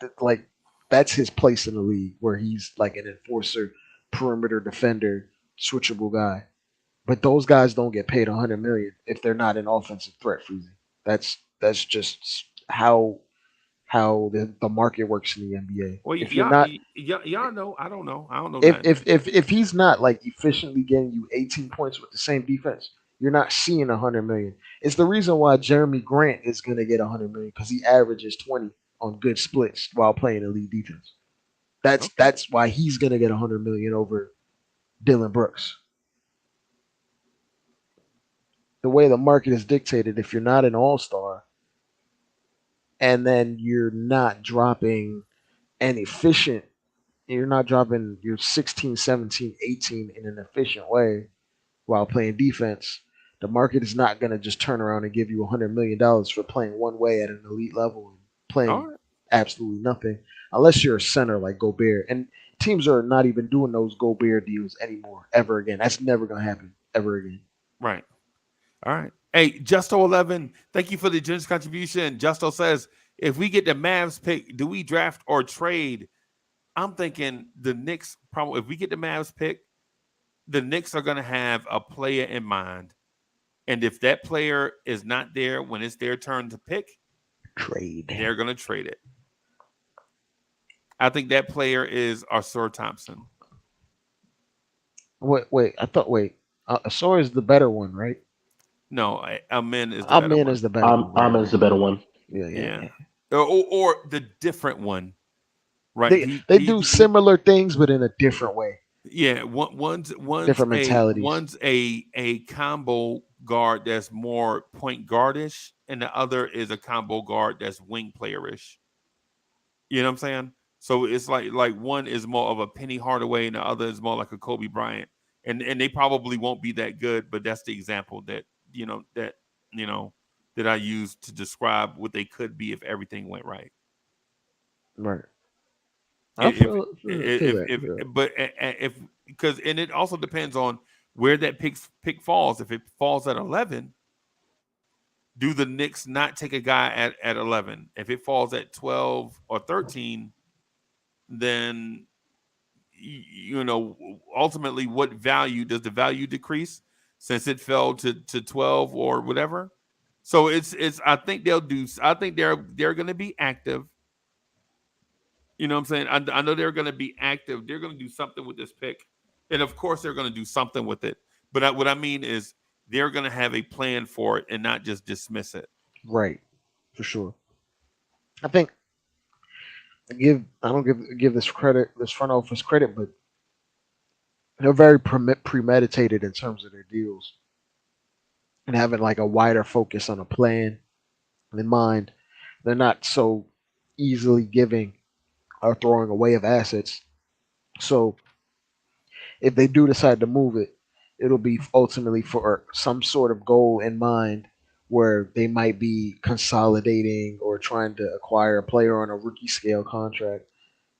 that's his place in the league where he's like an enforcer, perimeter defender, switchable guy. But those guys don't get paid $100 million if they're not an offensive threat, Freezy. That's just how the market works in the NBA. Well, if you're not, y'all know, I don't know. If he's not like efficiently getting you 18 points with the same defense, you're not seeing $100 million. It's the reason why Jeremy Grant is going to get $100 million because he averages 20 on good splits while playing elite defense. That's why he's going to get $100 million over Dillon Brooks. The way the market is dictated, if you're not an all-star, and then you're not dropping you're not dropping your 16, 17, 18 in an efficient way while playing defense, the market is not going to just turn around and give you $100 million for playing one way at an elite level and playing absolutely nothing, unless you're a center like Gobert. And teams are not even doing those Gobert deals anymore, ever again. That's never going to happen, ever again. Right. All right. Hey, Justo11, thank you for the generous contribution. Justo says, if we get the Mavs pick, do we draft or trade? I'm thinking the Knicks probably, if we get the Mavs pick, the Knicks are going to have a player in mind. And if that player is not there when it's their turn to pick, they're going to trade it. I think that player is Arthur Thompson. Wait. Sawyer is the better one, right? No, Amen is the better Amen one. is the better one. Right, Armin's the better one. Yeah. Or the different one, right? They do similar things, but in a different way. Yeah, one's Different mentalities. one's a combo guard that's more point guardish, and the other is a combo guard that's wing playerish. You know what I'm saying? So it's like one is more of a Penny Hardaway, and the other is more like a Kobe Bryant. And they probably won't be that good, but that's the example that I use to describe what they could be if everything went right. Right. I feel that. But because it also depends on where that pick falls. If it falls at 11, do the Knicks not take a guy at 11? If it falls at 12 or 13, then ultimately, what value does the value decrease since it fell to 12 or whatever? So it's I think they're going to be active. You know what I'm saying? I know they're going to be active. They're going to do something with this pick. And of course, they're going to do something with it. But what I mean is they're going to have a plan for it and not just dismiss it. Right. For sure. I think I don't give this front office credit, but they're very premeditated in terms of their deals and having like a wider focus on a plan in mind. They're not so easily giving or throwing away of assets. So if they do decide to move it, it'll be ultimately for some sort of goal in mind where they might be consolidating or trying to acquire a player on a rookie scale contract.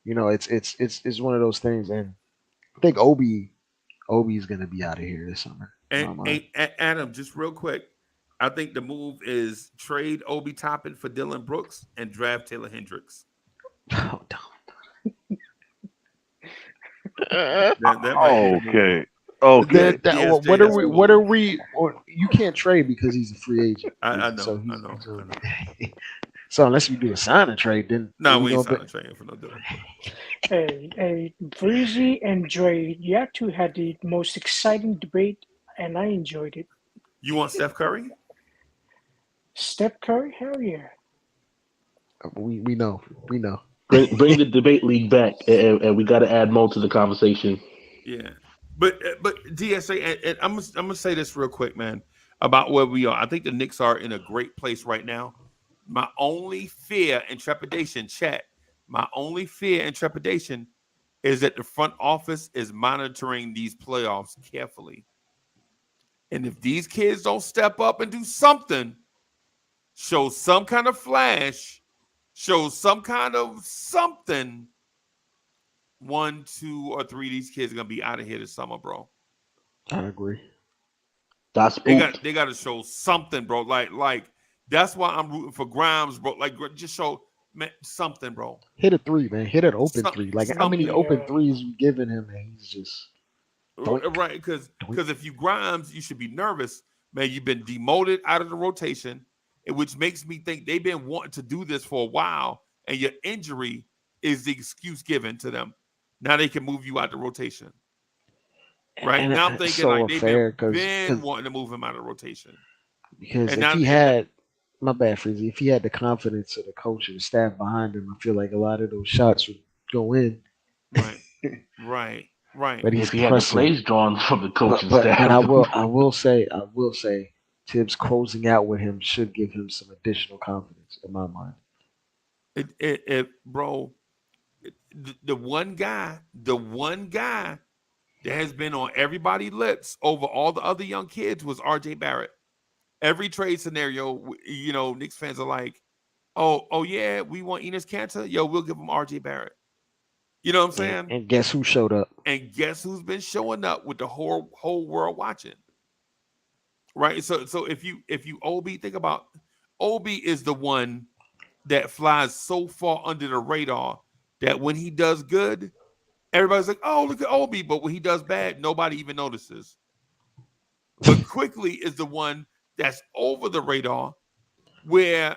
It's one of those things, and I think Obi's going to be out of here this summer. And Adam, just real quick, I think the move is trade Obi Toppin for Dillon Brooks and draft Taylor Hendricks. Oh, don't. Okay. What are we? You can't trade because he's a free agent. I know. So I know. So unless you do a sign and trade, then no, we ain't sign and trade for no Dillon. Hey, Freezie and Dre, you two had the most exciting debate, and I enjoyed it. You want Steph Curry? Steph Curry? Hell yeah. We know. Bring the debate league back, and we got to add more to the conversation. Yeah, but DSA, and I'm gonna say this real quick, man, about where we are. I think the Knicks are in a great place right now. My only fear and trepidation, chat. My only fear and trepidation is that the front office is monitoring these playoffs carefully, and if these kids don't step up and do something, show some kind of flash. Show some kind of something. 1, 2, or 3 of these kids are gonna be out of here this summer, bro. I agree. They got to show something, bro. Like that's why I'm rooting for Grimes, bro. Like just show something, bro. Hit a three, man. Hit an open three. Like how many open threes you giving him, and he's just right. Because if you Grimes, you should be nervous, man. You've been demoted out of the rotation. Which makes me think they've been wanting to do this for a while, and your injury is the excuse given to them. Now they can move you out the rotation. Right? And now I'm thinking so like they've been cause, wanting to move him out of the rotation. Because if he had, my bad, Freezie, if he had the confidence of the coach and the staff behind him, I feel like a lot of those shots would go in. Right. But he's if he had the plays drawn from the coaching staff. But I will say, Tibbs closing out with him should give him some additional confidence in my mind. Bro, the one guy that has been on everybody's lips over all the other young kids was RJ Barrett. Every trade scenario, Knicks fans are like, oh yeah, we want Enes Kanter. Yo, we'll give him RJ Barrett. You know what I'm saying? And guess who showed up? And guess who's been showing up with the whole world watching? Right. So if you Obi, think about Obi is the one that flies so far under the radar that when he does good, everybody's like, oh, look at Obi. But when he does bad, nobody even notices. But Quickly is the one that's over the radar where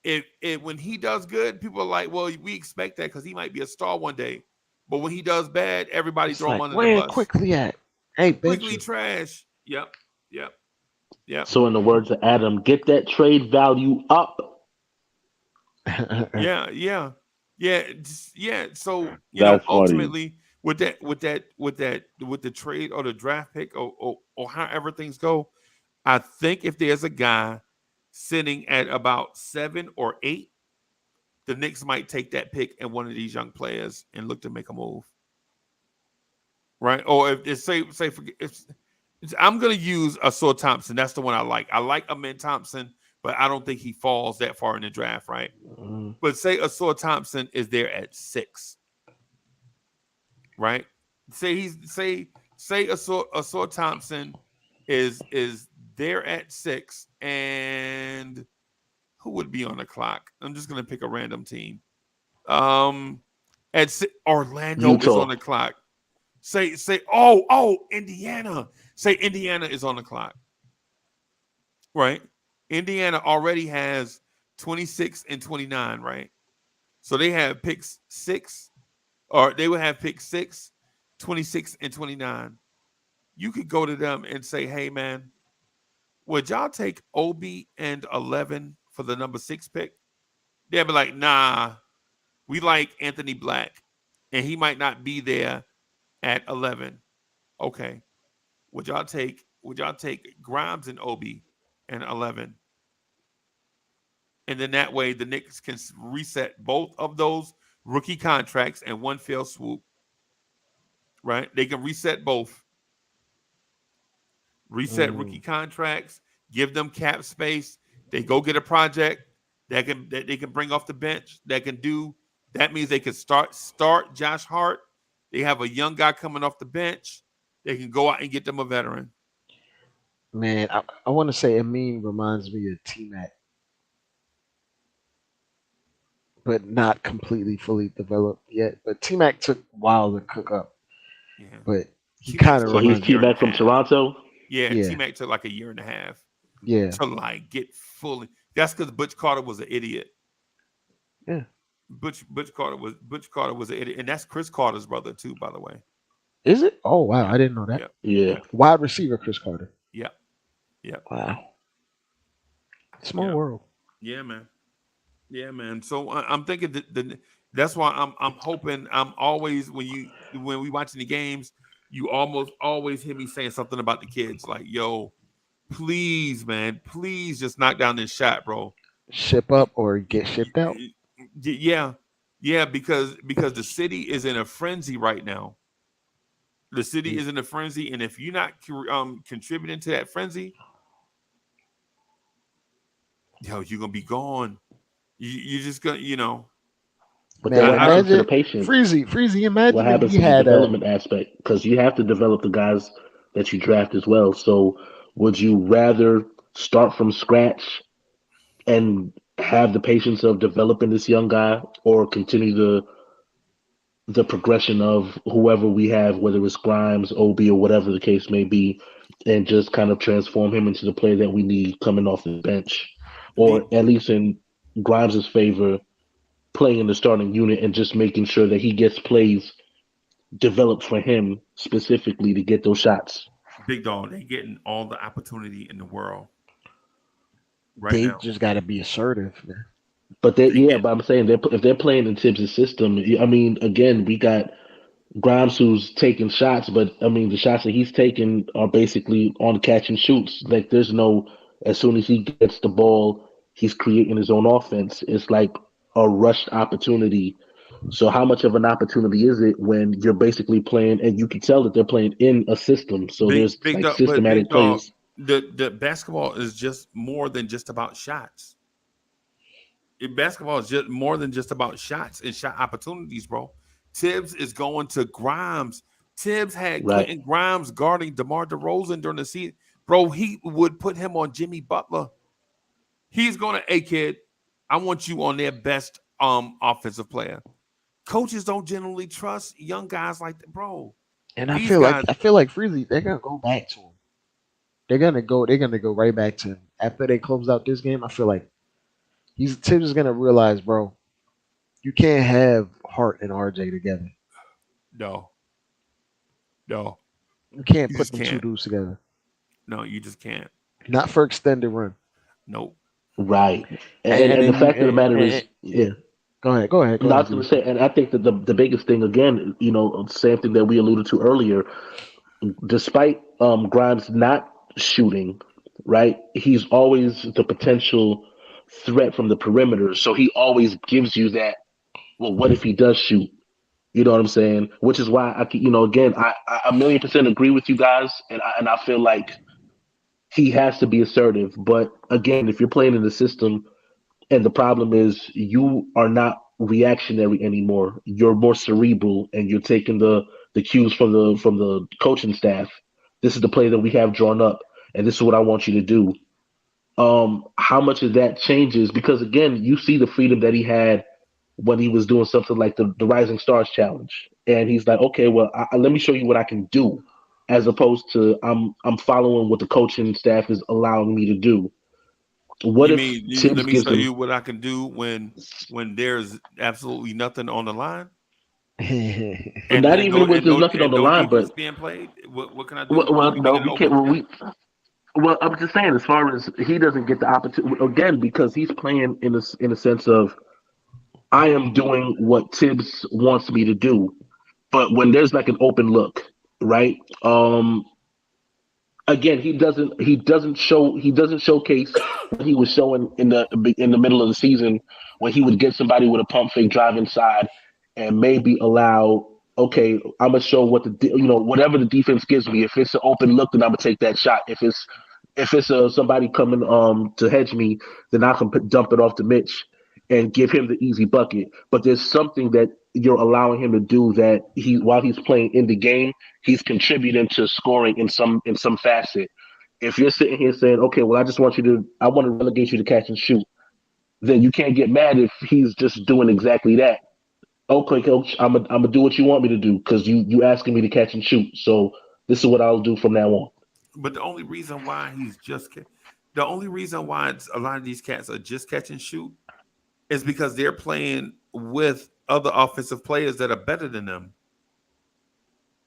if when he does good, people are like, well, we expect that because he might be a star one day. But when he does bad, everybody throw him under the bus. Where Quickly at? Hey, Completely bench trash. Yep. Yep. Yep. So, in the words of Adam, get that trade value up. him. Yeah. Yeah. Yeah. Yeah. So That's funny. ultimately, with the trade or the draft pick or however things go, I think if there's a guy sitting at about 7 or 8, the Knicks might take that pick and one of these young players and look to make a move, right? Or if I'm going to use Asor Thompson. That's the one I like. I like Amen Thompson, but I don't think he falls that far in the draft, right? Mhm. But say Asor Thompson is there at 6, right? Say Asor Thompson is there at 6, and who would be on the clock? I'm just going to pick a random team. Orlando is on Utah. the clock. Say Indiana. Say Indiana is on the clock. Right? Indiana already has 26 and 29, right? So they have picks 6, or they would have pick 6, 26 and 29. You could go to them and say, "Hey man, would y'all take Obi and 11 for the number 6 pick?" They'll be like, "Nah, we like Anthony Black, and he might not be there at 11." Okay. Would y'all take Grimes and Obi and 11? And then that way the Knicks can reset both of those rookie contracts in one fell swoop, right? They can reset both. Reset rookie contracts, give them cap space. They go get a project that they can bring off the bench that can do. That means they can start Josh Hart. They have a young guy coming off the bench. They can go out and get them a veteran. Man, I want to say Amin reminds me of T Mac, but not completely fully developed yet. But T Mac took a while to cook up, Yeah. but he T-Mac kind of took So like a he's reminds me. year and a T-Mac from half. Toronto. Yeah, Yeah, T-Mac took like a year and a half yeah, to like get fully. That's because Butch Carter was an idiot. yeah. Butch Carter was an idiot, and that's Chris Carter's brother too, by the way. Is it? Oh wow, Yeah, I didn't know that. yeah, Yeah. yeah, Wide receiver Chris Carter. yeah, yeah, Wow, small yeah, world. yeah, man. Yeah, man. So I'm thinking that's why I'm hoping I'm always when we watching the games, you almost always hear me saying something about the kids like, "Yo, please, man, please just knock down this shot, bro." Ship up or get shipped out. Yeah, yeah, because the city is in a frenzy right now. The city is in a frenzy, and if you're not contributing to that frenzy, you're gonna be gone. You just gonna But then Man, what happens to the imagine patience? Freezy. What Imagine if happens we to the had a development aspect? Because you have to develop the guys that you draft as well. So would you rather start from scratch and have the patience of developing this young guy, or continue the progression of whoever we have, whether it's Grimes, Obi, or whatever the case may be, and just kind of transform him into the player that we need coming off the bench, or the at least in Grimes's favor, playing in the starting unit and just making sure that he gets plays developed for him specifically to get those shots. big dog. They getting all the opportunity in the world right they now. just got to be assertive, man. But they, They yeah, get but I'm saying if they're playing in Tibbs' system, I mean, again, we got Grimes who's taking shots, but I mean, the shots that he's taking are basically on catch and shoots. Like there's no, as soon as he gets the ball, he's creating his own offense. It's like a rushed opportunity. So how much of an opportunity is it when you're basically playing, and you can tell that they're playing in a system? So there's big like dog, but big systematic dog. plays. The basketball is just more than just about shots. Basketball is just more than just about shots and shot opportunities, bro. Tibbs is going to Grimes. Tibbs had Right. Quentin Grimes guarding DeMar DeRozan during the season. Bro, he would put him on Jimmy Butler. He's going to, hey, kid, I want you on their best offensive player. Coaches don't generally trust young guys like that, bro. And These guys, I feel like Freezy, they're gonna go back to him. They're gonna go right back to him after they close out this game. I feel like Tibbs is gonna realize, bro, you can't have Hart and RJ together. no, no. You can't You put just them two can't. dudes together. No, you just can't. Not for extended run. Nope. Right. And And the then you fact of the matter is, yeah. go No, I ahead, was going B. to say, and I think that the biggest thing again, same thing that we alluded to earlier. Despite Grimes not shooting, right, he's always the potential threat from the perimeter. So he always gives you that. Well, what if he does shoot? You know what I'm saying? Which is why again, I a million percent agree with you guys, and I feel like he has to be assertive. But again, if you're playing in the system, and the problem is you are not reactionary anymore. You're more cerebral, and you're taking the cues from the coaching staff. This is the play that we have drawn up, and this is what I want you to do. How much of that changes? Because again, you see the freedom that he had when he was doing something like the Rising Stars Challenge, and he's like, okay, well, let me show you what I can do, as opposed to I'm following what the coaching staff is allowing me to do. What You if mean let Tibbs me gives show him? you what I can do when there's absolutely nothing on the line and Not and no even when and there's no nothing on and the no line, defense but being played? What can I do well, when we no, get an we open can't. tip? Well, I'm just saying, as far as he doesn't get the opportunity again, because he's playing in a sense of I am doing what Tibbs wants me to do, but when there's like an open look, right? Again, he doesn't showcase what he was showing in the middle of the season when he would get somebody with a pump fake drive inside and maybe allow, okay, I'm gonna show whatever the defense gives me. If it's an open look, then I'm gonna take that shot. If it's somebody coming to hedge me, then I can dump it off to Mitch and give him the easy bucket. But there's something that you're allowing him to do that while he's playing in the game, he's contributing to scoring in some facet. If you're sitting here saying, okay, well, I want to relegate you to catch and shoot, then you can't get mad if he's just doing exactly that. Okay, coach, I'm gonna do what you want me to do because you asking me to catch and shoot. So this is what I'll do from now on. But the only reason why a lot of these cats are just catch and shoot is because they're playing with other offensive players that are better than them.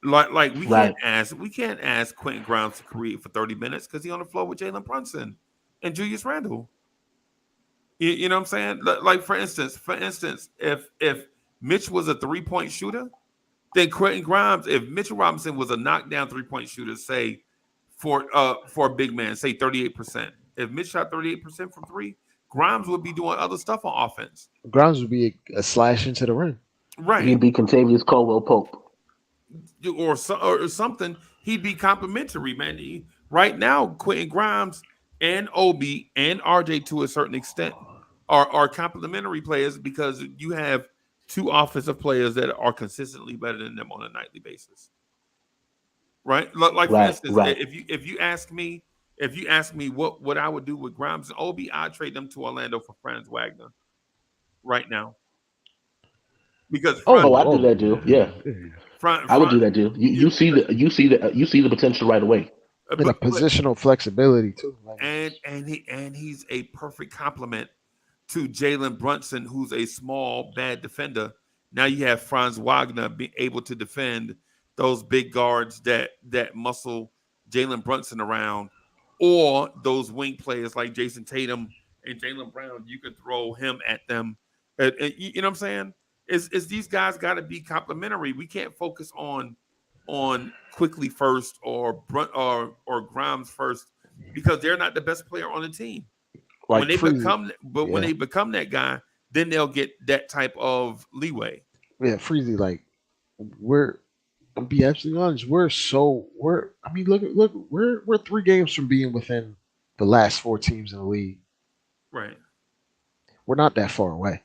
Like Right, we can't ask Quentin Grimes to create for 30 minutes because he's on the floor with Jalen Brunson and Julius Randle. You know what I'm saying? Like for instance, if Mitch was a 3-point shooter, then Quentin Grimes, if Mitchell Robinson was a knockdown 3-point shooter, say for a big man, say 38%. If Mitch shot 38% from three, Grimes would be doing other stuff on offense. Grimes would be a slash into the rim. Right. he'd be Contavious Caldwell Pope. Or something, he'd be complimentary, man. Right now, Quentin Grimes and Obi and RJ to a certain extent are complimentary players because you have two offensive players that are consistently better than them on a nightly basis. Right? Like for Right, instance, right. if you ask me what I would do with Grimes and Obi, I'd trade them to Orlando for Franz Wagner right now because Oh, I do that deal. Yeah, I would do Franz that deal. You see the potential right away. And a but positional flexibility too. Like, he's a perfect complement to Jalen Brunson, who's a small bad defender. Now you have Franz Wagner being able to defend those big guards that muscle Jalen Brunson around, or those wing players like Jason Tatum and Jalen Brown. You can throw him at them. You know what I'm saying? Is these guys got to be complementary? We can't focus on quickly first or Grimes first because they're not the best player on the team. When like they Freezy. become but when Yeah. they become that guy, then they'll get that type of leeway. Yeah, Freezy, like we're I'll be absolutely honest, we're I mean look, we're 3 games from being within the last 4 teams in the league. Right. We're not that far away.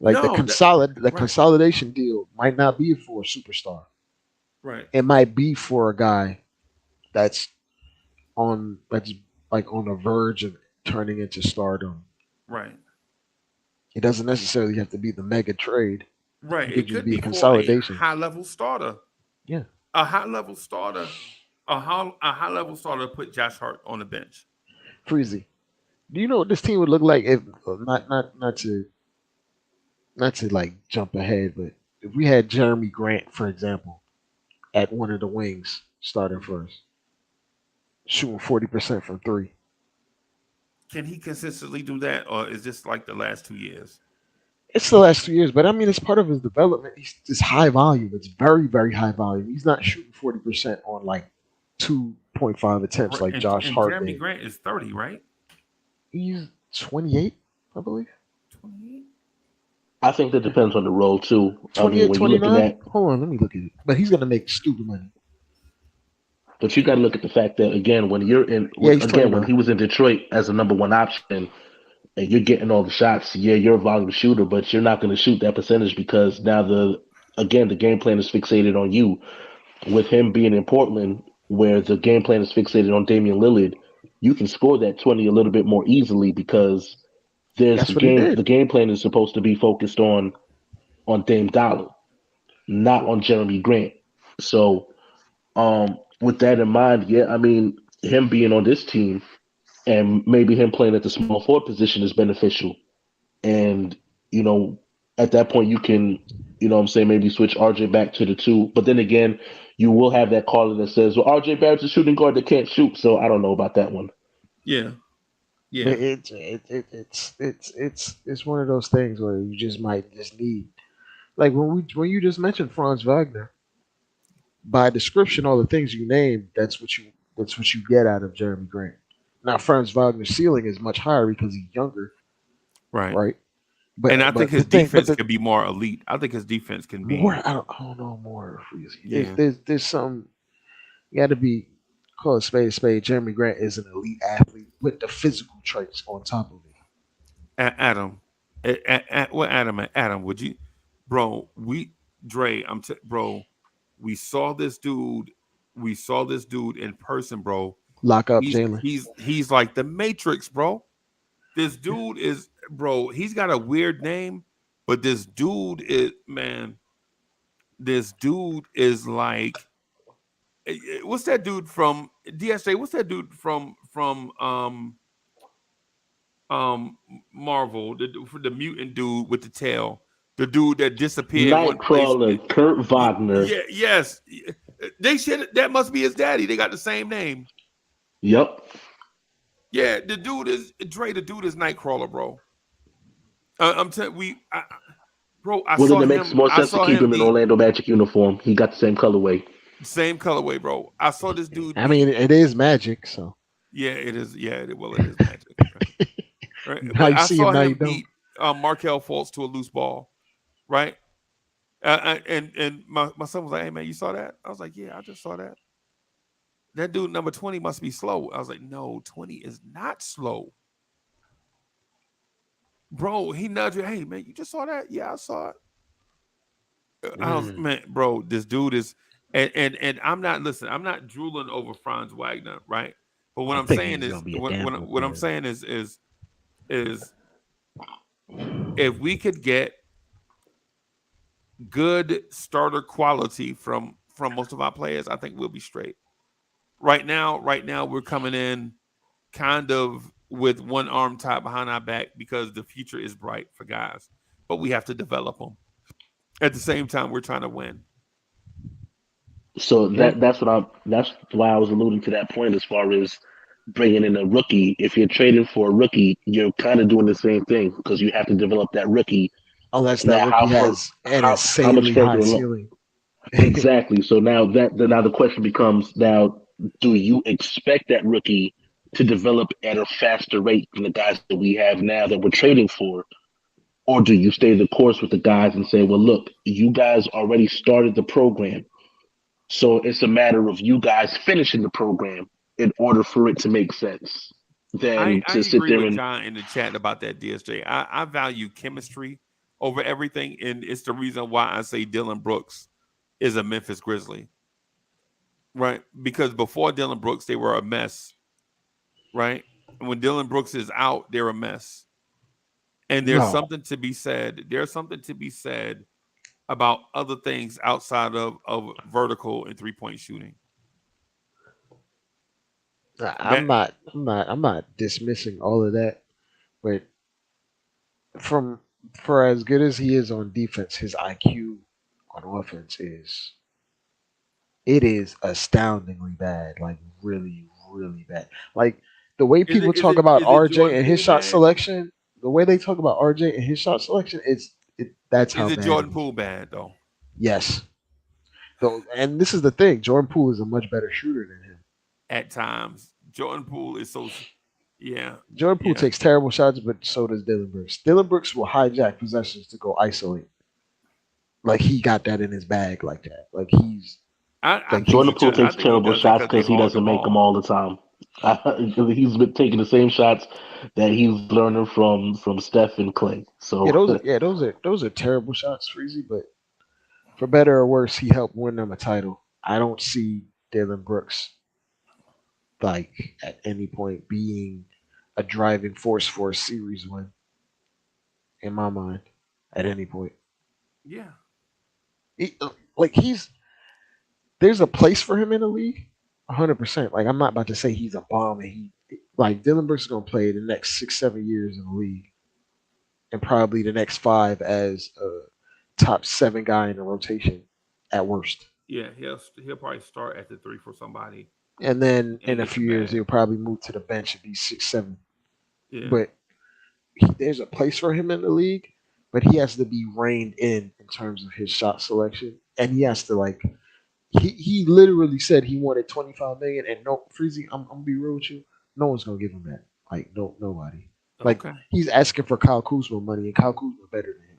Like No, the right, consolidation deal might not be for a superstar. right, It might be for a guy that's that's like on the verge of turning into stardom. right, It doesn't necessarily have to be the mega trade. right. It could It just could be a be for a consolidation. high level starter. Yeah. A high level starter, a high level starter put Josh Hart on the bench. Freezy. Do you know what this team would look like if not to like jump ahead, but if we had Jeremy Grant, for example, at one of the wings, starting first, shooting 40% from three. Can he consistently do that, or is this like the last 2 years? It's the last 2 years, but I mean, it's part of his development. It's high volume. It's very, very high volume. He's not shooting 40% on like 2.5 attempts like Josh And Hart Jeremy did. Grant is 30, right? He's 28, I believe. 28. I think that depends on the role too. I mean, 28, when you're looking 29. at, Hold on, let me look at it. But he's gonna make stupid money. but you got to look at the fact that again, when you're in, Yeah, he's again, when 29. he was in Detroit as a number one option, and you're getting all the shots, yeah, you're a volume shooter, but you're not going to shoot that percentage because now the game plan is fixated on you. With him being in Portland, where the game plan is fixated on Damian Lillard, you can score that 20 a little bit more easily because That's what he the did. game plan is supposed to be focused on Dame Dollar, not on Jeremy Grant. So with that in mind, yeah, I mean him being on this team and maybe him playing at the small forward position is beneficial. And you know, at that point you can, you know what I'm saying, maybe switch RJ back to the two. But then again, you will have that caller that says, well, RJ Barrett's a shooting guard that can't shoot, so I don't know about that one. Yeah, But yeah. it's one of those things where you just might just need, like when you just mentioned Franz Wagner, by description, all the things you named, that's what you get out of Jeremy Grant. Now Franz Wagner's ceiling is much higher because he's younger, Right. right? And I think But the his thing, but defense the can be more elite. I think his defense can more be, I don't know more Freezie. yeah. There's some you got to be call a spade a spade. Jeremy Grant is an elite athlete with the physical traits on top of it. Adam, Adam, would you, bro? Bro, we saw this dude. We saw this dude in person, bro. Lock up He's Jalen. he's he's like the Matrix, bro. This dude is, bro. He's got a weird name, but this dude is, man. This dude is like, what's that dude from DSA? What's that dude from Marvel, the mutant dude with the tail, the dude that disappeared one place. Nightcrawler, Kurt Wagner. Yeah, yes, they should. That must be his daddy. They got the same name. Yep. Yeah, the dude is Dre. The dude is Nightcrawler, bro. I'm telling bro. I Well, then saw it makes him. more I sense to saw keep him him in be Orlando Magic uniform. He got the same colorway. same colorway, bro. I saw this dude I beat. mean, it is magic, so Yeah, it is. Yeah, well, it is magic. Right? now But you I see him, saw now you him don't. beat Markel Fultz to a loose ball, right? And my son was like, "Hey man, you saw that?" I was like, "Yeah, I just saw that." That dude number 20 must be slow. I was like, "No, 20 is not slow, bro." He nudged me, "Hey man, you just saw that?" "Yeah, I saw it." I was, man, bro. This dude is, and I'm not, listen. I'm not drooling over Franz Wagner, right? But what I I'm think saying he's is, gonna be a damn good what I'm player. saying is if we could get good starter quality from most of our players, I think we'll be straight. Right now we're coming in kind of with one arm tied behind our back because the future is bright for guys, but we have to develop them. At the same time, we're trying to win. So Yeah. that's why I was alluding to that point as far as bringing in a rookie. If you're trading for a rookie, you're kind of doing the same thing because you have to develop that rookie. Unless that Now, rookie has an how much insanely further high along? ceiling. Exactly. So now the question becomes now, do you expect that rookie to develop at a faster rate than the guys that we have now that we're trading for? Or do you stay the course with the guys and say, well, look, you guys already started the program. So it's a matter of you guys finishing the program in order for it to make sense than I to sit agree there with and John in the chat about that, DSJ. I value chemistry over everything, and it's the reason why I say Dillon Brooks is a Memphis Grizzly, right? Because before Dillon Brooks, they were a mess, right? And when Dillon Brooks is out, they're a mess. And there's No, something to be said. There's something to be said about other things outside of vertical and 3-point shooting. I'm not. I'm not dismissing all of that, but from for as good as he is on defense, his IQ on offense It is astoundingly bad, like really, really bad. Like the way Is people it is talk it about is it RJ Jordan and his Poole shot bad? selection, the way they talk about RJ and his shot selection, that's Is how it bad it Jordan is. Poole bad though? Yes. Though, and this is the thing: Jordan Poole is a much better shooter than him. At times, Jordan Poole is so. Yeah, Jordan Poole yeah. takes terrible shots, but so does Dillon Brooks. Dillon Brooks will hijack possessions to go isolate. Like he got that in his bag like that. Like he's I like think Jordan he Poole does. I takes think he terrible does it shots because they because he hog the doesn't make them ball. all the time. He's been taking the same shots that he's learning from Steph and Clay. yeah, So those are terrible shots, Freezy. But for better or worse, he helped win them a title. I don't see Dillon Brooks like at any point being a driving force for a series win in my mind at any point. Yeah, He, like he's there's a place for him in the league, 100%. Like I'm not about to say he's a bomb and he like Dillon Brooks is gonna play the next 6-7 years in the league and probably the next 5 as a top 7 guy in the rotation at worst. yeah. He'll probably start at the 3 for somebody And then and in a get the few years bag. he'll probably move to the bench and be 6-7. Yeah, But there's a place for him in the league, but he has to be reined in terms of his shot selection, and he has to like he literally said he wanted 25 million, and no Freezy, I'm gonna be real with you, no one's gonna give him that. Like nobody. Like okay. he's asking for Kyle Kuzma money, and Kyle Kuzma better than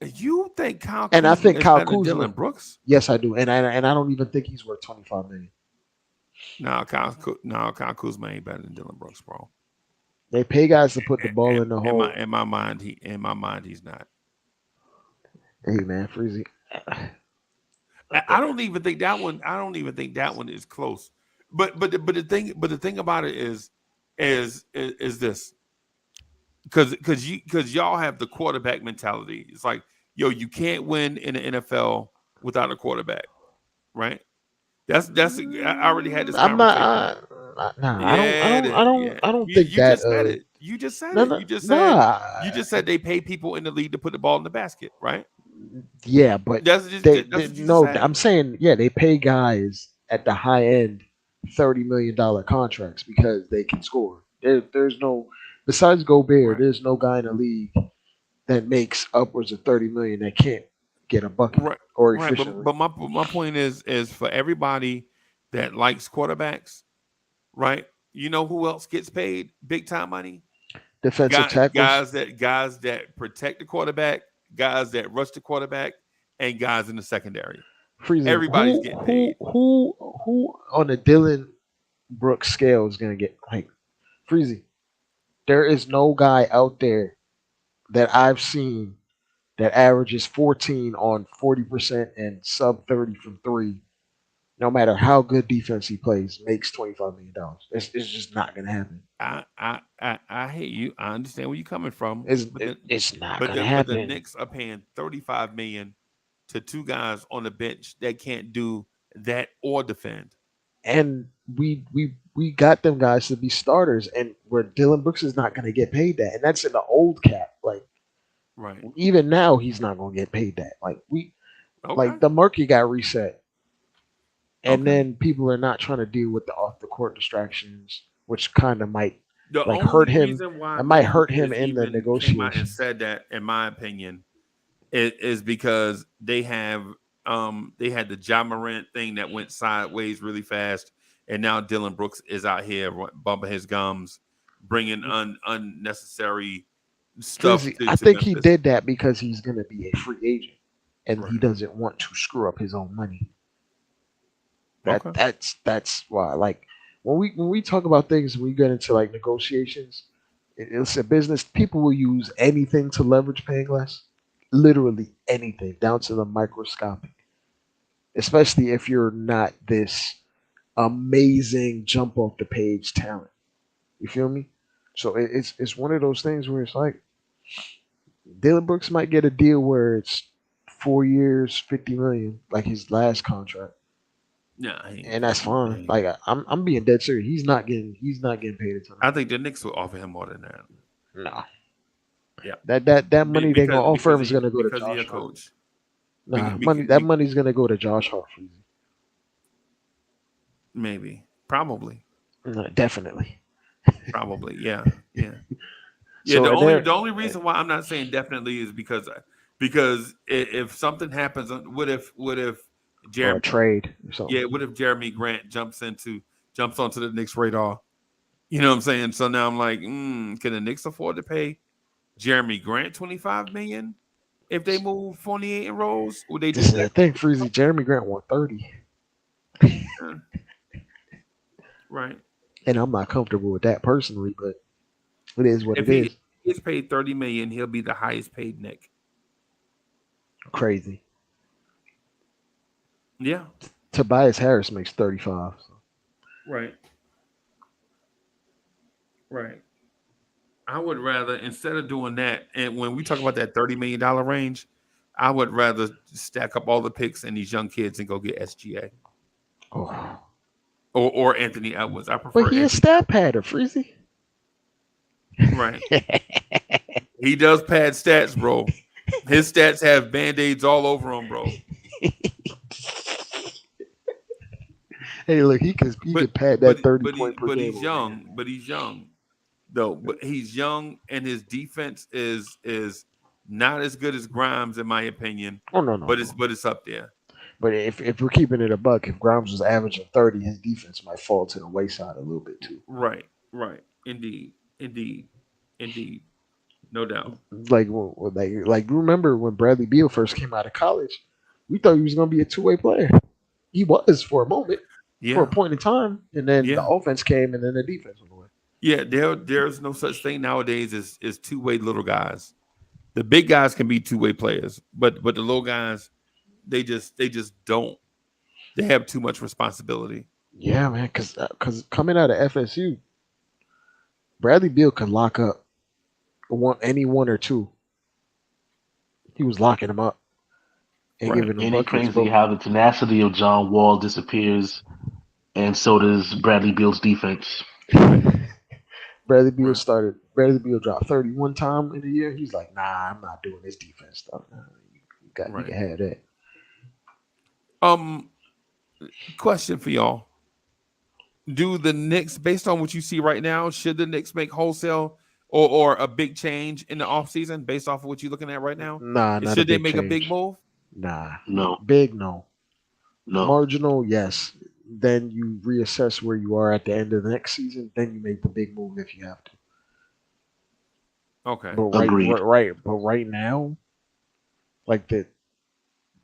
him. You think Kyle And I Kuzma think is Kyle better than Kuzma, Dillon Brooks? yes, I do, and I don't even think he's worth 25 million. No, Kyle Kuzma ain't better than Dillon Brooks, bro. They pay guys to put the ball in the In hole. my mind, he's not. Hey man, Freezy. I don't even think that one. I don't even think that one is close. But the thing about it is this because y'all have the quarterback mentality. It's like you can't win in the NFL without a quarterback, right? That's I already had this I'm not. conversation. Nah, Yeah, yeah. I don't think You that. just said it. You just said No, it. no, nah. You just said they pay people in the league to put the ball in the basket, right? Yeah, but That's what you just no. said. I'm saying yeah, they pay guys at the high end $30 million contracts because they can score. There's no besides Gobert. Right. There's no guy in the league that makes upwards of 30 million that can't get a bucket Right, or right. efficiently. But my point is for everybody that likes quarterbacks, right? You know who else gets paid big time money? Defensive tackles. Guys that protect the quarterback, guys that rush the quarterback, and guys in the secondary. Freezing. Everybody's getting paid. Who on the Dillon Brooks scale is gonna get like Freezy? There is no guy out there that I've seen that averages 14 on 40% and sub 30 from three, no matter how good defense he plays, makes $25 million. It's just not gonna happen. I hate you. I understand where you're coming from, It's not gonna but the happen. Knicks are paying 35 million to 2 guys on the bench that can't do that or defend. And we got them guys to be starters, and where Dillon Brooks is not gonna get paid that, and that's in the old cap. Like Right. even now, he's not gonna get paid that. Okay. Like the market got reset, and Okay. then people are not trying to deal with the off the court distractions, which kind of might The like only hurt him. reason why It might Vegas hurt him has in the even came out and negotiation. said that, in my opinion, is because they had the Ja Morant thing that went sideways really fast, and now Dillon Brooks is out here bumping his gums, bringing unnecessary stuff Freezy, I to think he Memphis. did that because he's gonna be a free agent, and he Right. doesn't want to screw up his own money. Okay. That's why. Like when we talk about things, we get into like negotiations. It's a business. People will use anything to leverage paying less. Literally anything, down to the microscopic. Especially if you're not this amazing jump off the page talent. You feel me? So it's one of those things where it's like Dillon Brooks might get a deal where it's 4 years, 50 million, like his last contract, Yeah, and that's fine. Like I'm being dead serious. He's not getting paid a ton. I think the Knicks will offer him more than that. No, Yeah, that money they're gonna offer him is gonna go to because of Josh your Hart. coach. Nah, that money's gonna go to Josh Hart. Maybe, probably, Definitely. probably, yeah. So The only reason why I'm not saying definitely is because if something happens, what if or a trade or something. Yeah, what if Jeremy Grant jumps onto the Knicks radar? You know what I'm saying? So now I'm like, can the Knicks afford to pay Jeremy Grant $25 million if they move 48 in rows? Would they do This is that? the thing, Freezie. Jeremy Grant won 30. Right. And I'm not comfortable with that personally, but it is what If it he is. gets paid $30 million, he'll be the highest paid Knick. Crazy. Yeah. Tobias Harris makes 35. So. Right. I would rather, instead of doing that, and when we talk about that $30 million range, I would rather stack up all the picks and these young kids and go get SGA. Oh. Or Anthony Edwards. I prefer But he is stat padder, Freezie. Right. He does pad stats, bro. His stats have Band-Aids all over them, bro. Hey, look, he could pad that 30 point per game. But he's young. Though, but he's young and his defense is not as good as Grimes, in my opinion. Oh no. But it's up there. But if we're keeping it a buck, if Grimes was averaging 30, his defense might fall to the wayside a little bit too. Right. Indeed. No doubt. Like remember when Bradley Beal first came out of college, we thought he was going to be a two-way player. He was for a moment, for a point in time, and then the offense came, and then the defense went away. Yeah, there's no such thing nowadays as two-way little guys. The big guys can be two-way players, but the little guys, they just don't. They have too much responsibility. Yeah, man, because coming out of FSU, Bradley Beal could lock up any one or two. He was locking them up and giving them buckets. Crazy how the tenacity of John Wall disappears, and so does Bradley Beal's defense. Bradley Beal dropped 31 time in a year. He's like, nah, I'm not doing this defense stuff. Nah, you can have that. Question for y'all. Do the Knicks, based on what you see right now, should the Knicks make wholesale or a big change in the offseason based off of what you're looking at right now? Nah, should they make a big move? Nah. No. Big, no. Marginal, yes. Then you reassess where you are at the end of the next season. Then you make the big move if you have to. Okay. But right now, like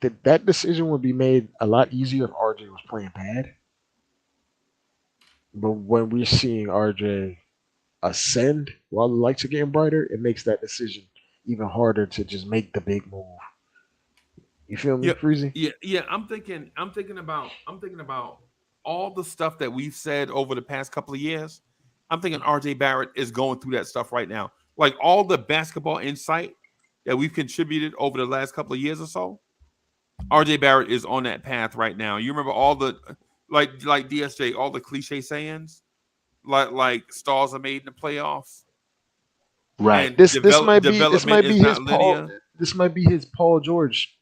that decision would be made a lot easier if RJ was playing bad. But when we're seeing RJ ascend while the lights are getting brighter, it makes that decision even harder to just make the big move. You feel me, Freezie? Yeah. I'm thinking about all the stuff that we've said over the past couple of years. I'm thinking RJ Barrett is going through that stuff right now. Like all the basketball insight that we've contributed over the last couple of years or so, RJ Barrett is on that path right now. You remember all the like DSJ, all the cliche sayings, like stars are made in the playoffs. Right. And this might be his Paul George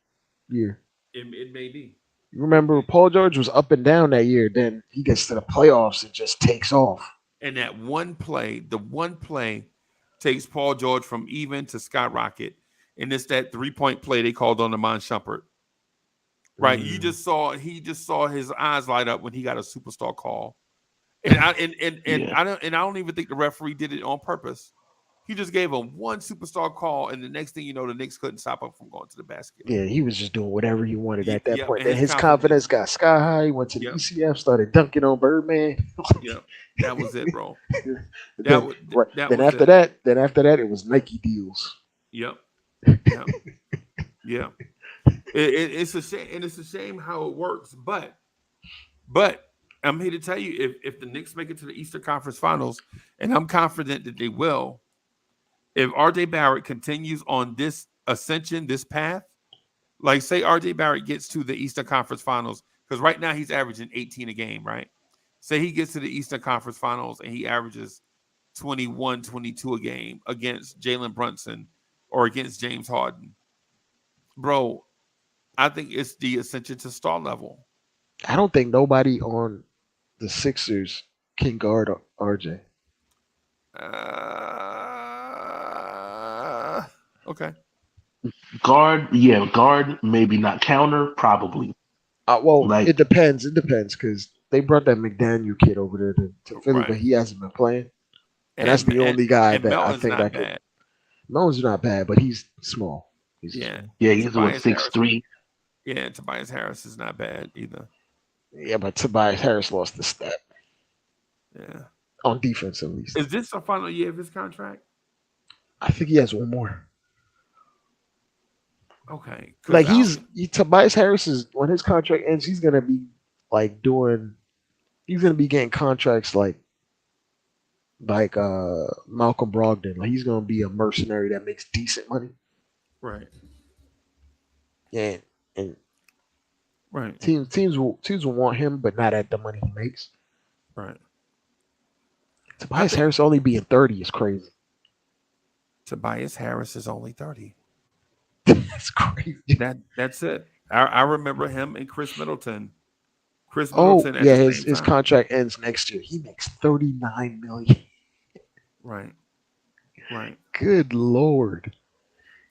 year. It may be. You remember Paul George was up and down that year. Then he gets to the playoffs and just takes off. And the one play takes Paul George from even to skyrocket. And it's that 3-point play they called on Amon Shumpert. Right. He just saw his eyes light up when he got a superstar call. And I don't even think the referee did it on purpose. He just gave him one superstar call, and the next thing you know, the Knicks couldn't stop him from going to the basket. Yeah, he was just doing whatever he wanted at that point. And his confidence got sky high. He went to the ECF, started dunking on Birdman. Yeah, that was it, bro. Then after that, it was Nike deals. Yep. Yeah. It's a shame, and it's a shame how it works. But I'm here to tell you, if the Knicks make it to the Eastern Conference Finals, and I'm confident that they will, if RJ Barrett continues on this ascension, this path, like say RJ Barrett gets to the Eastern Conference Finals, because right now he's averaging 18 a game, right? Say he gets to the Eastern Conference Finals and he averages 21, 22 a game against Jalen Brunson or against James Harden. Bro, I think it's the ascension to star level. I don't think nobody on the Sixers can guard RJ. Okay. Guard, maybe not. Counter, probably. Well, Like, it depends. It depends because they brought that McDaniel kid over there to Philly, but Right. he hasn't been playing, and that's the And only guy and that I Melton's think not that could. bad. Melton's not bad, but he's small. He's Yeah. small. yeah, he's what, Tobias Harris. 6'3". Yeah, Tobias Harris is not bad either. Yeah, but Tobias Harris lost the step Yeah. on defense at least. Is this the final year of his contract? I think he has one more. Okay. Like Tobias Harris is when his contract ends, he's gonna be like he's gonna be getting contracts like Malcolm Brogdon. Like he's gonna be a mercenary that makes decent money. Right. Yeah, and Right. teams will want him, but not at the money he makes. Right. Tobias Harris only being 30 is crazy. Tobias Harris is only 30. That's crazy. That's it. I remember him and Chris Middleton. Chris Oh Middleton at yeah, the his same time. contract ends next year. He makes $39 million. Right. Right. Good lord.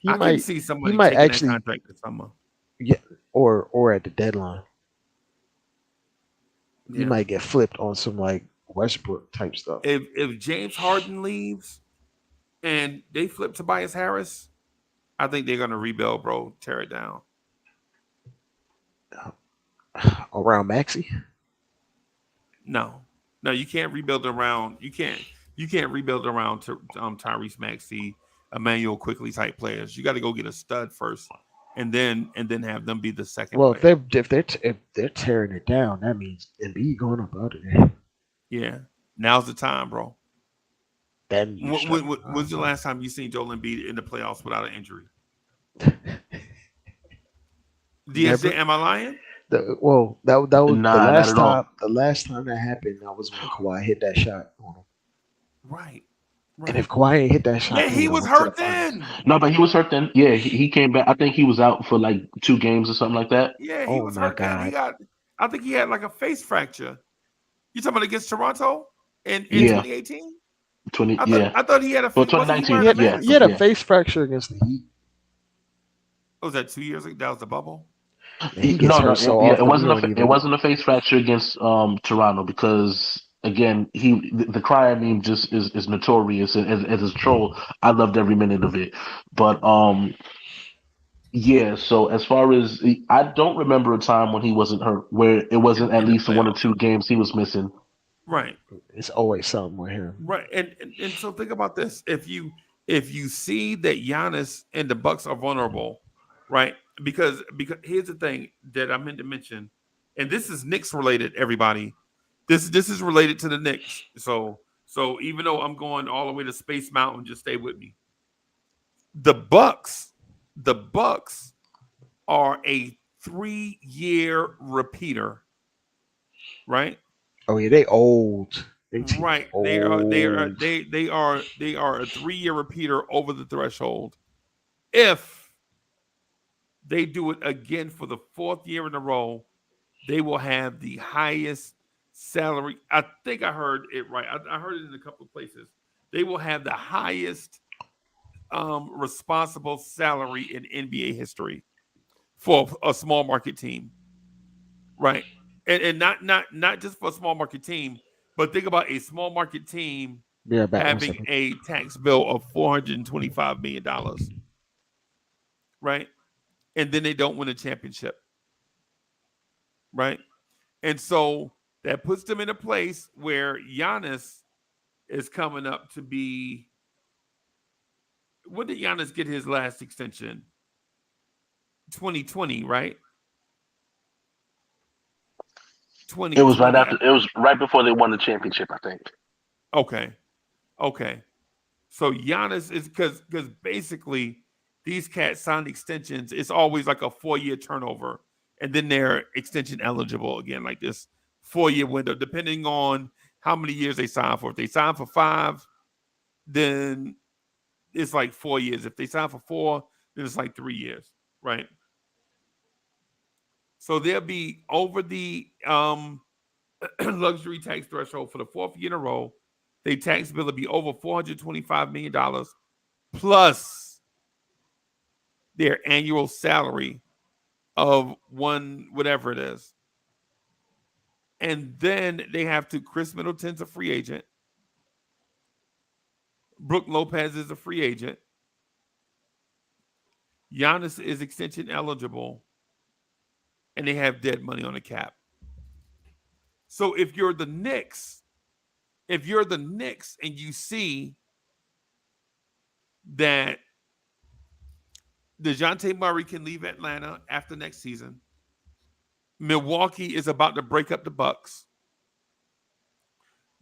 I can see somebody might taking actually that contract this summer. Yeah, or at the deadline. He Yeah. might get flipped on some like Westbrook type stuff. If James Harden leaves and they flip Tobias Harris, I think they're gonna rebuild, bro. Tear it down. Around Maxey? No, you can't rebuild around. You can't rebuild around Tyrese Maxey, Emmanuel Quickly type players. You got to go get a stud first, and then have them be the second. Well, player. if they're tearing it down, that means Embiid going up out of there. Yeah, now's the time, bro. Then when's the last time you seen Joel Embiid in the playoffs without an injury? DSJ, am I lying? That was the last time that happened. That was when Kawhi hit that shot on him. Right. And if Kawhi ain't hit that shot, Yeah, he was hurt then. No, but he was hurt then. Yeah, he came back. I think he was out for like 2 games or something like that. Yeah, he was hurt then. I think he had like a face fracture. You talking about against Toronto in 2018? I thought he had a face. 2019. He had a face fracture against the Heat. Was that 2 years ago? That was the bubble. He gets hurt so often. It wasn't a face fracture against Toronto because again the Cryer meme just is notorious as his troll. I loved every minute of it, but yeah. So as far as I don't remember a time when he wasn't hurt where it wasn't at least 1 or 2 games he was missing. Right. It's always something with him. Right. And so think about this: if you see that Giannis and the Bucks are vulnerable, right? Because here's the thing that I meant to mention, and this is Knicks related, everybody. This is related to the Knicks. So even though I'm going all the way to Space Mountain, just stay with me. The Bucks are a 3-year repeater, right? Oh yeah, they old. Right. They are a 3-year repeater over the threshold. If they do it again for the 4th year in a row, they will have the highest salary. I think I heard it right. I heard it in a couple of places. They will have the highest responsible salary in NBA history for a small market team. Right. And not just for a small market team, but think about a small market team having a tax bill of $425 million. Right. And then they don't win a championship. Right. And so that puts them in a place where Giannis is coming up to be. When did Giannis get his last extension? 2020, right? 2020. It was right after. It was right before they won the championship, I think. Okay. So Giannis is because basically these cats signed extensions. It's always like a 4-year turnover, and then they're extension eligible again, like this 4-year window, depending on how many years they sign for. If they sign for 5, then it's like 4 years. If they sign for 4, then it's like 3 years, right? So they'll be over the luxury tax threshold for the fourth year in a row. Their tax bill will be over $425 million plus their annual salary of one whatever it is. And then they have to, Chris Middleton's a free agent. Brook Lopez is a free agent. Giannis is extension eligible. And they have dead money on the cap. So if you're the Knicks and you see that DeJounte Murray can leave Atlanta after next season, Milwaukee is about to break up the Bucks,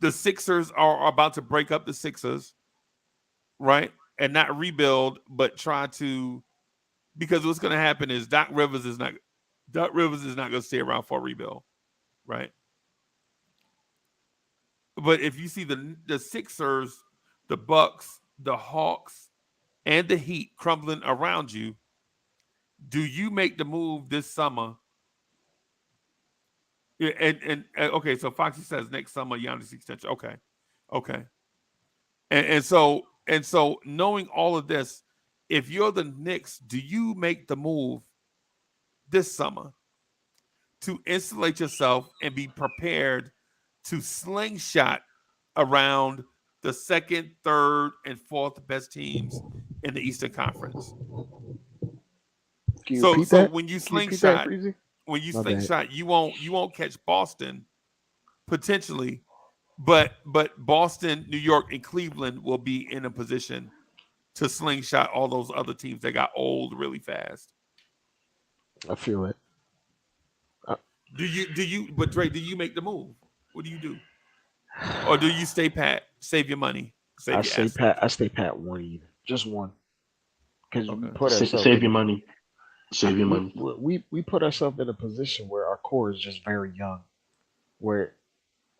the Sixers are about to break up the Sixers, right? And not rebuild, but try to, because what's going to happen is Doc Rivers is not going to stay around for a rebuild, right? But if you see the Sixers, the Bucks, the Hawks, and the Heat crumbling around you, do you make the move this summer? And okay, so Foxy says next summer Giannis extension. Okay. And so knowing all of this, if you're the Knicks, do you make the move this summer to insulate yourself and be prepared to slingshot around the second, third, and fourth best teams in the Eastern Conference? So when you slingshot, you won't catch Boston potentially, but Boston, New York, and Cleveland will be in a position to slingshot all those other teams that got old really fast. I feel it. Do you? But Dre, do you make the move? What do you do? Or do you stay pat, save your money? I stay pat 1 year, just one. Because save your money. Save your money. We put ourselves in a position where our core is just very young, where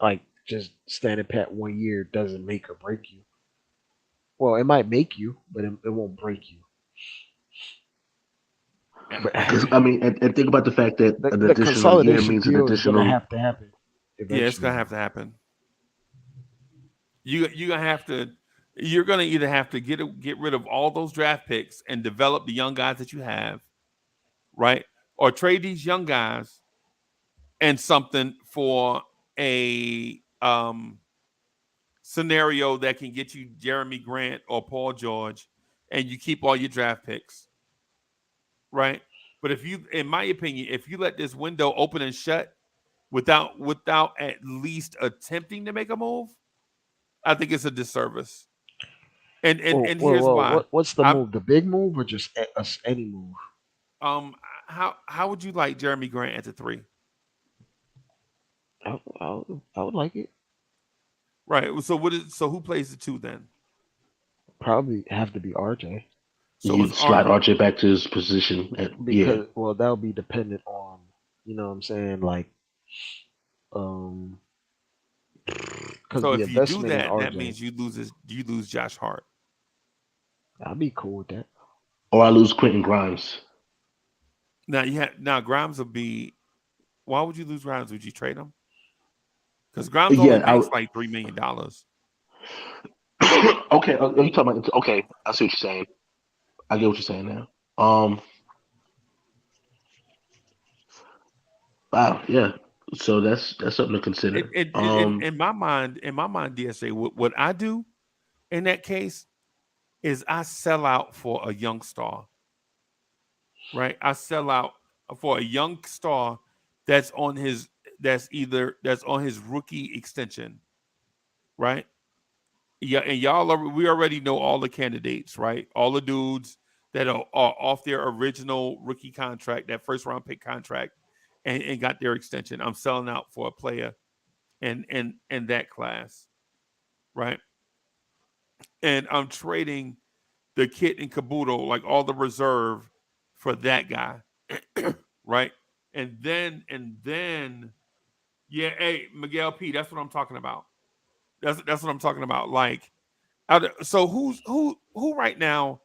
like just standing pat 1 year doesn't make or break you. Well, it might make you, but it won't break you. Because and think about the fact that an the additional year consolidation means an deal is additional. gonna have to happen. Yeah, it's gonna have to happen. You're gonna either have to get rid of all those draft picks and develop the young guys that you have, right? Or trade these young guys and something for a scenario that can get you Jeremy Grant or Paul George, and you keep all your draft picks, right? But in my opinion, if you let this window open and shut without at least attempting to make a move, I think it's a disservice. And here's why. What's the move? The big move or just any move? How would you like Jeremy Grant at the 3? I would like it. Right. So who plays the 2 then? Probably have to be RJ. So you slide RJ back to his position. Well, that would be dependent on, you know what I'm saying, like, so if you do that, that means you lose Josh Hart. I'd be cool with that. Or I lose Quentin Grimes. Now Grimes will be. Why would you lose Grimes? Would you trade him? Because Grimes only makes like $3 million. Okay, are you talking about? Okay, I see what you're saying. I get what you're saying now. Wow, yeah. So that's something to consider. In my mind, DSA, what I do in that case is I sell out for a young star. Right? I sell out for a young star that's on his rookie extension. Right? Yeah, and we already know all the candidates, right? All the dudes that are off their original rookie contract, that first round pick contract, and got their extension. I'm selling out for a player in that class, right? And I'm trading the kit and caboodle, like all the reserve, for that guy, right? And then, yeah, hey, Miguel P, that's what I'm talking about. That's what I'm talking about. Like, so who right now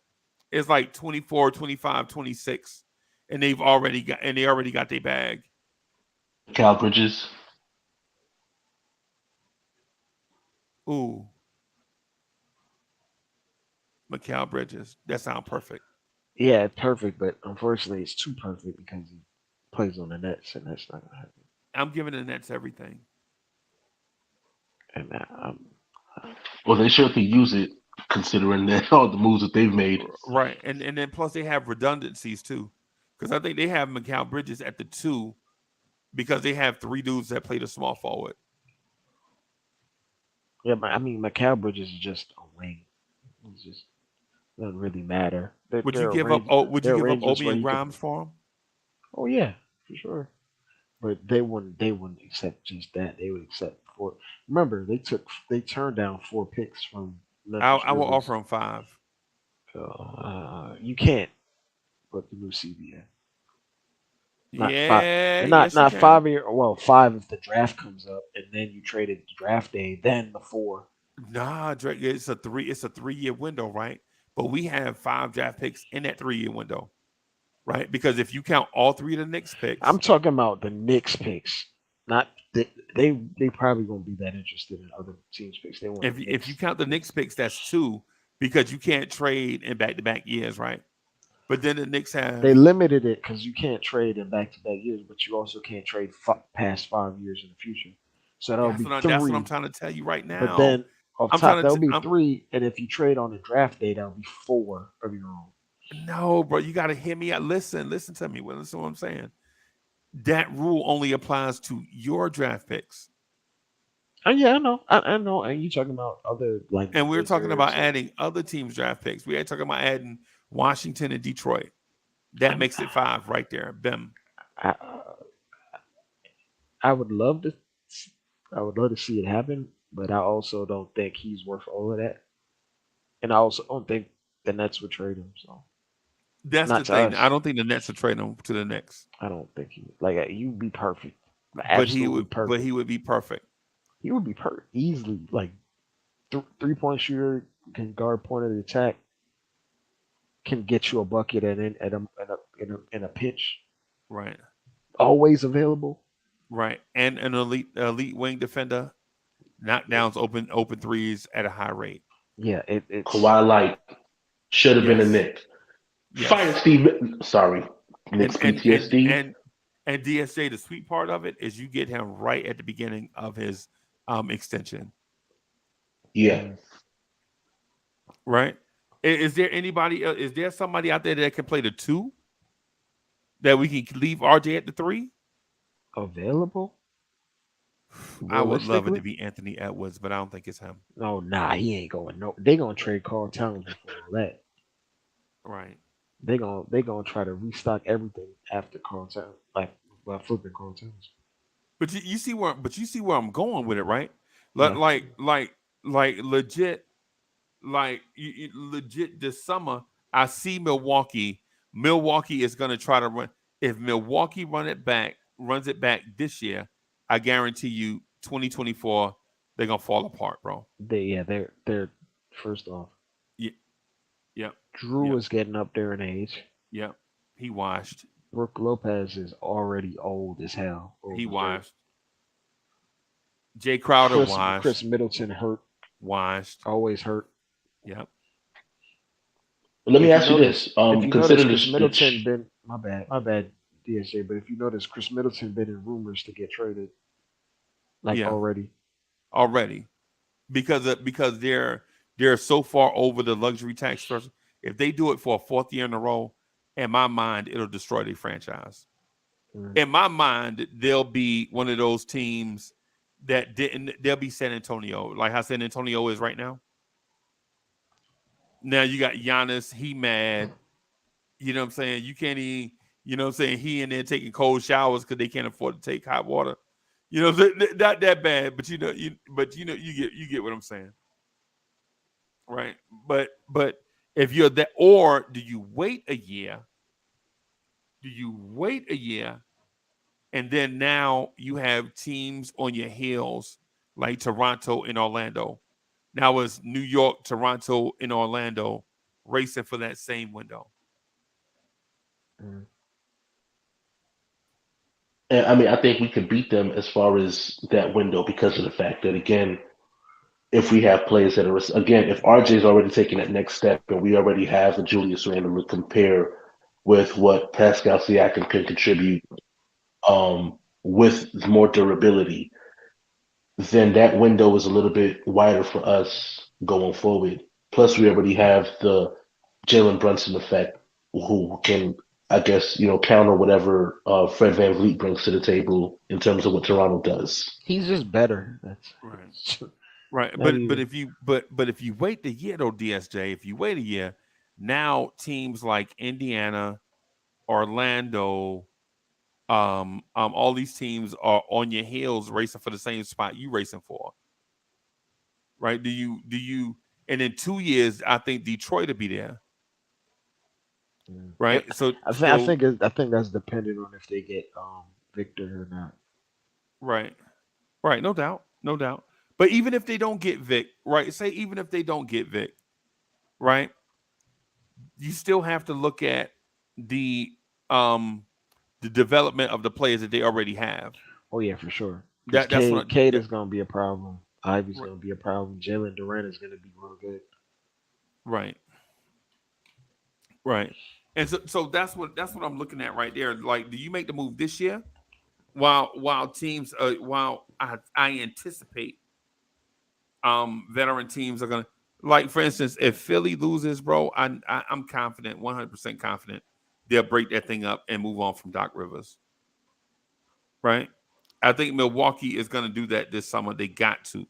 is like 24, 25, 26 and they already got their bag. Cal Bridges. Ooh, Mikal Bridges. That sounds perfect. Yeah, perfect, but unfortunately, it's too perfect because he plays on the Nets, and that's not gonna happen. I'm giving the Nets everything. And Well, they sure could use it considering that all the moves that they've made. Right, and then plus they have redundancies too, because I think they have Mikal Bridges at the 2 because they have 3 dudes that play the small forward. yeah, but I mean, Mikal Bridges is just a wing. It just doesn't really matter. Would you give up Obi and Grimes for him? Oh yeah, for sure. But they wouldn't accept just that. They would accept 4. Remember, they turned down 4 picks from Memphis I will Grizzlies. offer him 5. You can't put the new CBA. Not Yeah, 5. yes, Not you can. 5 year. Well, 5 if the draft comes up, and then you traded the draft day, then the 4. Nah, Drake, it's a 3-year window, right? But we have 5 draft picks in that 3-year window, right? Because if you count all 3 of the Knicks picks, I'm talking about the Knicks picks. Not they probably won't be that interested in other teams' picks. They want if you count the Knicks picks, that's 2 because you can't trade in back-to-back years, right? But then the Knicks have they limited it because you can't trade in back-to-back years, but you also can't trade past 5 years in the future. So that'll be 3. That's what I'm trying to tell you right now. But then off I'm top, trying that'll be 3, and if you trade on the draft day, that'll be 4 of your own. No, bro, you got to hear me out. Listen to me. Listen to what I'm saying. That rule only applies to your draft picks. Oh yeah, I know. I know. And you talking about other like? And we're talking about adding other teams' draft picks. We ain't talking about adding Washington and Detroit. That makes it 5 right there. Bim. I would love to. I would love to see it happen, but I also don't think he's worth all of that. And I also don't think the Nets would trade him. So that's the thing. I don't think the Nets would trade him to the Knicks. I don't think he like you'd be perfect. But he would. Perfect. But he would be perfect. He would be perfect easily. Like 3-point shooter, can guard point of the attack, can get you a bucket in a pinch. Right. Always available. Right, and an elite wing defender, knockdowns, open threes at a high rate. Yeah, it's Kawhi Light should have been a Knick. Yes. Fire Steve. Sorry, Knicks PTSD. And DSJ. The sweet part of it is you get him right at the beginning of his extension. Yeah. Right. Is there anybody? Is there somebody out there that can play the 2? That we can leave RJ at the 3? Available? I would love it to be Anthony Edwards, but I don't think it's him. No, he ain't going. No, they gonna trade Carl Towns before all that. Right. They gonna try to restock everything after Carl Towns, like flipping Carl Towns. But you see where I'm going with it, right? Like legit, legit. This summer, I see Milwaukee. Milwaukee is gonna try to run. If Milwaukee runs it back this year, I guarantee you 2024 they're gonna fall apart, bro. They're first off. Yep. Drew is getting up there in age. Yep. He washed. Brook Lopez is already old as hell. He washed. Jay Crowder washed. Chris Middleton hurt. Washed. Always hurt. Yep. Let me ask you this. If you notice, Chris Middleton been my bad, DSJ. But if you notice, Chris Middleton been in rumors to get traded, already, because they're so far over the luxury tax threshold. If they do it for a 4th year in a row, in my mind, it'll destroy their franchise. In my mind, they'll be one of those teams that didn't. They'll be San Antonio, like how San Antonio is right now. Now you got Giannis, he mad. You know what I'm saying? You can't even, you know what I'm saying? He in there taking cold showers because they can't afford to take hot water. You know, not that bad, but you get what I'm saying. Right. But if you're that, or do you wait a year? And then now you have teams on your heels like Toronto and Orlando. Now it's New York, Toronto, and Orlando racing for that same window. And I mean, I think we could beat them as far as that window because of the fact that, again, if we have players that are, again, if RJ's already taking that next step and we already have a Julius Randle to compare with what Pascal Siakam can contribute with more durability, then that window is a little bit wider for us going forward. Plus, we already have the Jalen Brunson effect, who can, I guess, counter whatever Fred VanVleet brings to the table in terms of what Toronto does. He's just better. Right. That's Right. not But even. if you wait the year though, DSJ, if you wait a year, now teams like Indiana, Orlando, all these teams are on your heels racing for the same spot you racing for. Right? Do you and in 2 years, I think Detroit will be there. Yeah. Right? So I think I think that's dependent on if they get Victor or not. right. Right, no doubt. No doubt. But even if they don't get Vic, right? Say even if they don't get Vic, right? You still have to look at the um the development of the players that they already have. Oh yeah, for sure. Because That's what Cade that, is gonna be a problem. Ivy's right, gonna be a problem. Jalen Durant is gonna be real good. right, right. And so that's what I'm looking at right there. Like, do you make the move this year? While teams while I anticipate veteran teams are gonna, like, for instance, if Philly loses, bro, I'm confident, 100% confident they'll break that thing up and move on from Doc Rivers. Right? I think Milwaukee is gonna do that this summer. They got to.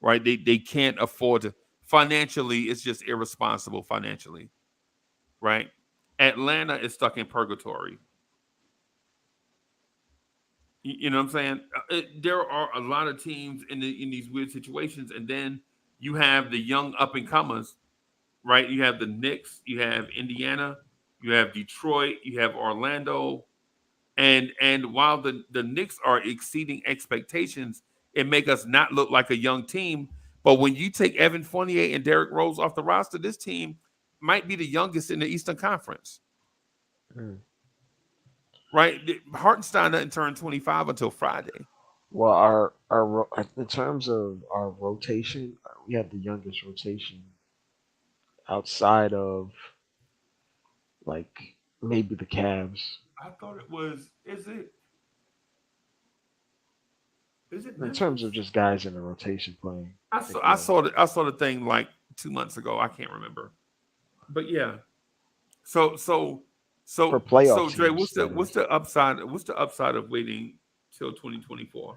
Right? They can't afford to financially. It's just irresponsible financially. Right? Atlanta is stuck in purgatory. You know what I'm saying? There are a lot of teams in these weird situations, and then you have the young up and comers, right? You have the Knicks, you have Indiana, you have Detroit, you have Orlando, and while the Knicks are exceeding expectations, it make us not look like a young team. But when you take Evan Fournier and Derrick Rose off the roster, this team might be the youngest in the Eastern Conference, Mm. right? Hartenstein doesn't turn 25 until Friday. Well, in terms of our rotation, we have the youngest rotation outside of like maybe the Cavs. I thought it was. Is it In terms Memphis? of just guys in the rotation playing, I I saw think I we have saw the I saw the thing like 2 months ago. I can't remember, but yeah. So so for so playoff Dre, teams. That what's is the upside? What's the upside of waiting till 2024?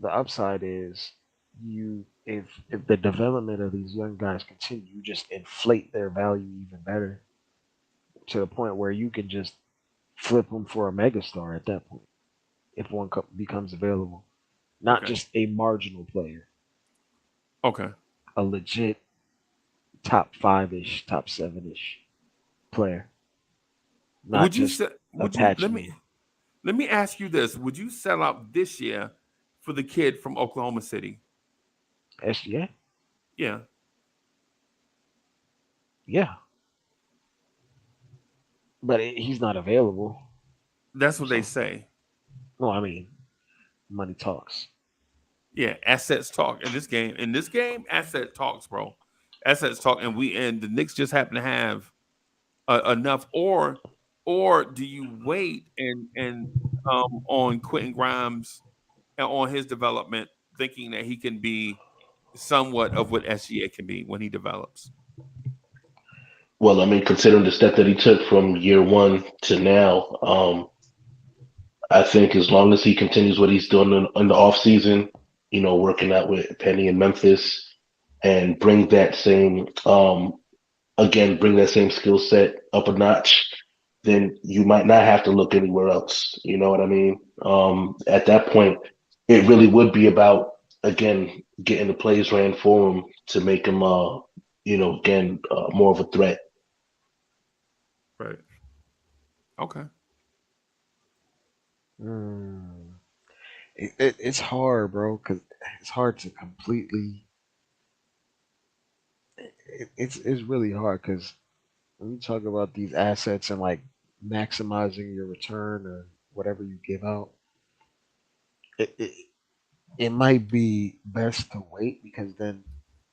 the upside is you if the development of these young guys continue, you just inflate their value even better to the point where you can just flip them for a megastar at that point if one becomes available. Not Okay, just a marginal player, okay. a legit top five ish, top seven ish player, not Would you just se- a would you patch move. let me ask you this? Would you sell out this year for the kid from Oklahoma City? SGA, Yeah, yeah, but he's not available. that's what they So, say. no, I mean, money talks. Yeah, assets talk in this game. In this game, asset talks, bro. Assets talk, and the Knicks just happen to have enough. Or do you wait and on Quentin Grimes and on his development, thinking that he can be somewhat of what SGA can be when he develops? Well, I mean, considering the step that he took from year one to now, I think as long as he continues what he's doing in the off season, working out with Penny in Memphis, and bring that same, bring that same skill set up a notch, then you might not have to look anywhere else. You know what I mean? At that point, it really would be about, again, getting the plays ran for him to make him, more of a threat. Right. Okay. Mm. It's hard, bro, because it's hard to completely. It's really hard because when you talk about these assets and like maximizing your return or whatever you give out, it, it, it might be best to wait because then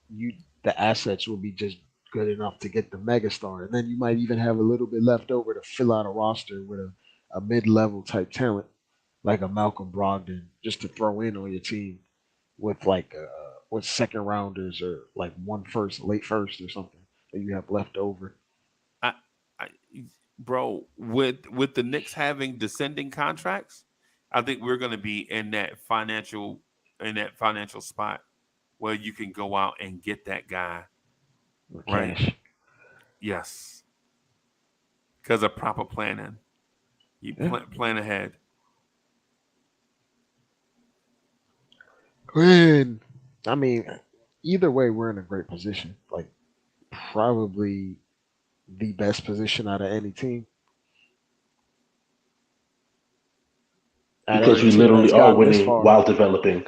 you the assets will be just good enough to get the megastar, and then you might even have a little bit left over to fill out a roster with a mid-level type talent like a Malcolm Brogdon, just to throw in on your team with with second rounders or like one first, late first or something that you have left over. I, I, bro, with the Knicks having descending contracts, I think we're going to be in that financial spot where you can go out and get that guy, right? Cash. Yes, because of proper planning. You Yeah. plan ahead. And I mean, either way, we're in a great position. Like probably the best position out of any team. Out of Because any we team literally that's are gotten this winning far. while developing.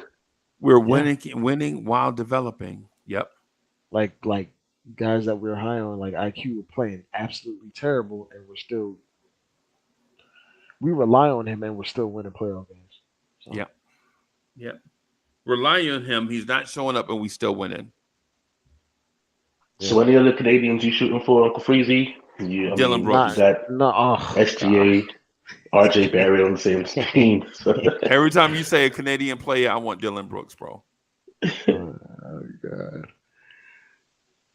We're Yeah. winning while developing. Yep. Like guys that we're high on, like IQ, were playing absolutely terrible, and we rely on him, and we're still winning playoff games. So, Yep. Yep. Rely on him. He's not showing up, and we still winning. So any other Canadians you shooting for, Uncle Freezie? I Dillon mean, Brooks. you got no, oh, SGA, RJ Barrett on the same team. So. Every time you say a Canadian player, I want Dillon Brooks, bro. oh God.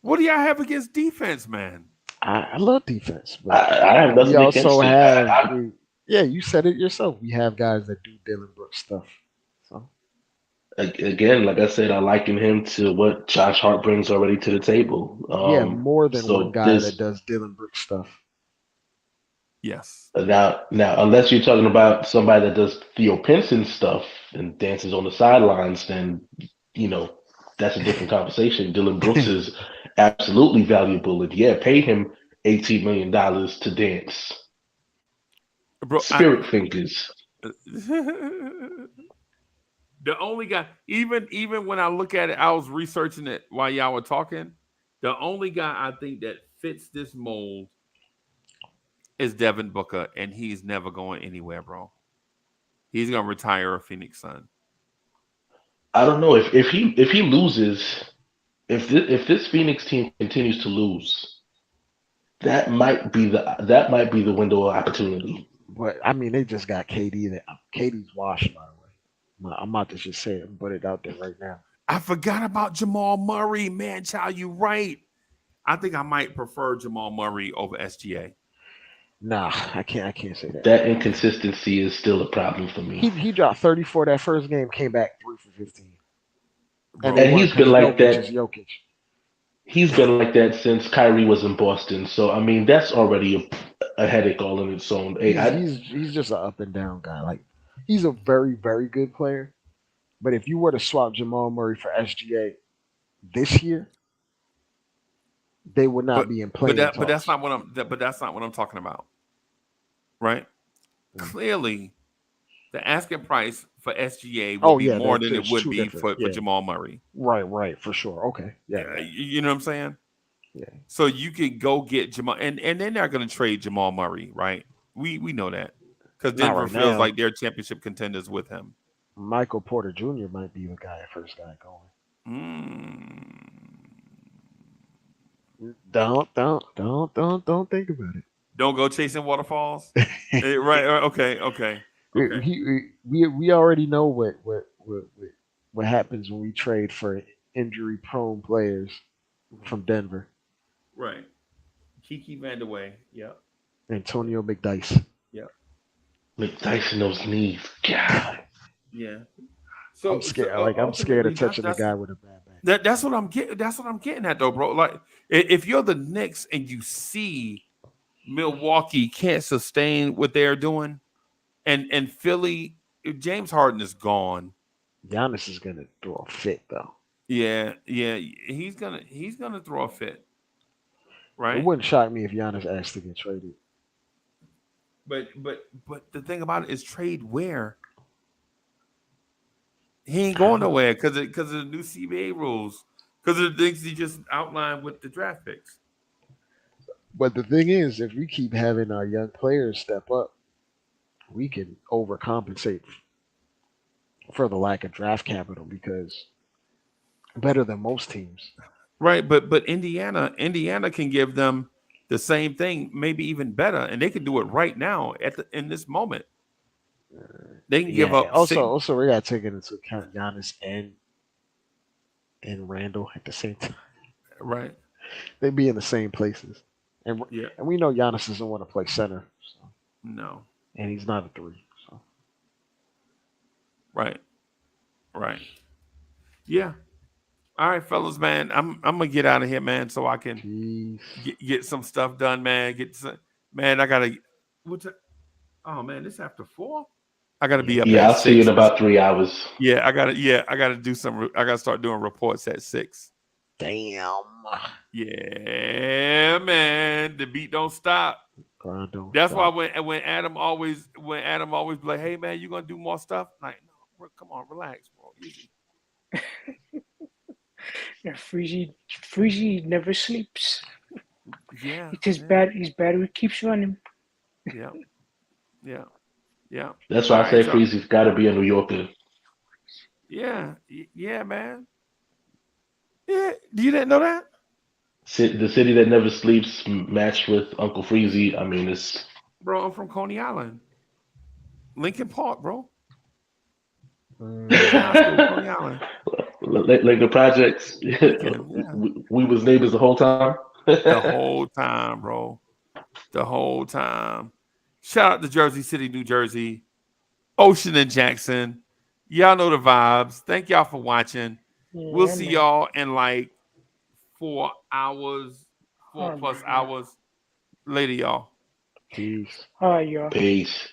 What do y'all have against defense, man? I love defense, but I have nothing we also against it. have, yeah, you said it yourself. We have guys that do Dillon Brooks stuff. So Again, like I said, I liken him to what Josh Hart brings already to the table. we have more than one So guy that does Dillon Brooks stuff. Yes. now, unless you're talking about somebody that does Theo Pinson stuff and dances on the sidelines, then that's a different conversation. Dillon Brooks is absolutely valuable, and yeah, pay him $18 million to dance. Bro, Spirit fingers. the only guy, even when I look at it, I was researching it while y'all were talking. The only guy I think that fits this mold is Devin Booker, and he's never going anywhere, bro. He's gonna retire a Phoenix Sun. I don't know if he loses, if this Phoenix team continues to lose, that might be the window of opportunity. But I mean, they just got KD. KD's washed, by the way. I'm about to just say it and put it out there right now. I forgot about Jamal Murray, man. Child, you right. I think I might prefer Jamal Murray over SGA. Nah, I can't say that. That inconsistency is still a problem for me. He dropped 34 that first game, came back 3 for 15. And he's been like that. Jokic. He's been like that since Kyrie was in Boston. So I mean, that's already a headache all in its own. He's just an up and down guy. Like he's a very, very good player. But if you were to swap Jamal Murray for SGA this year, they would not be in playing. But that's not what I'm talking about. Right? Clearly, the asking price for SGA will be more than it would be for Jamal Murray. Right, for sure. Okay. Yeah. You know what I'm saying? Yeah. So you can go get Jamal, and they're not going to trade Jamal Murray, right? We know that because Denver feels like they're championship contenders with him. Michael Porter Jr. might be the first guy going. Don't think about it. Don't go chasing waterfalls. Right? Okay. We already know what happens when we trade for injury prone players from Denver. Right. Kiki Vandeweghe. Yep. Antonio McDyess. Yep. McDyess in those knees. God. Yeah. So I'm scared. I'm scared of touching a guy with a bad back. That's what I'm getting. That's what I'm getting at, though, bro. Like, if you're the Knicks and you see Milwaukee can't sustain what they're doing, and Philly, if James Harden is gone, Giannis is gonna throw a fit, though. Yeah, he's gonna throw a fit, right? It wouldn't shock me if Giannis asked to get traded. But the thing about it is, trade where? He ain't going nowhere because of the new CBA rules, because of the things he just outlined with the draft picks. But the thing is, if we keep having our young players step up, we can overcompensate for the lack of draft capital because better than most teams. Right, but Indiana can give them the same thing, maybe even better, and they can do it right now in this moment. They can give Yeah. up Also, we got to take into account Giannis and Randall at the same time. right. They be in the same places, and Yeah, and we know Giannis doesn't want to play center, so, no, and he's not a three. So right, right. Yeah. All right, fellas, man. I'm gonna get out of here, man, so I can Jeez. get some stuff done, man. Man, I gotta. Oh man, this after 4. I gotta be up Yeah, at I'll see you 6. in about 3 hours. Yeah, I gotta do some. I gotta start doing reports at 6. Damn. Yeah, man. The beat don't stop. Grind don't That's why stop. when Adam always be like, hey man, you gonna do more stuff? Like, no, bro, come on, relax, bro. Easy. Yeah, Freezie never sleeps. Yeah. His battery keeps running. Yeah. Yeah. Yeah. That's All why I say right, y'all. Freezie's got to be a New Yorker. Yeah. Yeah, man. Yeah. You didn't know that? The city that never sleeps, matched with Uncle Freezie. I mean, it's Bro, I'm from Coney Island. Lincoln Park, bro. like High school, Coney Island. the projects. Lincoln, yeah. We was neighbors the whole time. The whole time, bro. The whole time. Shout out to Jersey City, New Jersey. Ocean and Jackson. Y'all know the vibes. Thank y'all for watching. Yeah, We'll see man. y'all in like 4 hours, 4+ Oh, my God. hours. Later, y'all. Peace. All right, y'all. Peace.